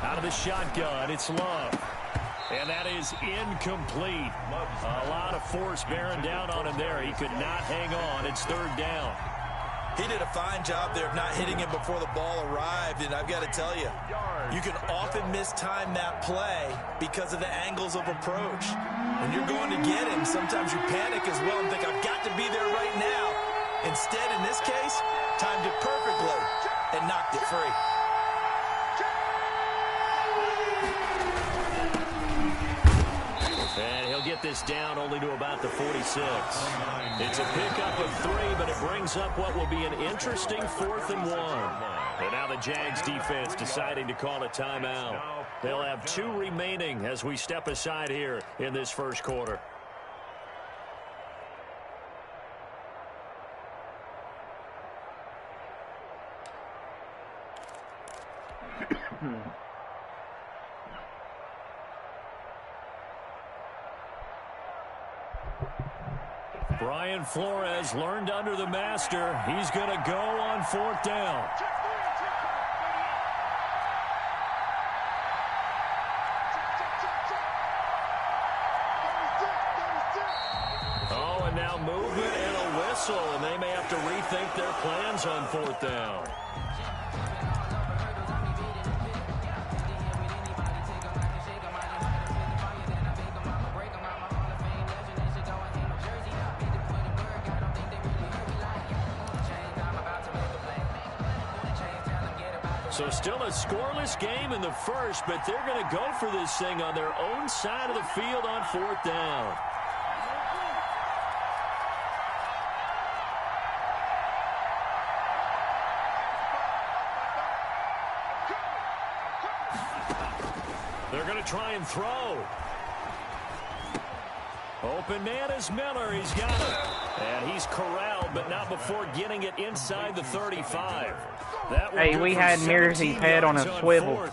[SPEAKER 6] Out of the shotgun, it's Love. And that is incomplete. A lot of force bearing down on him there. He could not hang on. It's 3rd down.
[SPEAKER 14] He did a fine job there of not hitting him before the ball arrived. And I've got to tell you, you can often mistime that play because of the angles of approach. When you're going to get him, sometimes you panic as well and think, I've got to be there right now. Instead, in this case, timed it perfectly and knocked it free.
[SPEAKER 6] And he'll get this down only to about the 46. It's a pickup of 3, but it brings up what will be an interesting 4th and 1. And now the Jags defense deciding to call a timeout. They'll have 2 remaining as we step aside here in this first quarter. Brian Flores learned under the master. He's going to go on 4th down. Oh, and now movement and a whistle. whistle, and they may have to rethink their plans on 4th down. So still a scoreless game in the first, but they're going to go for this thing on their own side of the field on 4th down. They're going to try and throw. Open man is Miller. He's got it. And he's corralled, but not before getting it inside the 35.
[SPEAKER 4] Hey, we had Mirzy's head on a swivel.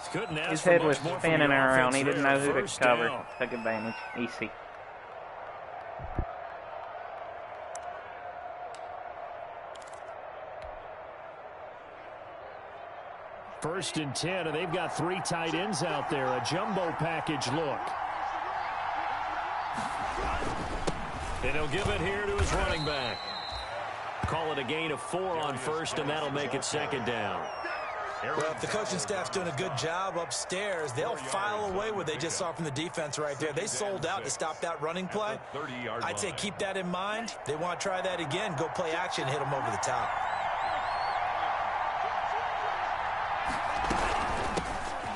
[SPEAKER 4] His head was spinning around. He didn't know who to cover. Took advantage. Easy.
[SPEAKER 6] First and 10, and they've got 3 tight ends out there. A jumbo package look. And he'll give it here to his running back. Call it a gain of 4 on first, and that'll make it 2nd down.
[SPEAKER 14] Well, if the coaching staff's doing a good job upstairs, they'll file away what they just saw from the defense right there. They sold out to stop that running play. I'd say keep that in mind. They want to try that again. Go play action, hit them over the top.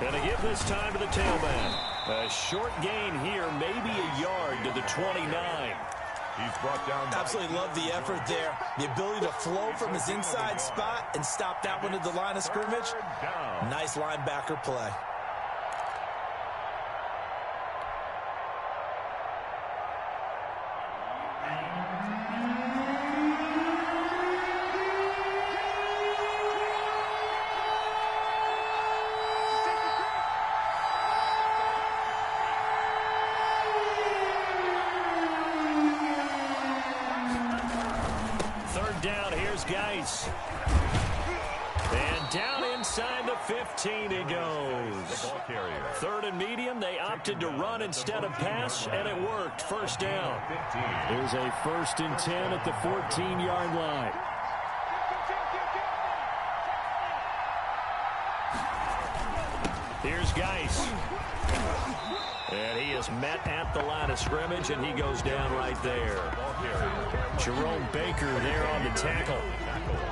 [SPEAKER 6] Gonna give this time to the tailback. A short gain here, maybe a yard to the 29.
[SPEAKER 8] He's brought down.
[SPEAKER 14] Absolutely love the effort there. The ability to flow from his inside spot and stop that one at the line of scrimmage. Nice linebacker play.
[SPEAKER 6] And down inside the 15 he goes. 3rd and medium. They opted to run instead of pass, and it worked. First down. Here's a 1st and 10 at the 14-yard line. Here's Geis. And he is met at the line of scrimmage, and he goes down right there. Jerome Baker there on the tackle.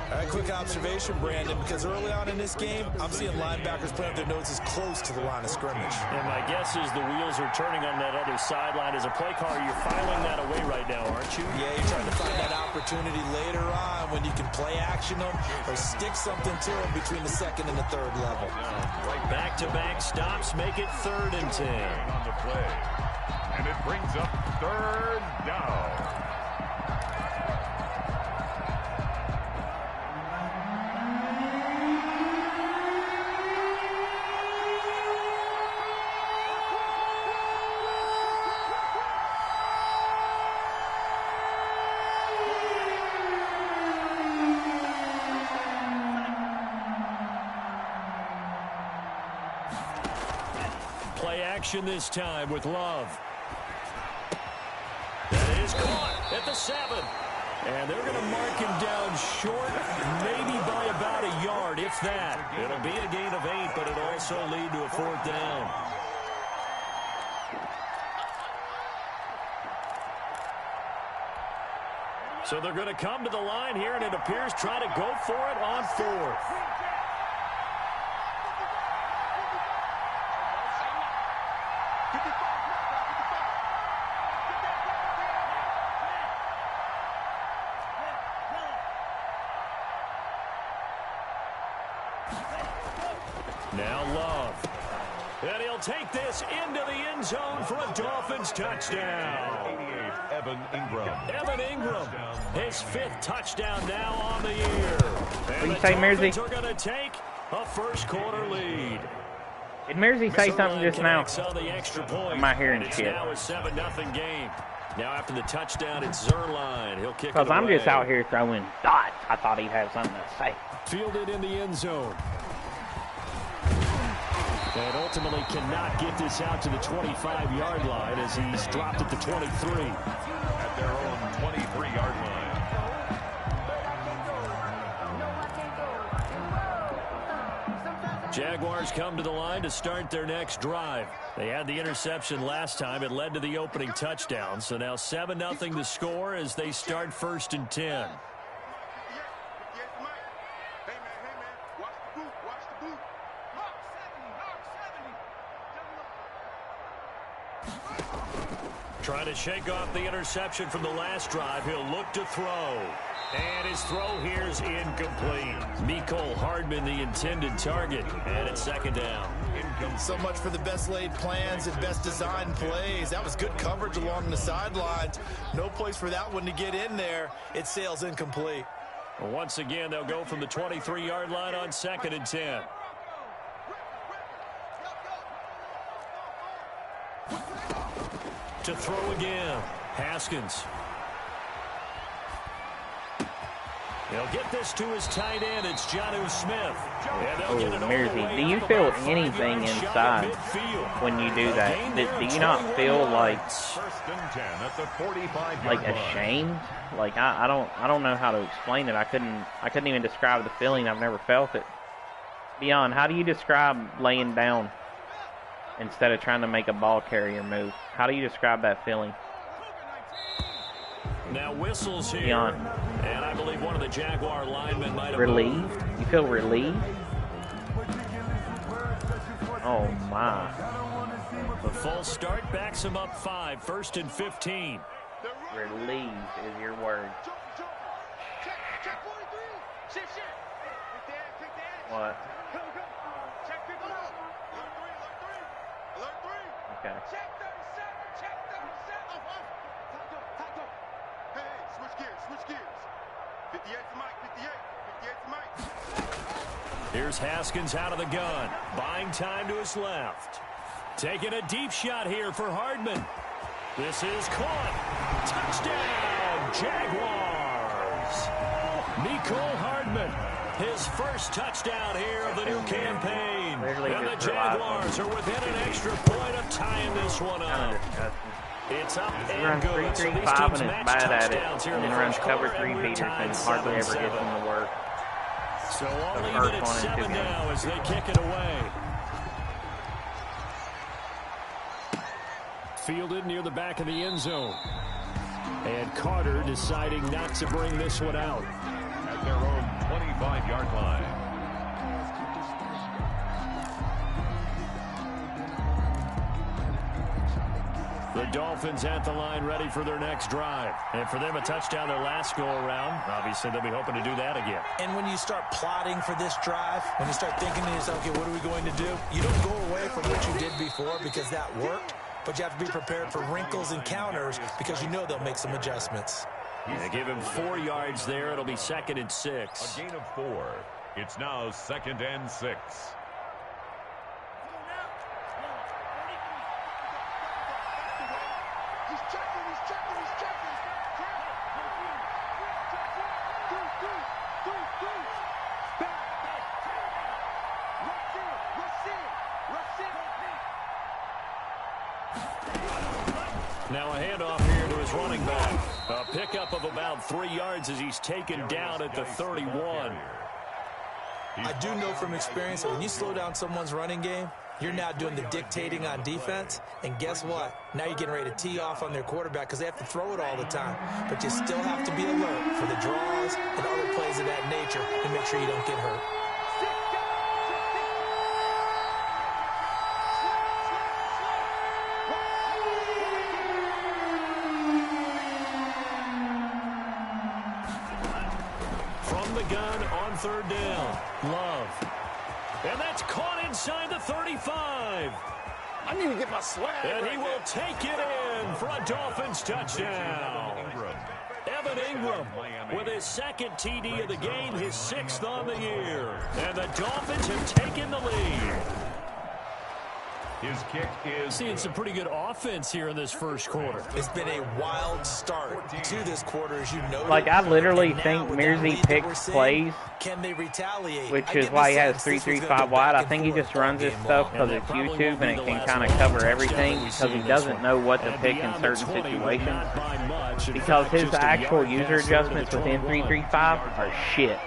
[SPEAKER 14] All right, quick observation, Brandon, because early on in this game, I'm seeing linebackers playing their noses close to the line of scrimmage.
[SPEAKER 6] And my guess is the wheels are turning on that other sideline. As a play caller, you're filing that away right now, aren't you?
[SPEAKER 14] Yeah, you're trying to find that opportunity later on when you can play action them or stick something to them between the 2nd and the 3rd level.
[SPEAKER 6] Right back-to-back stops make it 3rd and 10.
[SPEAKER 8] On the play. And it brings up 3rd down.
[SPEAKER 6] Action this time with Love. That is caught at the 7. And they're going to mark him down short, maybe by about a yard, if that. It'll be a gain of 8, but it'll also lead to a 4th down. So they're going to come to the line here, and it appears try to go for it on 4th. Now Love. And he'll take this into the end zone for a Dolphins touchdown.
[SPEAKER 8] 88, Evan Ingram.
[SPEAKER 6] Evan Ingram, his 5th touchdown now on the year. And the Dolphins are going to take a first-quarter lead.
[SPEAKER 4] Did Mersey say something just now? I'm not hearing
[SPEAKER 6] shit.
[SPEAKER 4] shit.
[SPEAKER 6] Now a 7-0 game. Now after the touchdown, it's Zerline. He'll kick it away.
[SPEAKER 4] Because I'm just out here throwing dots. I thought he'd have something to say.
[SPEAKER 6] Fielded in the end zone. And ultimately cannot get this out to the 25-yard line as he's dropped at the 23.
[SPEAKER 8] At their own 23-yard line.
[SPEAKER 6] Jaguars come to the line to start their next drive. They had the interception last time. It led to the opening touchdown. So now 7-0 the score as they start 1st and 10. Trying to shake off the interception from the last drive. He'll look to throw. And his throw here is incomplete. Mecole Hardman, the intended target. And it's 2nd down.
[SPEAKER 14] So much for the best laid plans and best designed plays. That was good coverage along the sidelines. No place for that one to get in there. It sails incomplete.
[SPEAKER 6] Once again, they'll go from the 23-yard line on 2nd and 10. To throw again. Haskins. He'll get this to his tight end. It's Jonnu Smith.
[SPEAKER 4] Mersey, do you feel anything inside when you do that? Do you not feel like ashamed? Like I don't know how to explain it. I couldn't even describe the feeling. I've never felt it. Beyond, how do you describe laying down instead of trying to make a ball carrier move? How do you describe that feeling?
[SPEAKER 6] Now whistles here.
[SPEAKER 4] Beyond.
[SPEAKER 6] And I believe one of the Jaguar linemen might have
[SPEAKER 4] relieved?
[SPEAKER 6] moved.
[SPEAKER 4] You feel relieved? Oh my.
[SPEAKER 6] The full start backs him up 5, 1st and 15.
[SPEAKER 4] Relieved is your word. What? Okay.
[SPEAKER 6] Here's Haskins out of the gun. Buying time to his left. Taking a deep shot here for Hardman. This is caught. Touchdown, Jaguars. Mecole Hardman, his first touchdown here of the new campaign. And the Jaguars are within an extra point of tying this one up. It's up and good. So these teams match touchdowns here in the
[SPEAKER 4] runs
[SPEAKER 6] first
[SPEAKER 4] cover
[SPEAKER 6] quarter.
[SPEAKER 4] 3 Peterson, hardly ever gets him to work.
[SPEAKER 6] So all even at 7 now as they kick it away. Fielded near the back of the end zone. And Carter deciding not to bring this one out.
[SPEAKER 8] At their own 25-yard line.
[SPEAKER 6] The Dolphins at the line ready for their next drive. And for them, a touchdown their last go-around. Obviously, they'll be hoping to do that again.
[SPEAKER 14] And when you start plotting for this drive, when you start thinking to yourself, okay, what are we going to do? You don't go away from what you did before because that worked, but you have to be prepared for wrinkles and counters because you know they'll make some adjustments.
[SPEAKER 6] They give him 4 yards there. It'll be 2nd and 6.
[SPEAKER 8] A gain of 4. It's now 2nd and 6.
[SPEAKER 6] Now a handoff here to his running back. A pickup of about 3 yards as he's taken down at the 31.
[SPEAKER 14] I do know from experience that when you slow down someone's running game, you're now doing the dictating on defense. And guess what? Now you're getting ready to tee off on their quarterback because they have to throw it all the time. But you still have to be alert for the draws and other plays of that nature to make sure you don't get hurt.
[SPEAKER 6] From the gun on 3rd down. Love. And that's caught inside the 35.
[SPEAKER 10] I need to get my swag.
[SPEAKER 6] And he will take it in for a Dolphins touchdown. Evan Ingram with his 2nd TD of the game, his 6th on the year. And the Dolphins have taken the lead.
[SPEAKER 8] His kick is
[SPEAKER 6] seeing some pretty good offense here in this first quarter.
[SPEAKER 14] It's been a wild start to this quarter, as you know.
[SPEAKER 4] Like, I literally think Mersey picks plays,
[SPEAKER 14] can they retaliate?
[SPEAKER 4] which is why he has 3-3-5 wide. I think he just runs his stuff because it's YouTube and it can kind of cover everything because he doesn't know what to pick in certain situations. Because his actual user adjustments within 3-3-5 are shit.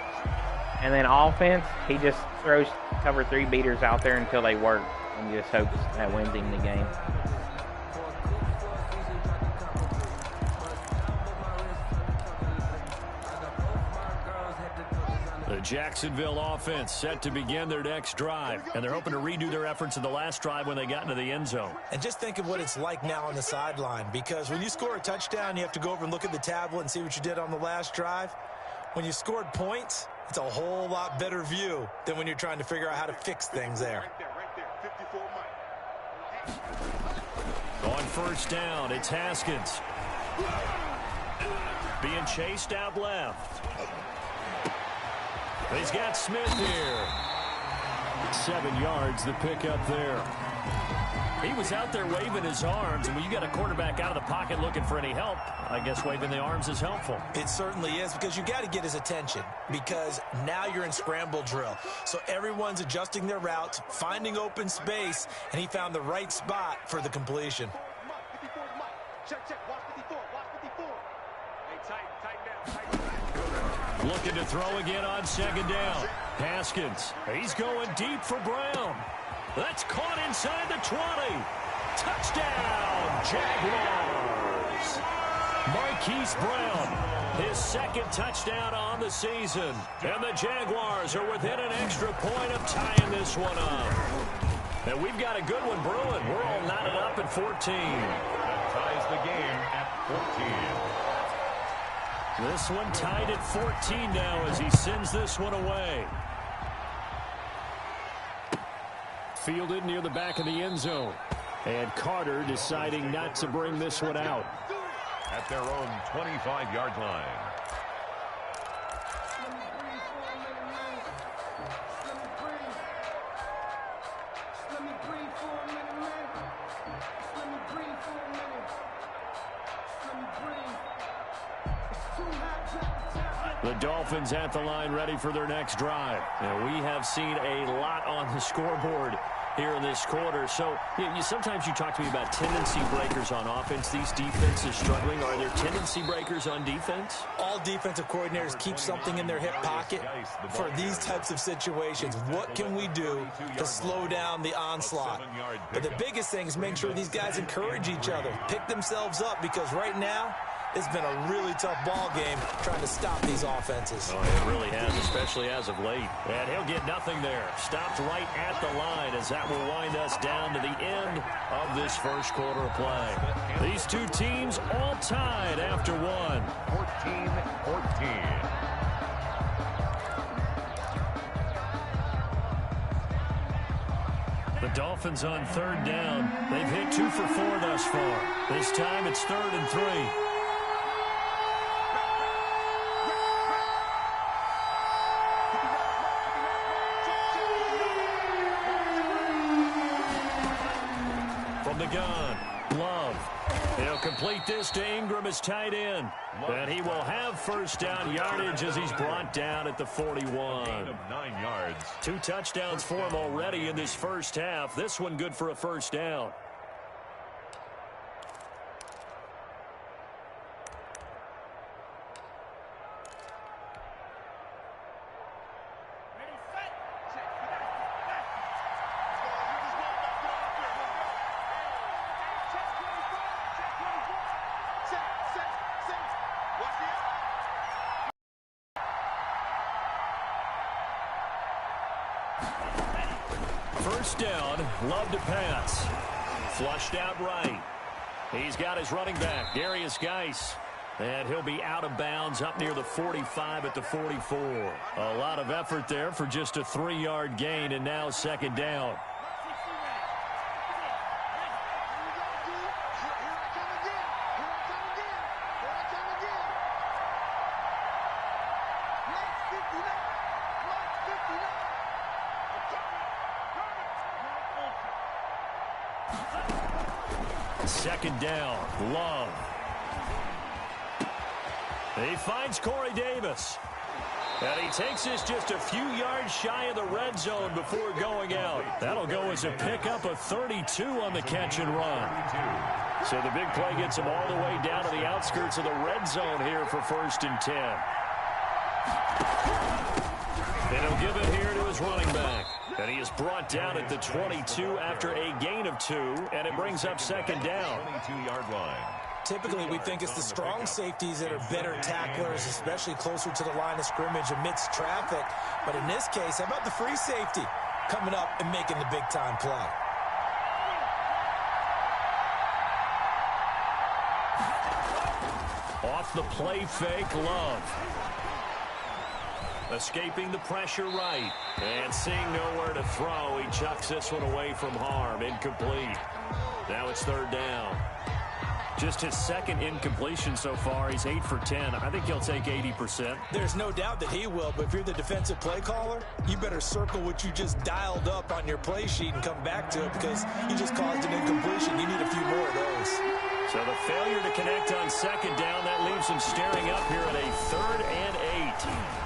[SPEAKER 4] And then offense, he just throws cover 3 beaters out there until they work and just hopes that wins him the game.
[SPEAKER 6] The Jacksonville offense set to begin their next drive, and they're hoping to redo their efforts in the last drive when they got into the end zone.
[SPEAKER 14] And just think of what it's like now on the sideline, because when you score a touchdown, you have to go over and look at the tablet and see what you did on the last drive. When you scored points, it's a whole lot better view than when you're trying to figure out how to fix things there.
[SPEAKER 6] On first down, it's Haskins. Being chased out left. He's got Smith here. 7 yards, the pickup there. He was out there waving his arms, and when you got a quarterback out of the pocket looking for any help, I guess waving the arms is helpful.
[SPEAKER 14] It certainly is, because you got to get his attention, because now you're in scramble drill. So everyone's adjusting their routes, finding open space, and he found the right spot for the completion.
[SPEAKER 6] Looking to throw again on second down. Haskins, he's going deep for Brown. That's caught inside the 20. Touchdown, Jaguars. Marquise Brown, his second touchdown on the season. And the Jaguars are within an extra point of tying this one up. And we've got a good one brewing. We're all knotted up at 14.
[SPEAKER 8] That ties the game at 14.
[SPEAKER 6] This one tied at 14 now as he sends this one away. Fielded near the back of the end zone. And Carter deciding not to bring this one out.
[SPEAKER 8] At their own 25-yard line.
[SPEAKER 6] The Dolphins at the line ready for their next drive. Now, we have seen a lot on the scoreboard here in this quarter. So sometimes you talk to me about tendency breakers on offense. These defenses struggling. Are there tendency breakers on defense?
[SPEAKER 14] All defensive coordinators keep something in their hip pocket for these types of situations. What can we do to slow down the onslaught? But the biggest thing is making sure these guys encourage each other, pick themselves up, because right now, it's been a really tough ball game trying to stop these offenses.
[SPEAKER 6] Oh, it really has, especially as of late. And he'll get nothing there. Stopped right at the line as that will wind us down to the end of this first quarter of play. These two teams all tied after one.
[SPEAKER 8] 14-14.
[SPEAKER 6] The Dolphins on third down. They've hit 2 for 4 thus far. This time it's 3rd and 3. The gun, Love. He'll complete this to Ingram as tight end. And he will have first down yardage as he's brought down at the 41.
[SPEAKER 8] Gain of 9 yards.
[SPEAKER 6] 2 touchdowns for him already in this first half. This one good for a first down. First down, Love to pass. Flushed out right. He's got his running back, Darius Geis. And he'll be out of bounds up near the 45 at the 44. A lot of effort there for just a 3-yard gain, and now second down. Second down, Love. He finds Corey Davis. And he takes this just a few yards shy of the red zone before going out. That'll go as a pickup of 32 on the catch and run. So the big play gets him all the way down to the outskirts of the red zone here for 1st and 10. And he'll give it here to his running back. And he is brought down at the 22 after a gain of 2, and it brings up second down.
[SPEAKER 8] 22-yard line.
[SPEAKER 14] Typically, we think it's the strong safeties that are better tacklers, especially closer to the line of scrimmage amidst traffic. But in this case, how about the free safety coming up and making the big-time play?
[SPEAKER 6] Off the play fake, Love. Escaping the pressure right. And seeing nowhere to throw, he chucks this one away from harm. Incomplete. Now it's third down. Just his second incompletion so far. He's 8 for 10. I think he'll take 80%.
[SPEAKER 14] There's no doubt that he will, but if you're the defensive play caller, you better circle what you just dialed up on your play sheet and come back to it because you just caused an incompletion. You need a few more of those.
[SPEAKER 6] So the failure to connect on second down, that leaves him staring up here at a 3rd and 8.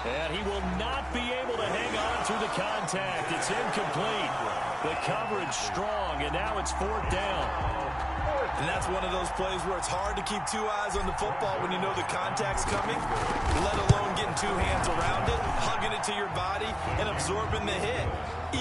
[SPEAKER 6] And he will not be able to hang on through the contact. It's incomplete. The coverage strong, and now it's 4th down.
[SPEAKER 14] And that's one of those plays where it's hard to keep 2 eyes on the football when you know the contact's coming, let alone getting 2 hands around it, hugging it to your body, and absorbing the hit.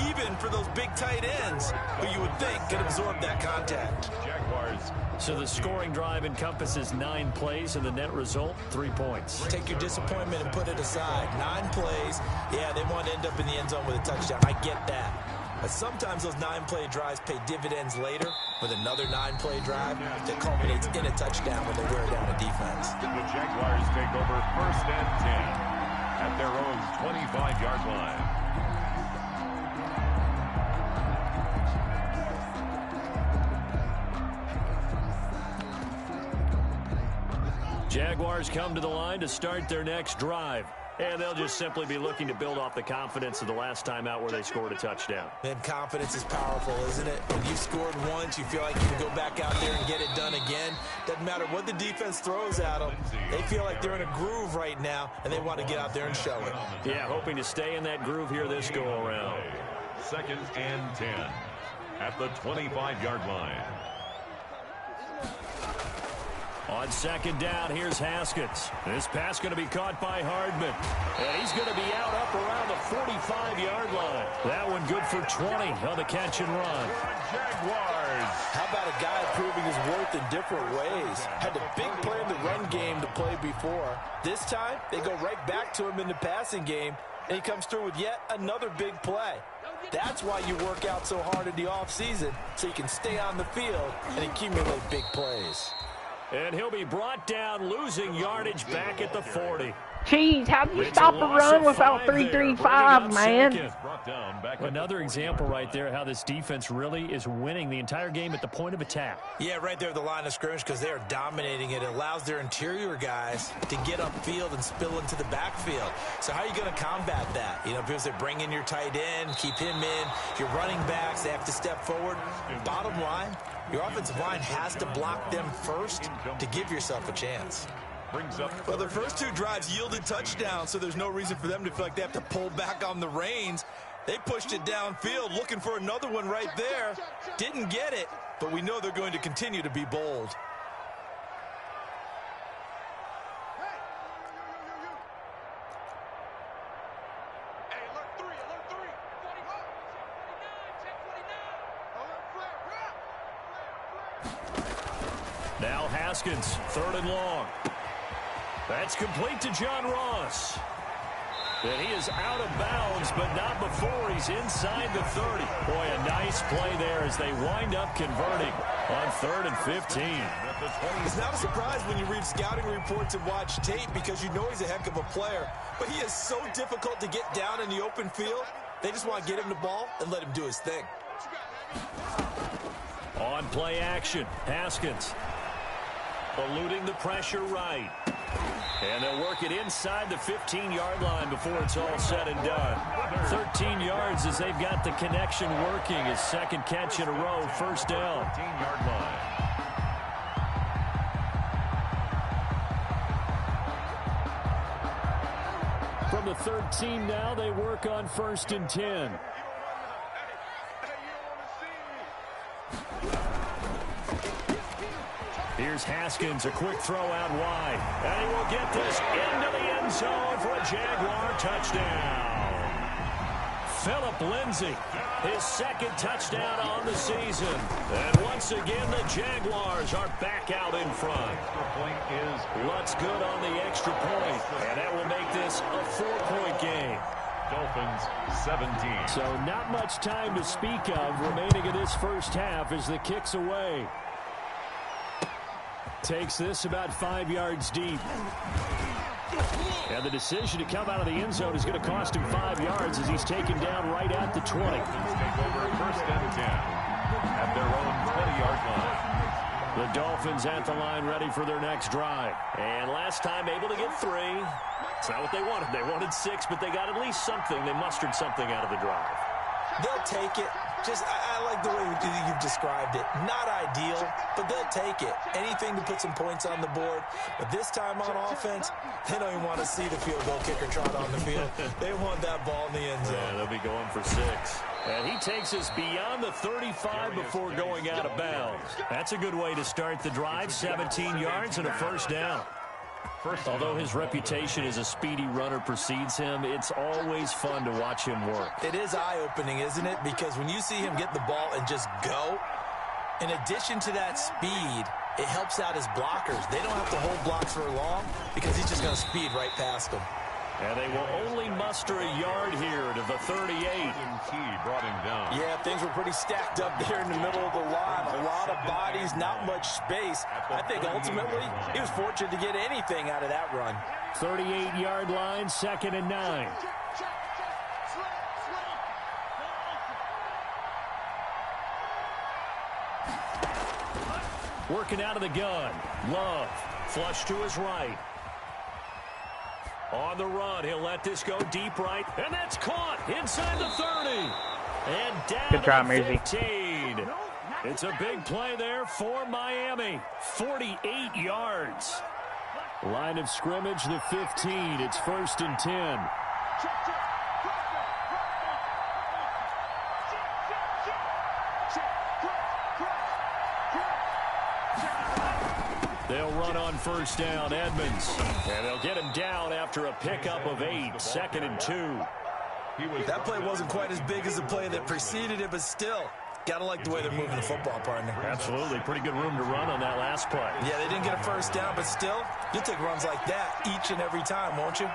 [SPEAKER 14] Even for those big tight ends who you would think could absorb that contact.
[SPEAKER 8] Jaguars.
[SPEAKER 6] So the scoring drive encompasses 9 plays, and the net result, 3 points.
[SPEAKER 14] Take your disappointment and put it aside. 9 plays. Yeah, they want to end up in the end zone with a touchdown. I get that. But sometimes those 9-play drives pay dividends later with another 9-play drive that culminates in a touchdown when they wear down a defense.
[SPEAKER 8] The Jaguars take over 1st and 10 at their own 25-yard line.
[SPEAKER 6] Jaguars come to the line to start their next drive. And they'll just simply be looking to build off the confidence of the last time out where they scored a touchdown.
[SPEAKER 14] And confidence is powerful, isn't it? When you've scored once, you feel like you can go back out there and get it done again. Doesn't matter what the defense throws at them. They feel like they're in a groove right now, and they want to get out there and show it.
[SPEAKER 6] Yeah, hoping to stay in that groove here this go-around.
[SPEAKER 8] 2nd and 10 at the 25-yard line.
[SPEAKER 6] On second down, here's Haskins. This pass going to be caught by Hardman. And he's going to be out up around the 45-yard line. That one good for 20 on the catch and run.
[SPEAKER 8] Jaguars.
[SPEAKER 14] How about a guy proving his worth in different ways? Had a big play in the run game to play before. This time, they go right back to him in the passing game, and he comes through with yet another big play. That's why you work out so hard in the offseason, so you can stay on the field and accumulate big plays.
[SPEAKER 6] And he'll be brought down, losing yardage back at the 40.
[SPEAKER 4] Jeez, how do you stop a run without 3-3-5, man?
[SPEAKER 6] Another example right there how this defense really is winning the entire game at the point of attack.
[SPEAKER 14] Yeah, right there at the line of scrimmage because they are dominating it. It allows their interior guys to get upfield and spill into the backfield. So how are you going to combat that? You know, because they bring in your tight end, keep him in. Your running backs, they have to step forward. Bottom line, your offensive line has to block them first to give yourself a chance. Well, the first 2 drives yielded touchdowns, so there's no reason for them to feel like they have to pull back on the reins. They pushed it downfield, looking for another one right there. Didn't get it, but we know they're going to continue to be bold.
[SPEAKER 6] Now Haskins, 3rd and long. That's complete to John Ross. And he is out of bounds, but not before he's inside the 30. Boy, a nice play there as they wind up converting on 3rd and 15.
[SPEAKER 14] It's not a surprise when you read scouting reports and watch tape because you know he's a heck of a player. But he is so difficult to get down in the open field. They just want to get him the ball and let him do his thing.
[SPEAKER 6] On play action, Haskins eluding the pressure right. And they'll work it inside the 15-yard line before it's all said and done. 13 yards as they've got the connection working. His 2nd catch in a row, 1st down.
[SPEAKER 8] 15-yard line.
[SPEAKER 6] From the 13 now, they work on 1st and 10. Here's Haskins, a quick throw out wide. And he will get this into the end zone for a Jaguar touchdown. Phillip Lindsay, his second touchdown on the season. And once again, the Jaguars are back out in front. Lutz good on the extra point, and that will make this a 4-point game.
[SPEAKER 8] Dolphins 17.
[SPEAKER 6] So not much time to speak of remaining in this first half as the kick's away. Takes this about 5 yards deep. And the decision to come out of the end zone is going to cost him 5 yards as he's taken down right at the 20.
[SPEAKER 8] Take over first and 10 at their own 20-yard line.
[SPEAKER 6] The Dolphins at the line ready for their next drive. And last time able to get 3. It's not what they wanted. They wanted 6, but they got at least something. They mustered something out of the drive.
[SPEAKER 14] They'll take it. I like the way you've described it. Not ideal, but they'll take it. Anything to put some points on the board. But this time on offense, they don't even want to see the field goal kicker trot on the field. They want that ball in the end zone.
[SPEAKER 6] Yeah, they'll be going for 6. And he takes us beyond the 35 before going out of bounds. That's a good way to start the drive. 17 yards and a first down. Although his reputation as a speedy runner precedes him, it's always fun to watch him work.
[SPEAKER 14] It is eye-opening, isn't it? Because when you see him get the ball and just go, in addition to that speed, it helps out his blockers. They don't have to hold blocks for long because he's just going to speed right past them.
[SPEAKER 6] And they will only muster a yard here to the 38.
[SPEAKER 8] Brought him down.
[SPEAKER 14] Yeah, things were pretty stacked up there in the middle of the line. A lot of bodies, not much space. I think ultimately he was fortunate to get anything out of that run.
[SPEAKER 6] 38-yard line, 2nd and 9. Working out of the gun. Love. Flush to his right. On the run, he'll let this go deep right, and that's caught inside the 30. And down
[SPEAKER 4] Good try,
[SPEAKER 6] to
[SPEAKER 4] Mersey.
[SPEAKER 6] 15. It's a big play there for Miami. 48 yards. Line of scrimmage, the 15. It's 1st and 10. They'll run on first down, Edmonds. And they'll get him down after a pickup of 8, 2nd and 2.
[SPEAKER 14] That play wasn't quite as big as the play that preceded it, but still, got to like the way they're moving the football, partner.
[SPEAKER 6] Absolutely. Pretty good room to run on that last play.
[SPEAKER 14] Yeah, they didn't get a first down, but still, you'll take runs like that each and every time, won't you?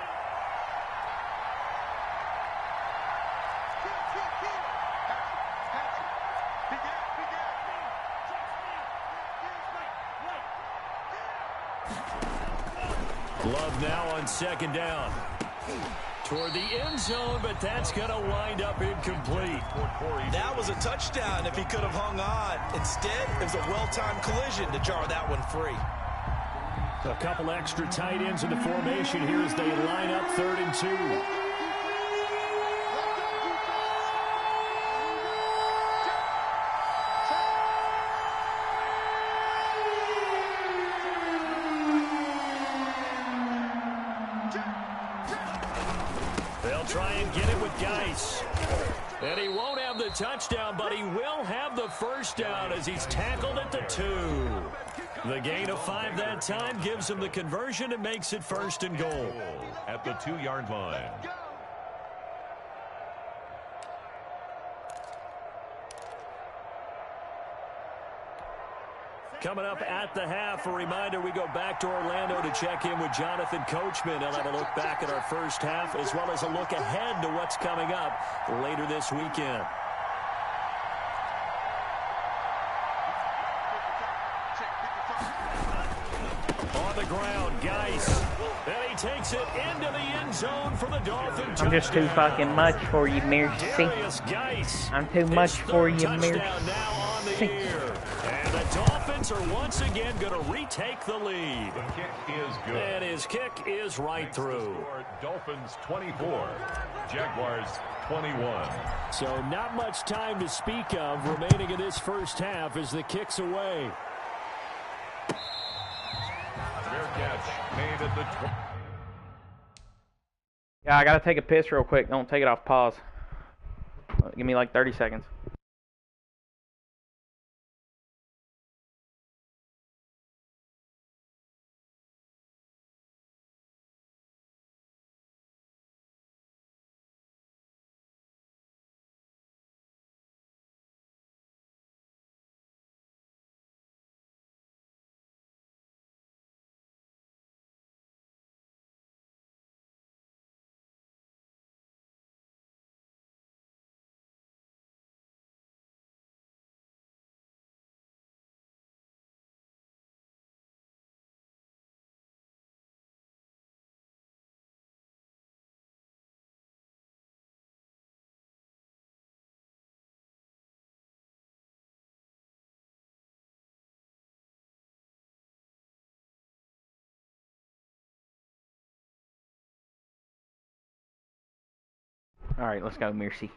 [SPEAKER 6] Love now on 2nd down. Toward the end zone, but that's going to wind up incomplete.
[SPEAKER 14] That was a touchdown if he could have hung on. Instead, it was a well-timed collision to jar that one free.
[SPEAKER 6] A couple extra tight ends in the formation here as they line up 3rd and 2. Try and get it with Geis. And he won't have the touchdown, but he will have the first down as he's tackled at the 2. The gain of 5 that time gives him the conversion and makes it 1st and goal.
[SPEAKER 8] At the 2-yard line.
[SPEAKER 6] Coming up at the half, a reminder, we go back to Orlando to check in with Jonathan Coachman. He'll have a look back at our first half as well as a look ahead to what's coming up later this weekend. On the ground, Geis. And he takes it into the end zone for the Dolphins.
[SPEAKER 4] I'm just too fucking much for you, Mersey. I'm too much for you, Mersey.
[SPEAKER 6] And the Dolphins are once again going to retake the lead.
[SPEAKER 8] The kick is good.
[SPEAKER 6] And his kick is right through.
[SPEAKER 8] Dolphins 24, Jaguars 21.
[SPEAKER 6] So not much time to speak of remaining in this first half as the kick's away.
[SPEAKER 8] Fair catch made at the
[SPEAKER 4] Yeah, I gotta take a piss real quick. Don't take it off pause. Give me like 30 seconds. All right, let's go, Mercy.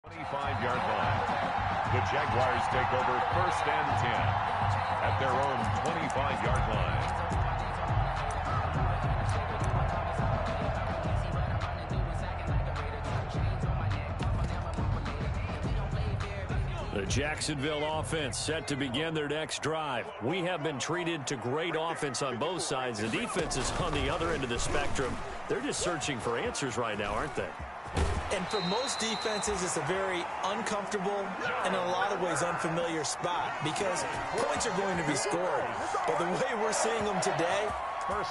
[SPEAKER 8] 25-yard line. The Jaguars take over 1st and 10 at their own 25-yard line.
[SPEAKER 6] The Jacksonville offense set to begin their next drive. We have been treated to great offense on both sides. The defense is on the other end of the spectrum. They're just searching for answers right now, aren't they?
[SPEAKER 14] And for most defenses, it's a very uncomfortable and in a lot of ways unfamiliar spot because points are going to be scored. But the way we're seeing them today,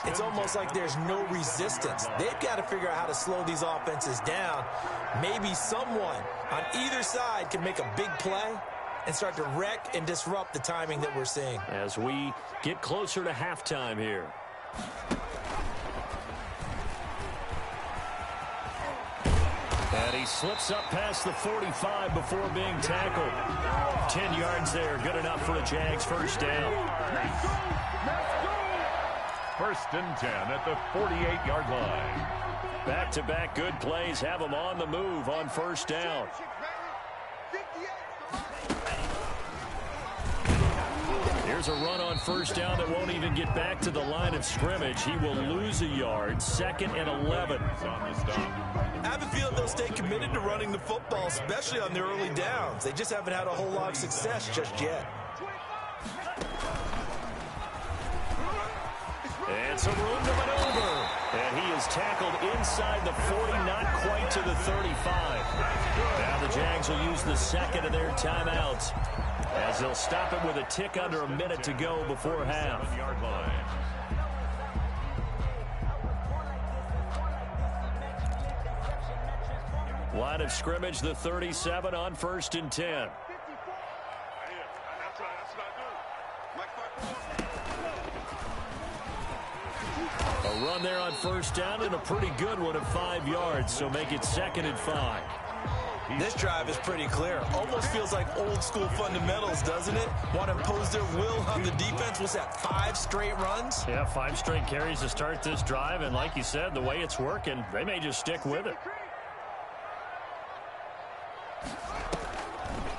[SPEAKER 14] it's almost like there's no resistance. They've got to figure out how to slow these offenses down. Maybe someone on either side can make a big play and start to wreck and disrupt the timing that we're seeing.
[SPEAKER 6] As we get closer to halftime here. And he slips up past the 45 before being tackled. 10 yards there, good enough for a Jags first down.
[SPEAKER 8] 1st and 10 at the 48-yard line.
[SPEAKER 6] Back-to-back good plays have them on the move on first down. Here's a run on first down that won't even get back to the line of scrimmage. He will lose a yard. 2nd and 11.
[SPEAKER 14] I have a feeling they'll stay committed to running the football, especially on the early downs. They just haven't had a whole lot of success just yet.
[SPEAKER 6] And some room to maneuver. And he is tackled inside the 40, not quite to the 35. Now the Jags will use the second of their timeouts, as they'll stop it with a tick under a minute to go before half. Line of scrimmage, the 37 on 1st and 10. A run there on first down and a pretty good one of 5 yards, so make it 2nd and 5.
[SPEAKER 14] This drive is pretty clear. Almost feels like old school fundamentals, doesn't it? Want to impose their will on the defense. Was that 5 straight runs?
[SPEAKER 6] Yeah, 5 straight carries to start this drive, and like you said, the way it's working, they may just stick with it.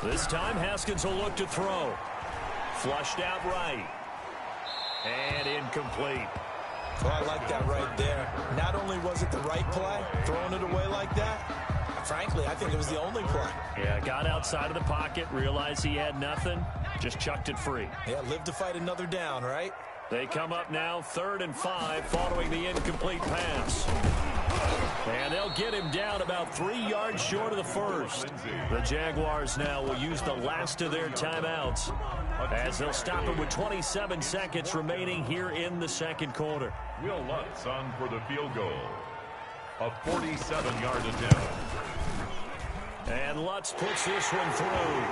[SPEAKER 6] This time, Haskins will look to throw. Flushed out right. And incomplete.
[SPEAKER 14] Oh, I like that right there. Not only was it the right play, throwing it away like that, frankly, I think it was the only play.
[SPEAKER 6] Yeah, got outside of the pocket, realized he had nothing, just chucked it free.
[SPEAKER 14] Yeah, live to fight another down, right?
[SPEAKER 6] They come up now 3rd and 5 following the incomplete pass. And they'll get him down about 3 yards short of the first. The Jaguars now will use the last of their timeouts, as they'll stop it with 27 seconds remaining here in the second quarter.
[SPEAKER 8] Will Lutz on for the field goal. A 47-yard attempt.
[SPEAKER 6] And Lutz puts this one through.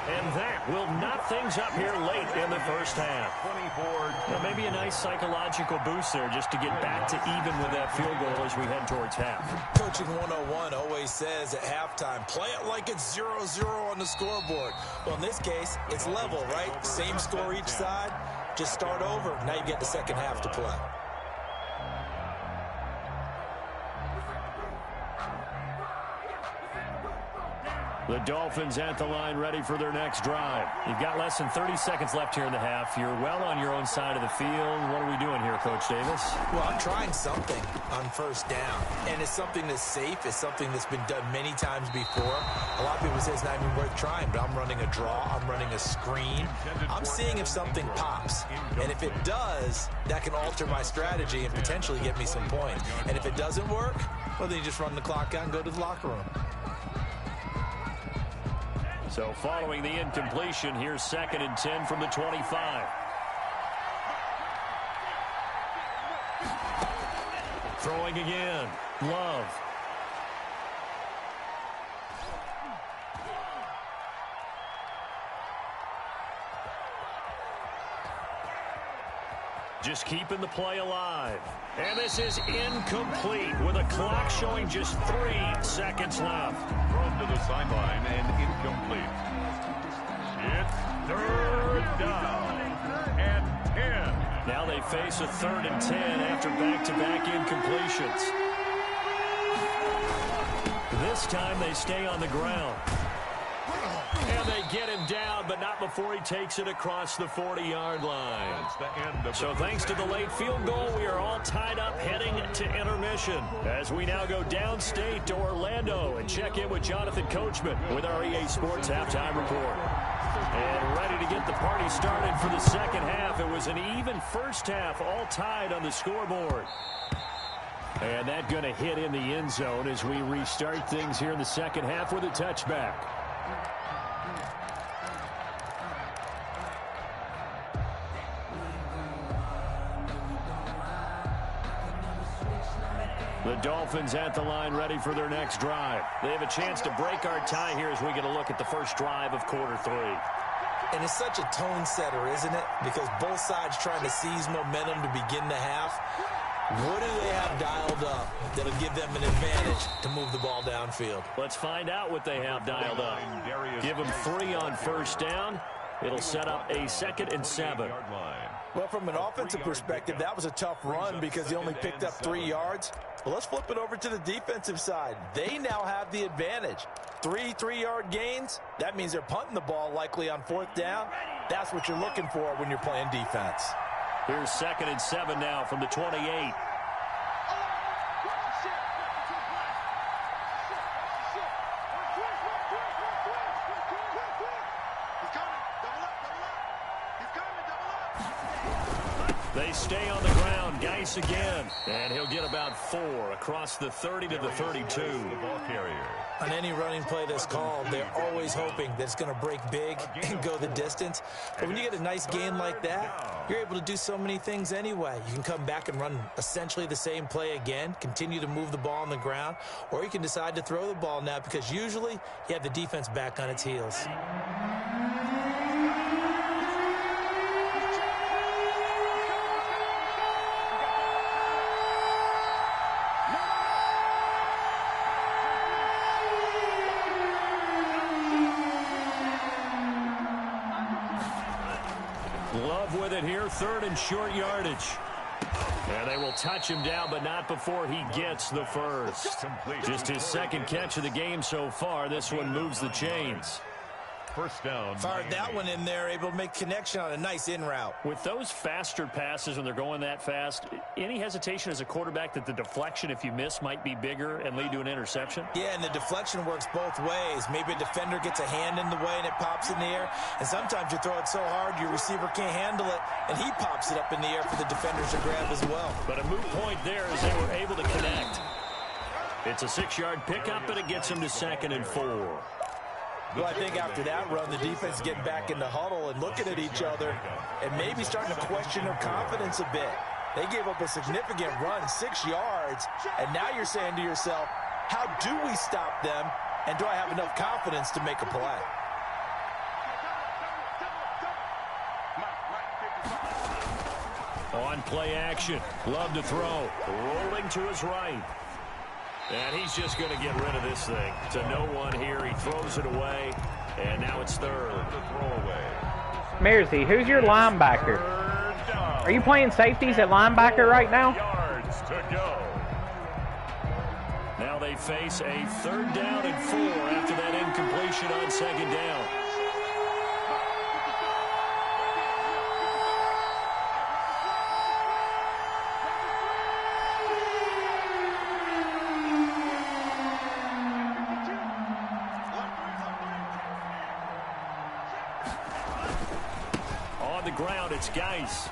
[SPEAKER 6] And that will knot things up here late in the first half. Well, maybe a nice psychological boost there just to get back to even with that field goal as we head towards half.
[SPEAKER 14] Coaching 101 always says at halftime, play it like it's 0-0 on the scoreboard. Well, in this case, it's level, right? Same score each side. Just start over. Now you get the second half to play.
[SPEAKER 6] The Dolphins at the line ready for their next drive. You've got less than 30 seconds left here in the half. You're well on your own side of the field. What are we doing here, Coach Davis?
[SPEAKER 14] Well, I'm trying something on first down. And it's something that's safe. It's something that's been done many times before. A lot of people say it's not even worth trying, but I'm running a draw. I'm running a screen. I'm seeing if something pops. And if it does, that can alter my strategy and potentially get me some points. And if it doesn't work, well, then you just run the clock out and go to the locker room.
[SPEAKER 6] So following the incompletion, here's 2nd and 10 from the 25. Throwing again. Love. Just keeping the play alive. And this is incomplete with a clock showing just 3 seconds left.
[SPEAKER 8] Thrown to the sideline and incomplete. It's 3rd down and 10.
[SPEAKER 6] Now Now they face a 3rd and 10 after back-to-back incompletions. This time they stay on the ground. And they get him down, but not before he takes it across the 40-yard line. So thanks to the late field goal, we are all tied up heading to intermission. As we now go downstate to Orlando and check in with Jonathan Coachman with our EA Sports Halftime Report. And ready to get the party started for the second half. It was an even first half, all tied on the scoreboard. And that going to hit in the end zone as we restart things here in the second half with a touchback. The Dolphins at the line ready for their next drive. They have a chance to break our tie here as we get a look at the first drive of quarter 3.
[SPEAKER 14] And it's such a tone setter, isn't it? Because both sides trying to seize momentum to begin the half. What do they have dialed up that'll give them an advantage to move the ball downfield?
[SPEAKER 6] Let's find out what they have dialed up. Give them 3 on first down. It'll set up a 2nd and 7.
[SPEAKER 7] Well, from an offensive perspective, that was a tough run because he only picked up 3 yards. Well, let's flip it over to the defensive side. They now have the advantage. 3 3-yard gains. That means they're punting the ball likely on 4th down. That's what you're looking for when you're playing defense.
[SPEAKER 6] Here's 2nd and 7 now from the 28. They stay on the ground. Geis again. And he'll get about 4 across the 30 to the 32. The ball carrier.
[SPEAKER 14] On any running play that's called, they're always hoping that it's going to break big and go the distance. But when you get a nice gain like that, you're able to do so many things anyway. You can come back and run essentially the same play again, continue to move the ball on the ground, or you can decide to throw the ball now because usually you have the defense back on its heels.
[SPEAKER 6] Love with it here, 3rd and short yardage. And they will touch him down, but not before he gets the first. Just his 2nd catch of the game so far. This one moves the chains.
[SPEAKER 8] First down.
[SPEAKER 14] Fired that one in there, able to make connection on a nice in route.
[SPEAKER 6] With those faster passes when they're going that fast, any hesitation as a quarterback that the deflection, if you miss, might be bigger and lead to an interception?
[SPEAKER 14] Yeah, and the deflection works both ways. Maybe a defender gets a hand in the way and it pops in the air. And sometimes you throw it so hard your receiver can't handle it, and he pops it up in the air for the defenders to grab as well.
[SPEAKER 6] But a moot point there as they were able to connect. It's a 6-yard pickup, and it gets him to 2nd and 4.
[SPEAKER 7] Well, I think after that run, the defense getting back in the huddle and looking at each other and maybe starting to question their confidence a bit. They gave up a significant run, 6 yards, and now you're saying to yourself, how do we stop them, and do I have enough confidence to make a play?
[SPEAKER 6] On play action, Love to throw, rolling to his right. And he's just going to get rid of this thing. To no one here. He throws it away. And now it's 3rd.
[SPEAKER 4] Mersey, who's your linebacker? Are you playing safeties at linebacker right now?
[SPEAKER 6] Yards to go. Now they face a 3rd down and 4 after that incompletion on 2nd down. Ground, it's Geis.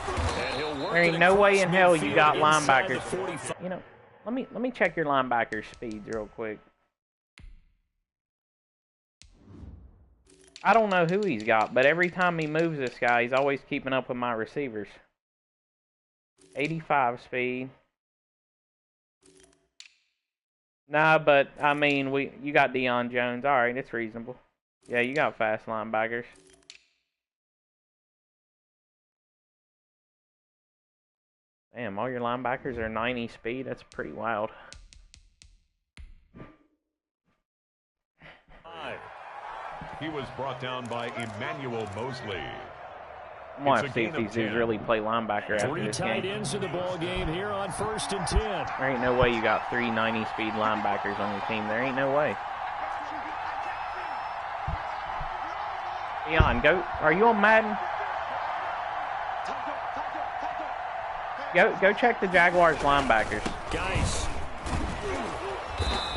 [SPEAKER 6] And he'll work.
[SPEAKER 4] There ain't no way in hell you got linebackers. You know, let me check your linebacker speeds real quick. I don't know who he's got, but every time he moves this guy, he's always keeping up with my receivers. 85 speed. Nah, but I mean, you got Deion Jones. All right, it's reasonable. Yeah, you got fast linebackers. Damn, all your linebackers are 90 speed. That's pretty wild.
[SPEAKER 8] He was brought down by Emmanuel Mosley.
[SPEAKER 4] I'm going to see if these dudes really play linebacker after
[SPEAKER 6] Three
[SPEAKER 4] this
[SPEAKER 6] tight
[SPEAKER 4] game.
[SPEAKER 6] ends in the ball game here on 1st and 10.
[SPEAKER 4] There ain't no way you got 3 90-speed linebackers on your team. There ain't no way. Dion, go. Are you on Madden? Go check the Jaguars linebackers.
[SPEAKER 6] Guys.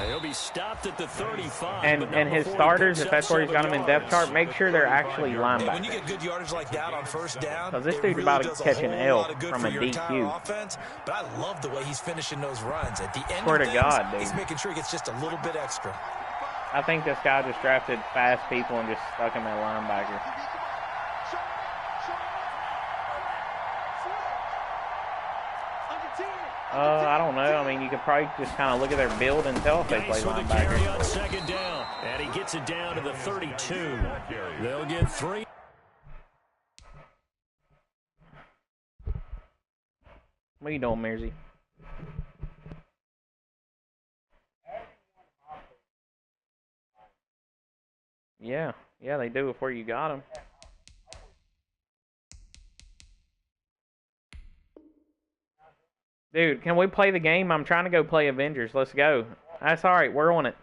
[SPEAKER 6] He'll be stopped at the 35.
[SPEAKER 4] And his starters, if that's where he's got them in depth chart, make sure they're actually linebackers.
[SPEAKER 14] When you get good yardage like that on 1st down,
[SPEAKER 4] because this dude's about to catch an L from a DQ.
[SPEAKER 14] Offense, but I love the way he's finishing those runs. At the end
[SPEAKER 4] Swear
[SPEAKER 14] of
[SPEAKER 4] to
[SPEAKER 14] things,
[SPEAKER 4] God, dude.
[SPEAKER 14] he's making sure he gets just a little bit extra.
[SPEAKER 4] I think this guy just drafted fast people and just stuck him at linebacker. I don't know. I mean, you could probably just kind of look at their build and tell if they play
[SPEAKER 6] With a carry on
[SPEAKER 4] linebacker.
[SPEAKER 6] 2nd down, and he gets it down to the 32. They'll get 3.
[SPEAKER 4] What are you doing, Mersey? Yeah, they do before you got them. Dude, can we play the game? I'm trying to go play Avengers. Let's go. That's all right. We're on it.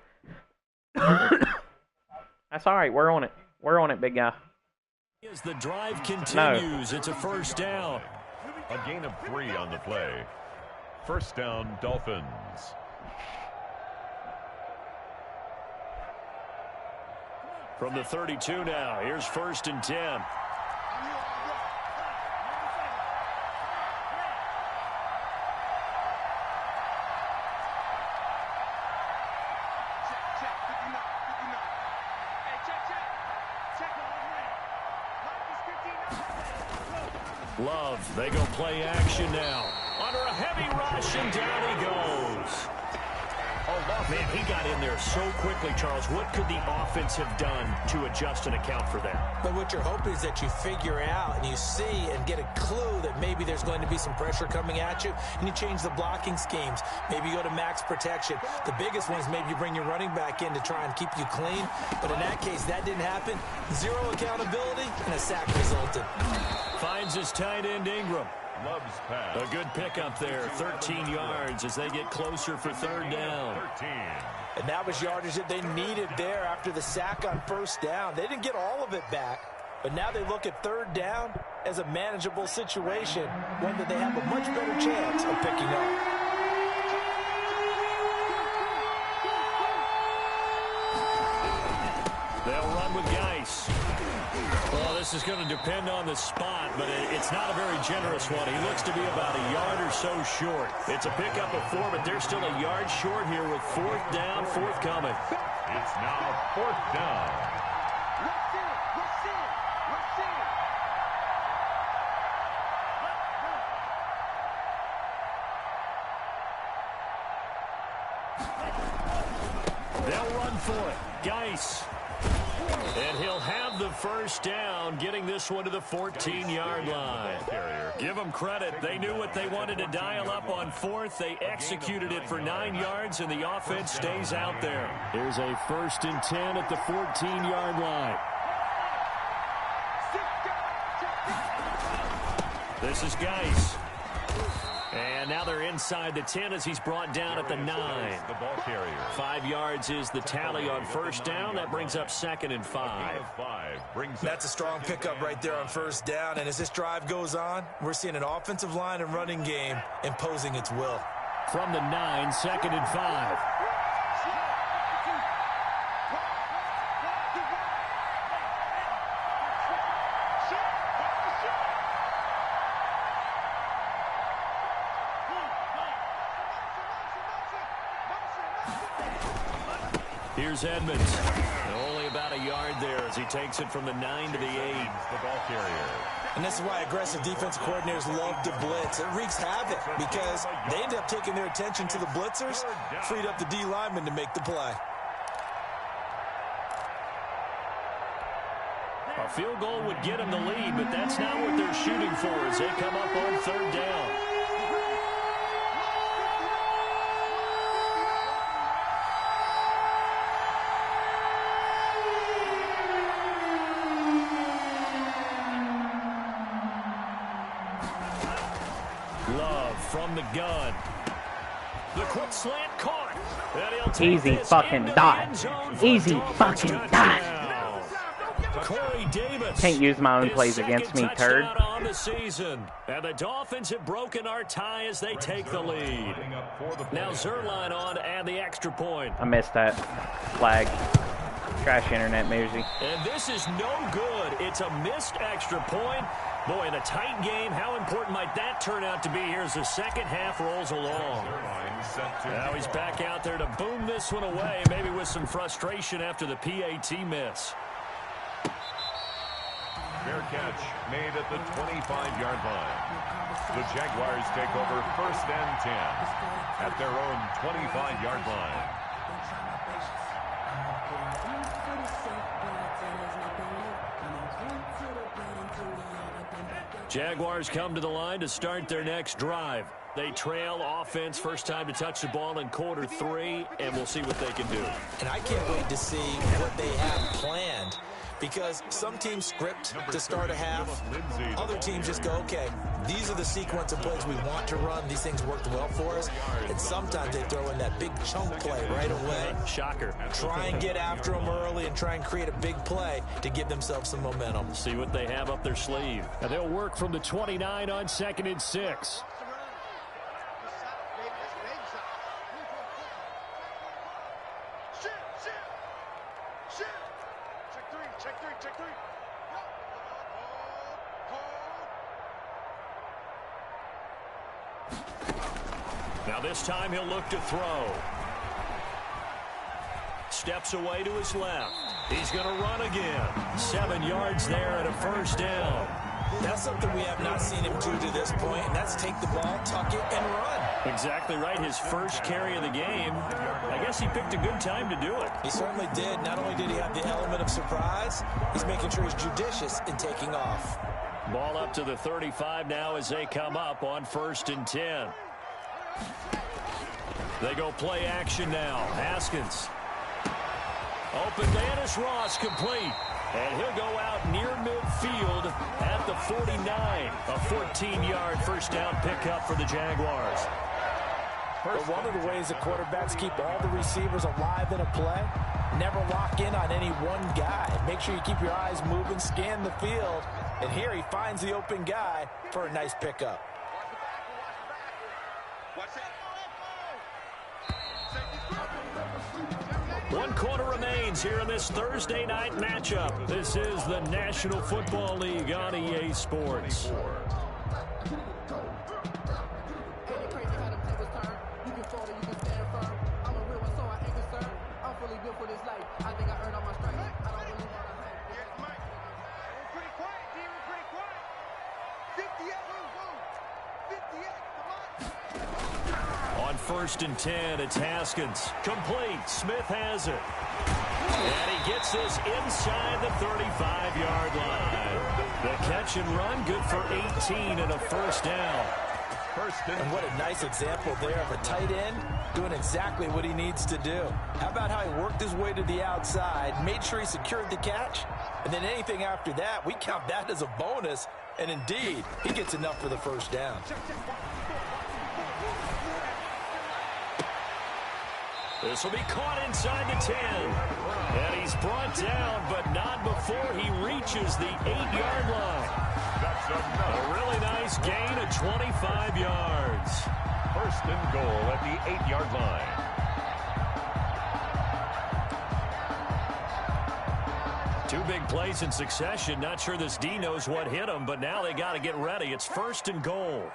[SPEAKER 4] That's all right. We're on it. We're on it, big guy.
[SPEAKER 6] As the drive continues, it's a 1st down.
[SPEAKER 8] A gain of 3 on the play. 1st down, Dolphins.
[SPEAKER 6] From the 32 now, here's 1st and 10. Love, they go play action now. Under a heavy rush, and down he goes. Oh, man, he got in there so quickly, Charles. What could the offense have done to adjust and account for that?
[SPEAKER 14] But what you're hoping is that you figure out and you see and get a clue that maybe there's going to be some pressure coming at you, and you change the blocking schemes. Maybe you go to max protection. The biggest one is maybe you bring your running back in to try and keep you clean. But in that case, that didn't happen. 0 accountability, and a sack resulted.
[SPEAKER 6] Finds his tight end, Ingram.
[SPEAKER 8] Loves pass.
[SPEAKER 6] A good pickup there, 13 yards as they get closer for 3rd down.
[SPEAKER 8] 13.
[SPEAKER 14] And that was yardage that they needed there after the sack on 1st down. They didn't get all of it back, but now they look at 3rd down as a manageable situation, one that they have a much better chance of picking up.
[SPEAKER 6] They'll run with Geis. Well, this is going to depend on the spot, but it's not a very generous one. He looks to be about a yard or so short. It's a pickup of 4, but they're still a yard short here with 4th down, forthcoming.
[SPEAKER 8] It's now 4th down.
[SPEAKER 6] They'll run for it. Geis. And he'll have the 1st down, getting this one to the 14-yard line. Give them credit. They knew what they wanted to dial up on 4th. They executed it for 9 yards, and the offense stays out there. Here's a 1st and 10 at the 14-yard line. This is Geis. And now they're inside the 10 as he's brought down at the 9.
[SPEAKER 8] The ball carrier.
[SPEAKER 6] 5 yards is the tally on 1st down. That brings up 2nd and 5.
[SPEAKER 14] That's a strong pickup right there on 1st down. And as this drive goes on, we're seeing an offensive line and running game imposing its will.
[SPEAKER 6] From the 9, 2nd and 5. Here's Edmonds. Only about a yard there as he takes it from the 9 to the 8.
[SPEAKER 8] The ball carrier.
[SPEAKER 14] And this is why aggressive defensive coordinators love to blitz. It wreaks havoc because they end up taking their attention to the blitzers, freed up the D lineman to make the play.
[SPEAKER 6] A field goal would get them the lead, but that's not what they're shooting for as they come up on 3rd down. from the gun. The quick slant caught. And he'll take
[SPEAKER 4] Easy
[SPEAKER 6] this
[SPEAKER 4] fucking
[SPEAKER 6] into
[SPEAKER 4] dot.
[SPEAKER 6] the end zone for
[SPEAKER 4] Easy
[SPEAKER 6] Dolphins
[SPEAKER 4] fucking dot.
[SPEAKER 6] touchdown. Corey Davis.
[SPEAKER 4] Can't use my own
[SPEAKER 6] his
[SPEAKER 4] plays
[SPEAKER 6] second
[SPEAKER 4] against me, turd.
[SPEAKER 6] touchdown on the season. And the Dolphins have broken our tie as they take the lead. Now Zerline on to add the extra point.
[SPEAKER 4] I missed that flag. Trash internet, Musi.
[SPEAKER 6] And this is no good. It's a missed extra point. Boy, in a tight game, how important might that turn out to be here as the second half rolls along? Now he's back out there to boom this one away, maybe with some frustration after the PAT miss.
[SPEAKER 8] Fair catch made at the 25-yard line. The Jaguars take over 1st and 10 at their own 25-yard line.
[SPEAKER 6] Jaguars come to the line to start their next drive. They trail offense, first time to touch the ball in quarter 3, and we'll see what they can do.
[SPEAKER 14] And I can't wait to see what they have planned, because some teams script to start a half. Other teams just go, okay, these are the sequence of plays we want to run. These things worked well for us. And sometimes they throw in that big chunk play right away.
[SPEAKER 6] Shocker.
[SPEAKER 14] Try and get after them early and try and create a big play to give themselves some momentum.
[SPEAKER 6] See what they have up their sleeve. And they'll work from the 29 on 2nd and 6. Now this time he'll look to throw. Steps away to his left. He's going to run again. 7 yards there and a first down.
[SPEAKER 14] That's something we have not seen him do to this point, and that's take the ball, tuck it, and run.
[SPEAKER 6] Exactly right. His first carry of the game. I guess he picked a good time to do it.
[SPEAKER 14] He certainly did. Not only did he have the element of surprise, he's making sure he's judicious in taking off.
[SPEAKER 6] Ball up to the 35 now as they come up on 1st and 10. They go play action now. Haskins. Open Dennis Ross complete. And he'll go out near midfield at the 49. A 14-yard first down pickup for the Jaguars.
[SPEAKER 7] But one of the ways that quarterbacks keep all the receivers alive in a play, never lock in on any one guy. Make sure you keep your eyes moving, scan the field. And here he finds the open guy for a nice pickup.
[SPEAKER 6] 1 quarter remains here in this Thursday night matchup. This is the National Football League on EA Sports. On 1st and 10, it's Haskins. Complete. Smith has it. And he gets this inside the 35-yard line. The catch and run, good for 18 and a first down.
[SPEAKER 14] And what a nice example there of a tight end doing exactly what he needs to do. How about how he worked his way to the outside, made sure he secured the catch, and then anything after that, we count that as a bonus. And indeed, he gets enough for the first down.
[SPEAKER 6] This will be caught inside the 10. And he's brought down, but not before he reaches the 8-yard line.
[SPEAKER 8] That's enough.
[SPEAKER 6] A really nice gain of 25 yards.
[SPEAKER 8] 1st and goal at the 8-yard line.
[SPEAKER 6] Two big plays in succession. Not sure this D knows what hit him, but now they got to get ready. It's 1st and goal.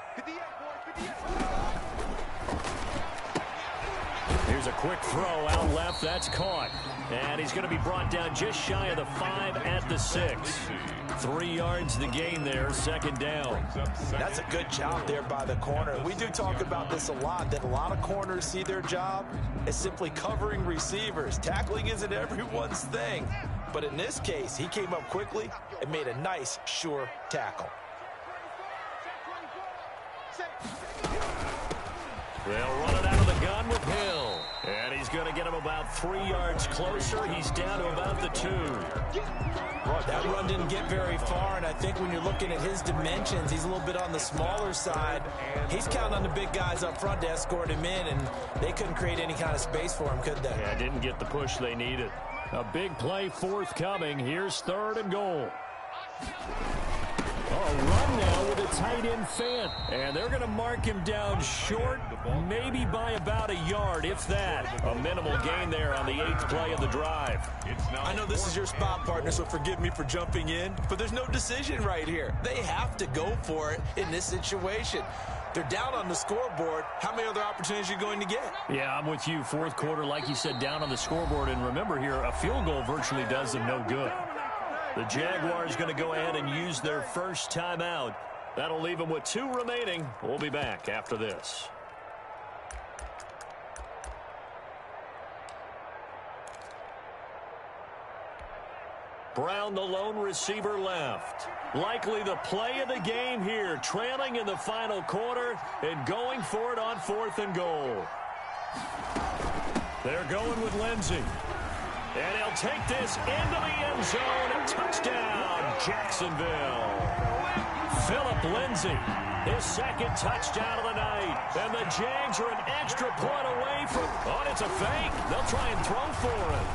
[SPEAKER 6] Here's a quick throw out left. That's caught. And he's going to be brought down just shy of the 5 at the 6. 3 yards the gain there, 2nd down.
[SPEAKER 14] That's a good job there by the corner. We do talk about this a lot, that a lot of corners see their job as simply covering receivers. Tackling isn't everyone's thing. But in this case, he came up quickly and made a nice, sure tackle.
[SPEAKER 6] They'll run it out of the gun with Hill. And he's going to get him about 3 yards closer. He's down to about the 2.
[SPEAKER 14] That run didn't get very far, and I think when you're looking at his dimensions, he's a little bit on the smaller side. He's counting on the big guys up front to escort him in, and they couldn't create any kind of space for him, could they?
[SPEAKER 6] Yeah, didn't get the push they needed. A big play forthcoming. Here's 3rd and goal. A run now with a tight end fan. And they're going to mark him down short, maybe by about a yard, if that. A minimal gain there on the 8th play of the drive.
[SPEAKER 14] I know this is your spot, partner, so forgive me for jumping in, but there's no decision right here. They have to go for it in this situation. They're down on the scoreboard. How many other opportunities are you going to get?
[SPEAKER 6] Yeah, I'm with you. 4th quarter, like you said, down on the scoreboard. And remember here, a field goal virtually does them no good. The Jaguars going to go ahead and use their first timeout. That'll leave them with 2 remaining. We'll be back after this. Brown, the lone receiver, left. Likely the play of the game here, trailing in the final quarter and going for it on 4th and goal. They're going with Lindsey. And he'll take this into the end zone. Touchdown, Jacksonville. Phillip Lindsay, his 2nd touchdown of the night. And the Jags are an extra point away from... Oh, it's a fake. They'll try and throw for it.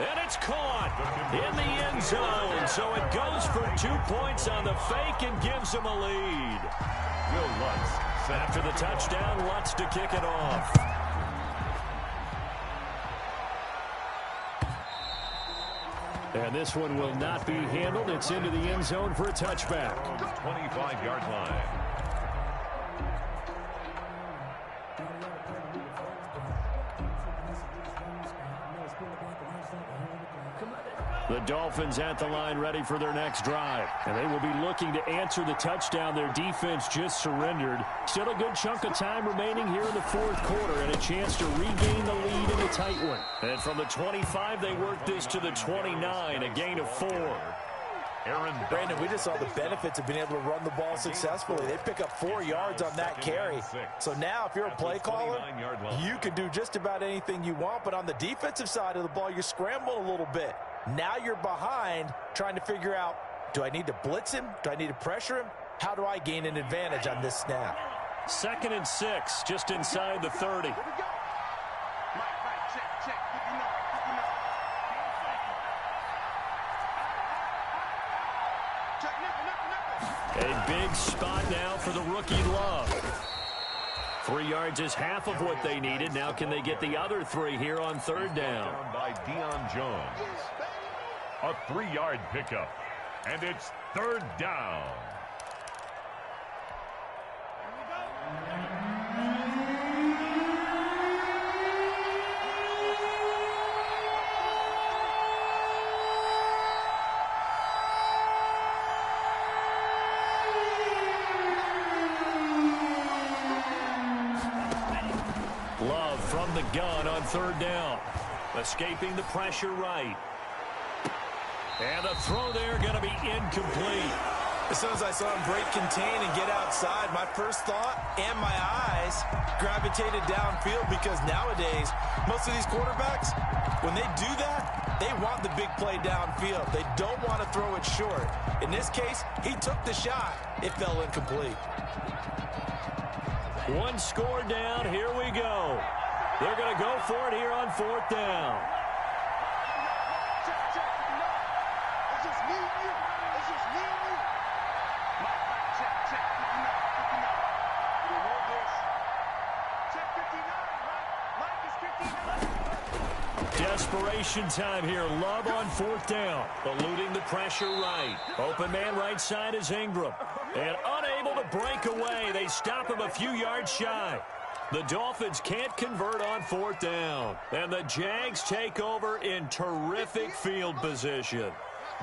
[SPEAKER 6] And it's caught in the end zone. So it goes for 2 points on the fake and gives them a lead.
[SPEAKER 8] Will Lutz.
[SPEAKER 6] After the touchdown, Lutz to kick it off. And this one will not be handled. It's into the end zone for a touchback.
[SPEAKER 8] 25-yard line.
[SPEAKER 6] The Dolphins at the line ready for their next drive. And they will be looking to answer the touchdown their defense just surrendered. Still a good chunk of time remaining here in the 4th quarter and a chance to regain the lead in a tight one. And from the 25, they work this to the 29, a gain of 4.
[SPEAKER 14] Brandon, we just saw the benefits of being able to run the ball successfully. They pick up 4 yards on that carry. So now if you're a play caller, you can do just about anything you want. But on the defensive side of the ball, you're scrambling a little bit. Now you're behind trying to figure out, do I need to blitz him? Do I need to pressure him? How do I gain an advantage on this snap?
[SPEAKER 6] 2nd and 6, just inside the 30. A big spot now for the rookie Love. 3 yards is half of what they needed. Now can they get the other 3 here on 3rd down?
[SPEAKER 8] By Deion Jones. A 3-yard pickup. And it's 3rd down.
[SPEAKER 6] Love from the gun on 3rd down. Escaping the pressure right. And the throw there going to be incomplete.
[SPEAKER 14] As soon as I saw him break contain and get outside, my first thought and my eyes gravitated downfield because nowadays, most of these quarterbacks, when they do that, they want the big play downfield. They don't want to throw it short. In this case, he took the shot. It fell incomplete.
[SPEAKER 6] 1 score down. Here we go. They're going to go for it here on 4th down. Desperation time here. Love on 4th down. Eluding the pressure right. Open man right side is Ingram. And unable to break away. They stop him a few yards shy. The Dolphins can't convert on 4th down. And the Jags take over in terrific field position.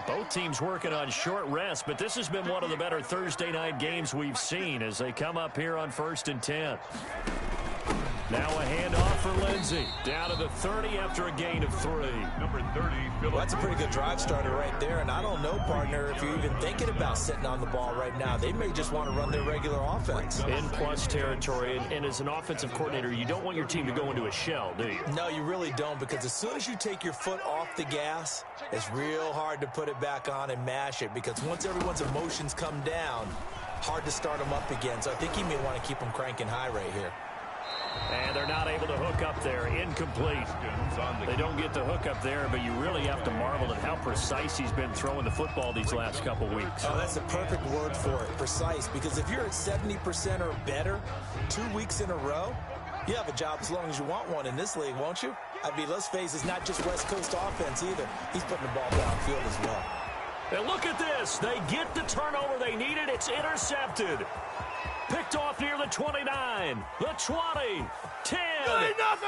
[SPEAKER 6] Both teams working on short rest, but this has been one of the better Thursday night games we've seen as they come up here on 1st and 10. Now a handoff for Lindsey. Down to the 30 after a gain of 3.
[SPEAKER 8] Number 30,
[SPEAKER 14] well, that's a pretty good drive starter right there. And I don't know, partner, if you're even thinking about sitting on the ball right now. They may just want to run their regular offense.
[SPEAKER 6] In plus territory. And as an offensive coordinator, you don't want your team to go into a shell, do you?
[SPEAKER 14] No, you really don't, because as soon as you take your foot off the gas, it's real hard to put it back on and mash it, because once everyone's emotions come down, hard to start them up again. So I think he may want to keep them cranking high right here.
[SPEAKER 6] And they're not able to hook up there. Incomplete. They don't get the hook up there, but you really have to marvel at how precise he's been throwing the football these last couple weeks.
[SPEAKER 14] Oh, that's the perfect word for it, precise, because if you're at 70% or better 2 weeks in a row, you have a job as long as you want one in this league, won't you? I mean, let's face it, it's not just West Coast offense either. He's putting the ball downfield as well.
[SPEAKER 6] And look at this. They get the turnover they needed. It's intercepted. Picked off near the 29, the 20, 10,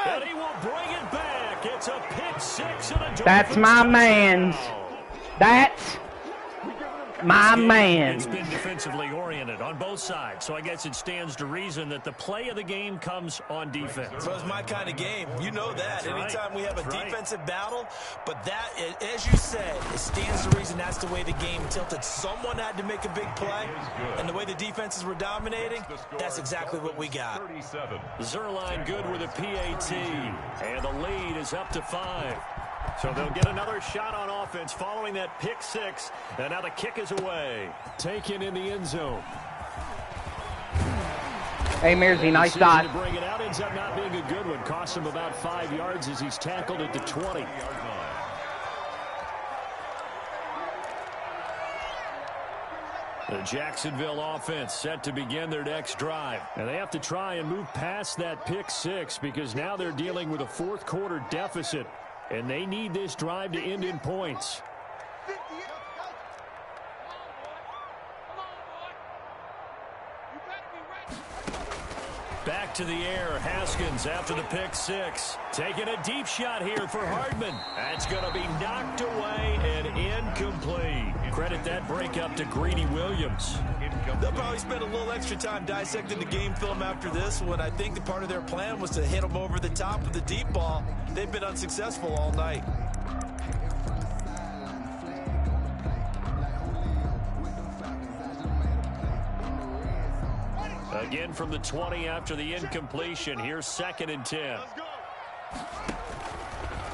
[SPEAKER 6] and he will bring it back. It's a pick 6 and a Dolphins.
[SPEAKER 4] That's my man's. That's my man.
[SPEAKER 6] It's been defensively oriented on both sides, so I guess it stands to reason that the play of the game comes on defense.
[SPEAKER 14] So it's my kind of game. You know that.
[SPEAKER 6] That's
[SPEAKER 14] anytime
[SPEAKER 6] right.
[SPEAKER 14] we have a
[SPEAKER 6] That's
[SPEAKER 14] defensive battle, but that, as you said, it stands to reason that's the way the game tilted. Someone had to make a big play, and the way the defenses were dominating, that's exactly what we got.
[SPEAKER 6] Zerline good with a PAT, and the lead is up to 5. So they'll get another shot on offense following that pick 6, and now the kick is away. Taken in the end zone.
[SPEAKER 4] Hey, Mearsy, nice dot.
[SPEAKER 6] To bring it out ends up not being a good one. Costs him about 5 yards as he's tackled at the 20. The Jacksonville offense set to begin their next drive. And they have to try and move past that pick 6 because now they're dealing with a fourth quarter deficit. And they need this drive to end in points. Back to the air, Haskins after the pick 6. Taking a deep shot here for Hardman. That's going to be knocked away and incomplete. Credit that breakup to Greedy Williams.
[SPEAKER 14] They'll probably spend a little extra time dissecting the game film after this one. I think the part of their plan was to hit them over the top with the deep ball. They've been unsuccessful all night.
[SPEAKER 6] Again from the 20 after the incompletion. Here's 2nd and 10.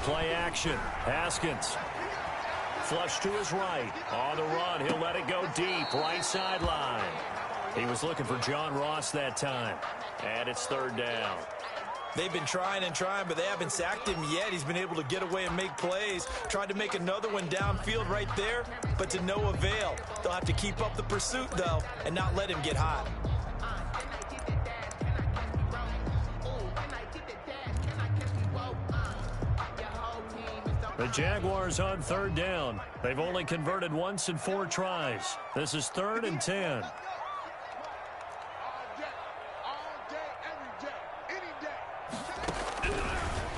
[SPEAKER 6] Play action. Haskins. Flush to his right. On the run. He'll let it go deep. Right sideline. He was looking for John Ross that time. And it's 3rd down.
[SPEAKER 14] They've been trying and trying, but they haven't sacked him yet. He's been able to get away and make plays. Tried to make another one downfield right there, but to no avail. They'll have to keep up the pursuit, though, and not let him get hot.
[SPEAKER 6] The Jaguars on 3rd down. They've only converted once in 4 tries. This is 3rd and 10.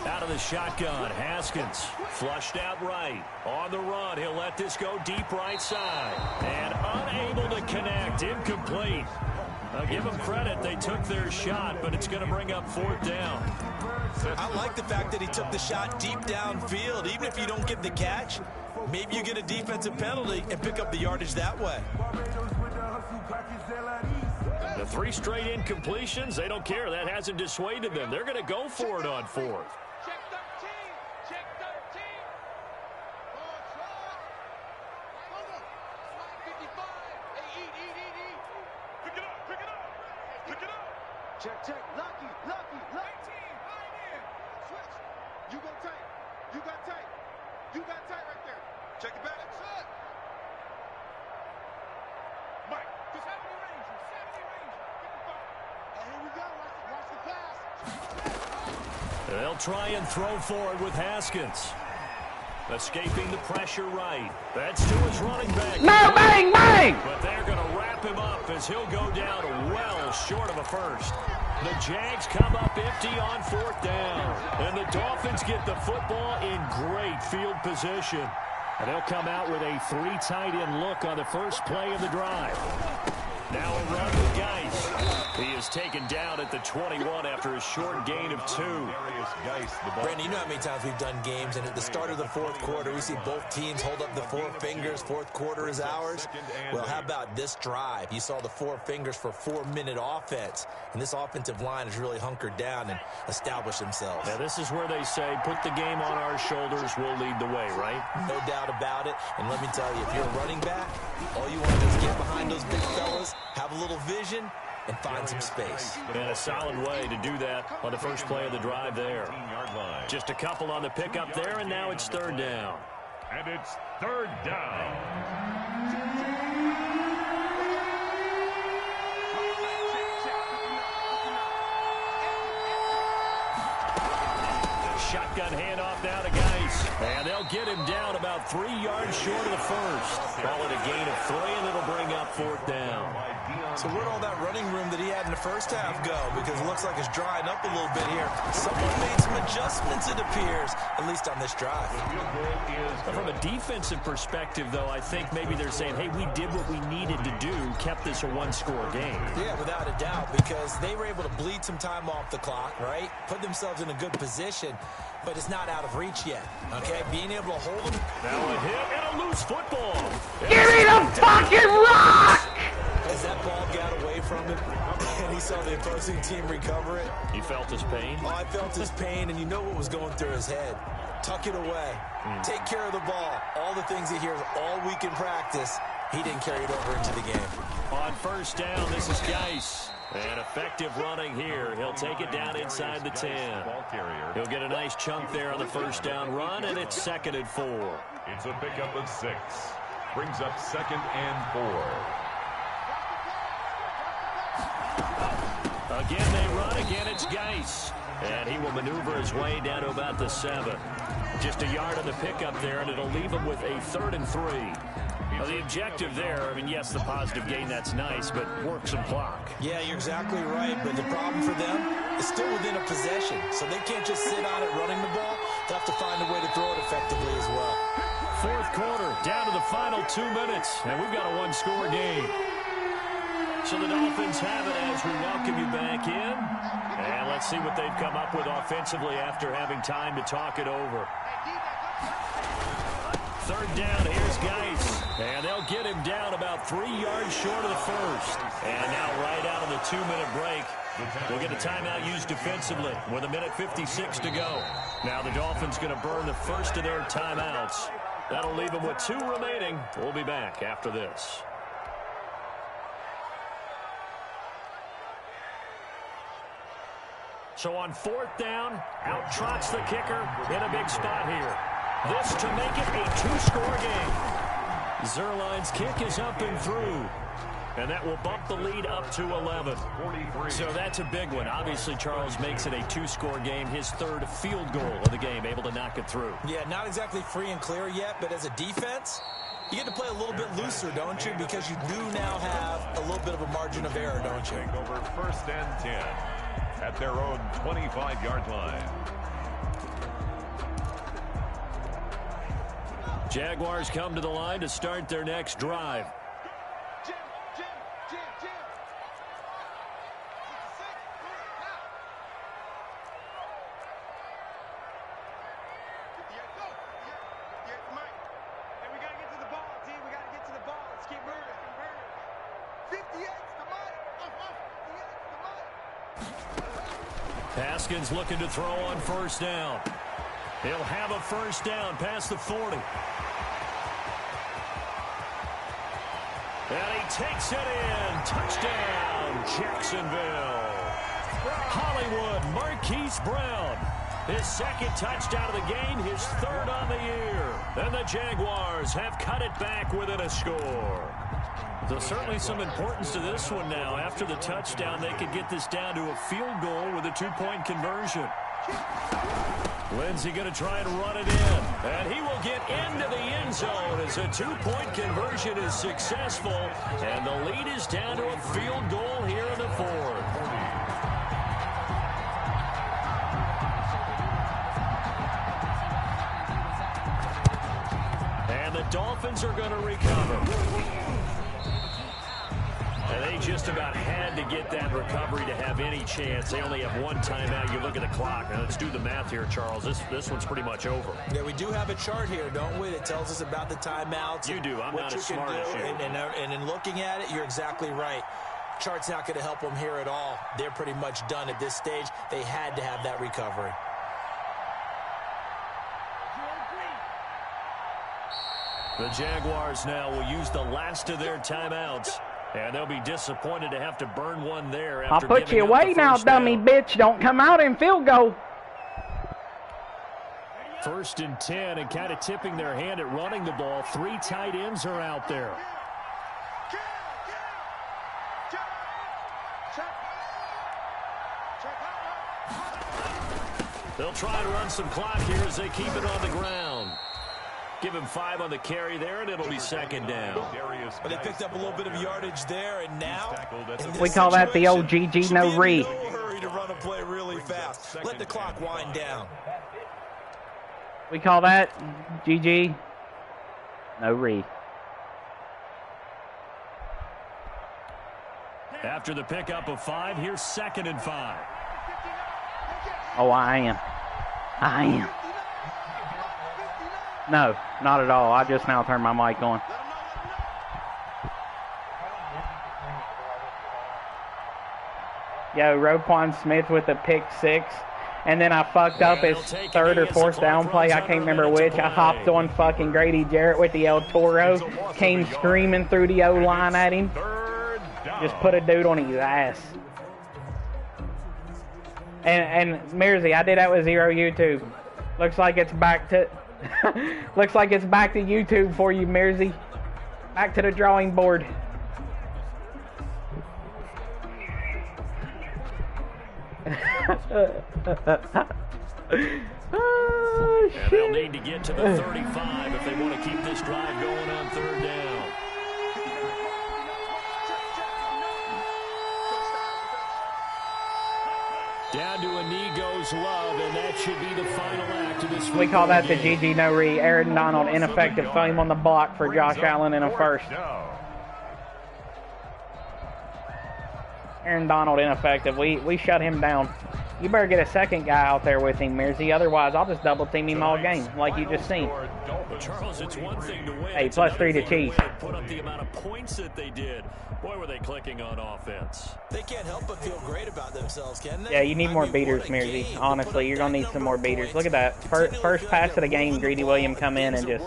[SPEAKER 6] Out of the shotgun, Haskins flushed out right. On the run, he'll let this go deep right side. And unable to connect, incomplete. Now give them credit, they took their shot, but it's going to bring up 4th down.
[SPEAKER 14] I like the fact that he took the shot deep downfield. Even if you don't get the catch, maybe you get a defensive penalty and pick up the yardage that way.
[SPEAKER 6] The 3 straight incompletions, they don't care. That hasn't dissuaded them. They're going to go for it on 4th.
[SPEAKER 10] Check. Lucky. Switch. You got tight right there. Check it back. Mike, just 70 Ranger. 55. And here we go. Watch the pass.
[SPEAKER 6] They'll try and throw forward with Haskins. Escaping the pressure right. That's to his running back.
[SPEAKER 4] No, bang!
[SPEAKER 6] But they're going to wrap him up as he'll go down well short of a first. The Jags come up empty on 4th down. And the Dolphins get the football in great field position. And they'll come out with a 3 tight end look on the first play of the drive. Now a run with Geis. He is taken down at the 21 after a short gain of 2.
[SPEAKER 14] Brandon, you know how many times we've done games, and at the start of the fourth quarter, we see both teams hold up the 4 fingers. Fourth quarter is ours. Well, how about this drive? You saw the 4 fingers for 4-minute offense, and this offensive line has really hunkered down and established themselves.
[SPEAKER 6] Now, this is where they say, put the game on our shoulders, we'll lead the way, right?
[SPEAKER 14] No doubt about it. And let me tell you, if you're a running back, all you want to do is get behind those big fellas, have a little vision, and find some space.
[SPEAKER 6] And a solid way to do that on the first play of the drive there. Just a couple on the pickup there, and now it's 3rd down.
[SPEAKER 8] And it's 3rd down.
[SPEAKER 6] Shotgun handoff now to Geis. And they'll get him down about 3 yards short of the first. Call it a gain of 3, and it'll bring up 4th down.
[SPEAKER 14] So where'd all that running room that he had in the first half go? Because it looks like it's drying up a little bit here. Someone made some adjustments, it appears, at least on this drive.
[SPEAKER 6] From a defensive perspective, though, I think maybe they're saying, hey, we did what we needed to do, kept this a 1-score game.
[SPEAKER 14] Yeah, without a doubt, because they were able to bleed some time off the clock, right? Put themselves in a good position, but it's not out of reach yet, okay? Being able to hold them.
[SPEAKER 6] Now a hit and a loose football.
[SPEAKER 4] Give me the fucking rock!
[SPEAKER 14] As that ball got away from him, and he saw the opposing team recover it.
[SPEAKER 6] You felt his pain?
[SPEAKER 14] Oh, I felt his pain, and you know what was going through his head. Tuck it away. Take care of the ball. All the things he hears all week in practice, he didn't carry it over into the game.
[SPEAKER 6] On 1st down, this is Geis. And effective running here. He'll take it down inside the 10. He'll get a nice chunk there on the 1st down run, and it's 2nd and 4.
[SPEAKER 8] It's a pickup of 6. Brings up 2nd and 4.
[SPEAKER 6] Again, they run. Again, it's Geis. And he will maneuver his way down to about the 7. Just a yard on the pickup there, and it'll leave him with a 3rd and 3. Now, the objective there, I mean, yes, the positive gain, that's nice, but work some clock.
[SPEAKER 14] Yeah, you're exactly right, but the problem for them is still within a possession, so they can't just sit on it running the ball. They'll have to find a way to throw it effectively as well.
[SPEAKER 6] 4th quarter, down to the final 2 minutes, and we've got a 1-score game. So the Dolphins have it as we welcome you back in. And let's see what they've come up with offensively after having time to talk it over. 3rd down, here's Geis. And they'll get him down about 3 yards short of the first. And now right out of the 2-minute break, we'll get a timeout used defensively with 1:56 to go. Now the Dolphins going to burn the first of their timeouts. That'll leave them with 2 remaining. We'll be back after this. So on 4th down, out trots the kicker in a big spot here. This to make it a 2-score game. Zerline's kick is up and through. And that will bump the lead up to 11. So that's a big one. Obviously, Charles makes it a 2-score game. His 3rd field goal of the game, able to knock it through.
[SPEAKER 14] Yeah, not exactly free and clear yet, but as a defense, you get to play a little bit looser, don't you? Because you do now have a little bit of a margin of error, don't you?
[SPEAKER 8] Over 1st and 10 at their own 25-yard line.
[SPEAKER 6] Jaguars come to the line to start their next drive. Haskins looking to throw on 1st down. He'll have a 1st down past the 40. And he takes it in. Touchdown, Jacksonville. Hollywood, Marquise Brown. His 2nd touchdown of the game, his 3rd on the year. And the Jaguars have cut it back within a score. So certainly some importance to this one now. After the touchdown, they could get this down to a field goal with a 2-point conversion. Lindsey going to try and run it in. And he will get into the end zone as a 2-point conversion is successful. And the lead is down to a field goal here in the 4th. And the Dolphins are going to recover. And they just about had to get that recovery to have any chance. They only have one timeout. You look at the clock. Now let's do the math here, Charles. This one's pretty much over.
[SPEAKER 14] Yeah, we do have a chart here, don't we, that tells us about the timeouts.
[SPEAKER 6] You do. I'm not as smart as you.
[SPEAKER 14] And in looking at it, you're exactly right. Chart's not going to help them here at all. They're pretty much done at this stage. They had to have that recovery.
[SPEAKER 6] The Jaguars now will use the last of their timeouts, and they'll be disappointed to have to burn one there.
[SPEAKER 4] I'll put you away now, dummy bitch. Don't come out in field goal.
[SPEAKER 6] 1st and 10, and kind of tipping their hand at running the ball. 3 tight ends are out there. They'll try and run some clock here as they keep it on the ground. Give him 5 on the carry there, and it'll be 2nd down.
[SPEAKER 14] But they picked up a little bit of yardage there, and now
[SPEAKER 4] we call that the old GG no re.
[SPEAKER 14] Hurry to run a play really fast. Let the clock wind down.
[SPEAKER 4] We call that GG no re.
[SPEAKER 6] After the pickup of 5, here's 2nd and 5.
[SPEAKER 4] Oh, I am. No, not at all. I just now turned my mic on. Yo, Roquan Smith with a pick 6. And then I fucked up his 3rd or 4th down play. I can't remember which. I hopped on fucking Grady Jarrett with the El Toro. Came screaming through the O-line at him. Just put a dude on his ass. And Mersey, I did that with 0 YouTube. Looks like it's back to looks like it's back to YouTube for you, Mersey. Back to the drawing board.
[SPEAKER 6] Oh, and they'll need to get to the 35 if they want to keep this drive going on 3rd down. Down to a knee goes Love, and that should be the final act of this.
[SPEAKER 4] We call that the GG no re. Aaron Donald ineffective flame on the block for Josh Allen in a 1st. Aaron Donald ineffective. We shut him down. You better get a 2nd guy out there with him, Mersey. Otherwise, I'll just double team him all game, like you just seen.
[SPEAKER 6] Charles, it's one thing to win.
[SPEAKER 4] Hey, +3 to Chiefs.
[SPEAKER 6] Put up the amount of points that they did. Boy, were they clicking on offense.
[SPEAKER 14] They can't help but feel great about themselves, can they?
[SPEAKER 4] Yeah, you need more beaters, Mersey. Honestly, you're going to need some more beaters. Look at that. First pass of the game, Greedy William come in and just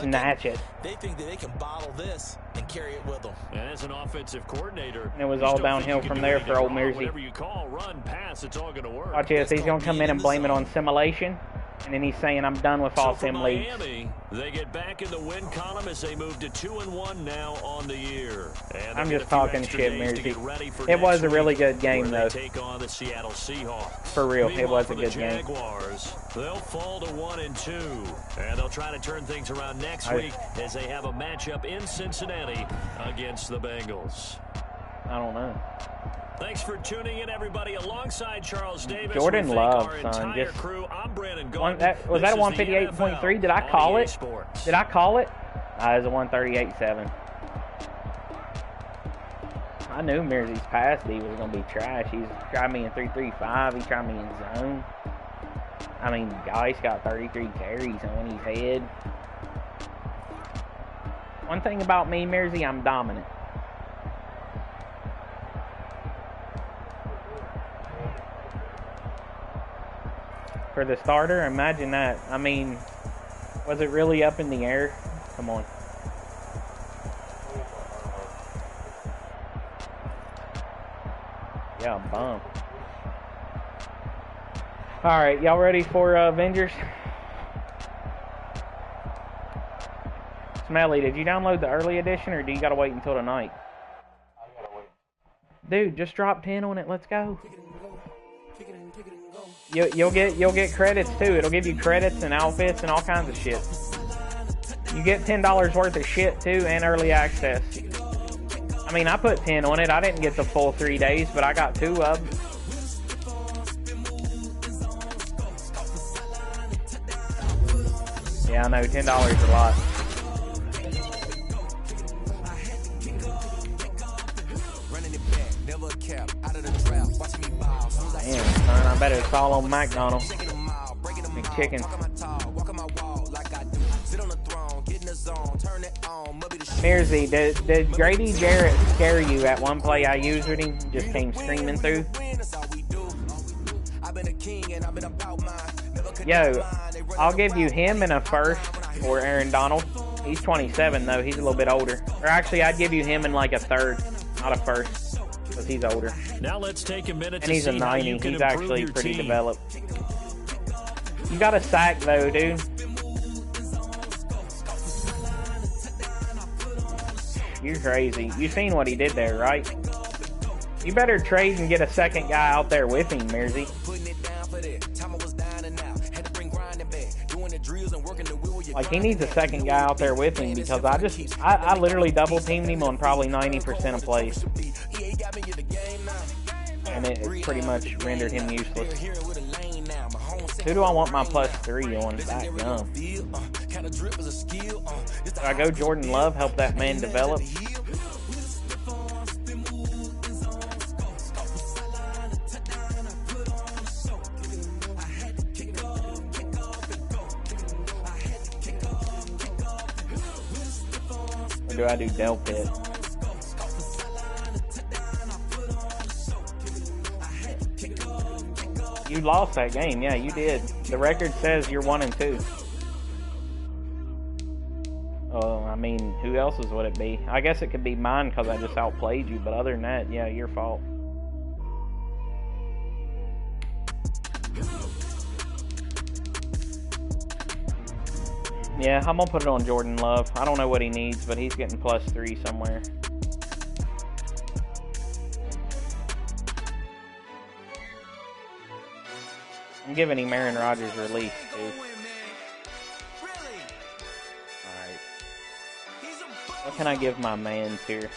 [SPEAKER 4] snatch it.
[SPEAKER 14] They think that they can bottle this and carry it with them.
[SPEAKER 6] And as an offensive coordinator,
[SPEAKER 4] and it was all downhill from there for old Mersey.
[SPEAKER 6] Whatever you call, run, pass, it's all going to work.
[SPEAKER 4] Watch this. He's going to come in and blame it on simulation. And then he's saying, I'm done with all sim leagues.
[SPEAKER 6] Miami, they get back in the win column as they move to 2-1 now on the year. And
[SPEAKER 4] I'm just talking shit, Mersey. It was a really good game, though.
[SPEAKER 6] Take on the Seattle Seahawks.
[SPEAKER 4] For real, it was a good game.
[SPEAKER 6] Jaguars, they'll fall to 1-2, and they'll try to turn things around next week as they have a matchup in Cincinnati against the Bengals.
[SPEAKER 4] I don't know.
[SPEAKER 6] Thanks for tuning in, everybody. Alongside Charles Davis,
[SPEAKER 4] Jordan Love, son. Just
[SPEAKER 6] crew. I'm Brandon
[SPEAKER 4] was that a 158.3? Did I call it? Did I call it? It was a 138.7. I knew Mersey's pass D was gonna be trash. He's tried me in 3-3-5. He tried me in zone. I mean, Geis got 33 carries on his head. One thing about me, Mersey, I'm dominant. For the starter, imagine that. I mean, was it really up in the air? Come on. Yeah, bump. Alright, y'all ready for Avengers? Smelly, did you download the early edition or do you gotta wait until tonight? I gotta wait. Dude, just drop 10 on it. Let's go. You'll get credits too. It'll give you credits and outfits and all kinds of shit. You get $10 worth of shit too and early access. I mean, I put 10 on it. I didn't get the full 3 days, but I got 2 of them. Yeah, I know, $10 a lot.
[SPEAKER 5] cap, out of the trap, watching me ball.
[SPEAKER 4] Damn, son, I bet it's all on McDonald's. McChickens. Mearsy, did Grady Jarrett scare you at one play I used with him? Just came screaming through. Yo, I'll give you him in a first for Aaron Donald. He's 27 though. He's a little bit older. Or actually, I'd give you him in like a third, not a first, because he's older.
[SPEAKER 6] Now let's take a minute
[SPEAKER 4] and he's a 90. He's actually pretty developed. You got a sack though, dude. You're crazy. You seen what he did there, right? You better trade and get a second guy out there with him, Mearsy. Like, he needs a second guy out there with him because I literally double teamed him on probably 90% of plays. And it pretty much rendered him useless. Who do I want my +3 on? That dumb. Do I go Jordan Love, help that man develop? Or do I do Del Pitt? You lost that game, yeah, you did. The record says you're 1-2. Oh, I mean, who else's would it be? I guess it could be mine because I just outplayed you, but other than that, yeah, your fault. Yeah, I'm gonna put it on Jordan Love. I don't know what he needs, but he's getting +3 somewhere. I'm giving him Aaron Rodgers release, dude. Alright. What can I give my mans here?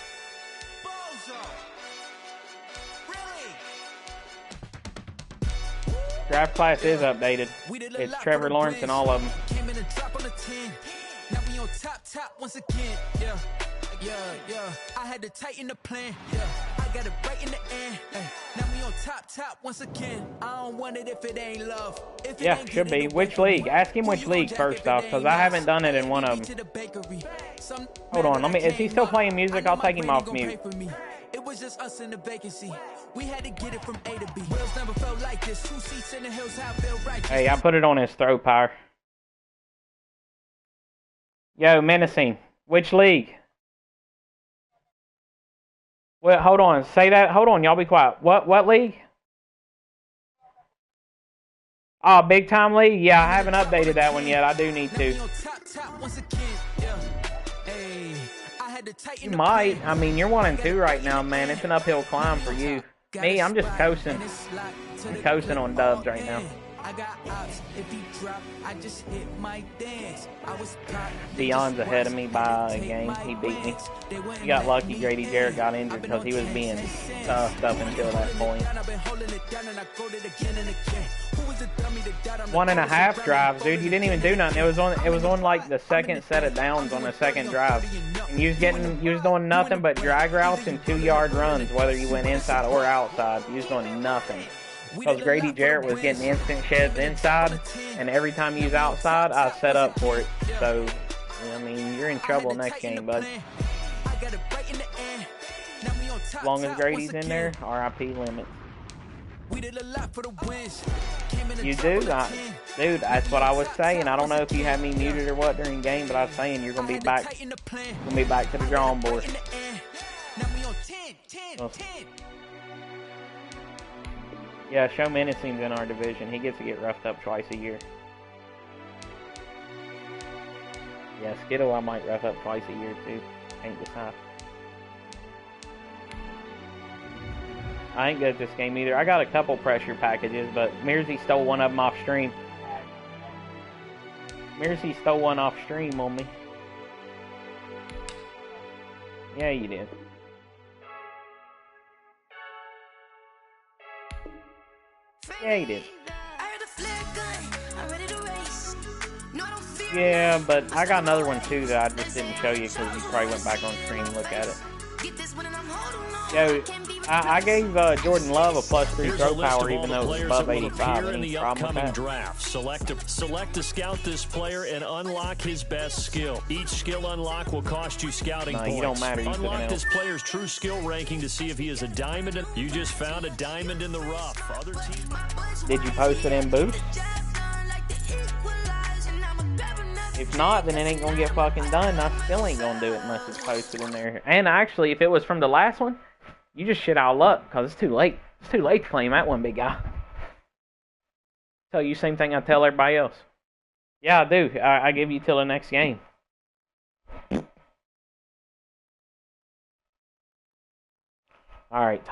[SPEAKER 4] Draft class is updated. It's Trevor Lawrence and all of them. Now we on top once again. Yeah. I had to tighten the plan. Yeah. I got it right in the end. Now we on top once again. I don't want it if it ain't love. Yeah, should be. Which league? Ask him which league first off, because I haven't done it in one of them. Hold on, is he still playing music? I'll take him off mute. It was just us in the vacancy. We had to get it from A to B. Wheels never felt like this. 2 seats in the hills, how feel right. Hey, I put it on his throw power. Yo, menacing. Which league? Well, hold on. Say that. Hold on, y'all be quiet. What league? Oh, big time league? Yeah, I haven't updated that one yet. I do need to. You might. I mean, you're 1-2 right now, man. It's an uphill climb for you. Me, I'm just coasting. I'm coasting on dubs right now. Dion's ahead of me by a game. He beat me. He got lucky. Grady Jarrett got injured because he was being toughed up until that point. 1.5 drives, dude. You didn't even do nothing. It was on like the second set of downs on the second drive. And you was doing nothing but drag routes and 2-yard runs, whether you went inside or outside. You was doing nothing. Because Grady Jarrett was getting instant sheds inside, and every time you was outside, I set up for it. So, I mean, you're in trouble next game, bud. As long as Grady's in there, RIP limits. You do? Dude, that's what I was saying. I don't know if you had me muted or what during game, but I was saying you're going to be back to the drawing board. Well, yeah, Show Menacing's in our division. He gets to get roughed up twice a year. Yeah, Skittle I might rough up twice a year too. Ain't decide. I ain't good at this game either. I got a couple pressure packages, but Mearsy stole one of them off stream. Mearsy stole one off stream on me. Yeah, you did. Yeah, he did. Yeah, but I got another one too that I just didn't show you because you probably went back on screen and look at it. Yo, I gave Jordan Love a +3 throw power, even though it was above 85.
[SPEAKER 6] In
[SPEAKER 4] Any
[SPEAKER 6] the
[SPEAKER 4] problem with
[SPEAKER 6] upcoming
[SPEAKER 4] that?
[SPEAKER 6] draft, select to scout this player and unlock his best skill. Each skill unlock will cost you scouting points.
[SPEAKER 4] You don't matter.
[SPEAKER 6] Unlock this player's true skill ranking to see if he is a diamond. You just found a diamond in the rough. Other teams.
[SPEAKER 4] Did you post it in Boost? If not, then it ain't gonna get fucking done. I still ain't gonna do it unless it's posted in there. And actually, if it was from the last one, you just shit out of luck, because it's too late. It's too late to claim that one, big guy. Tell you same thing I tell everybody else. Yeah, I do. I give you till the next game. Alright, time.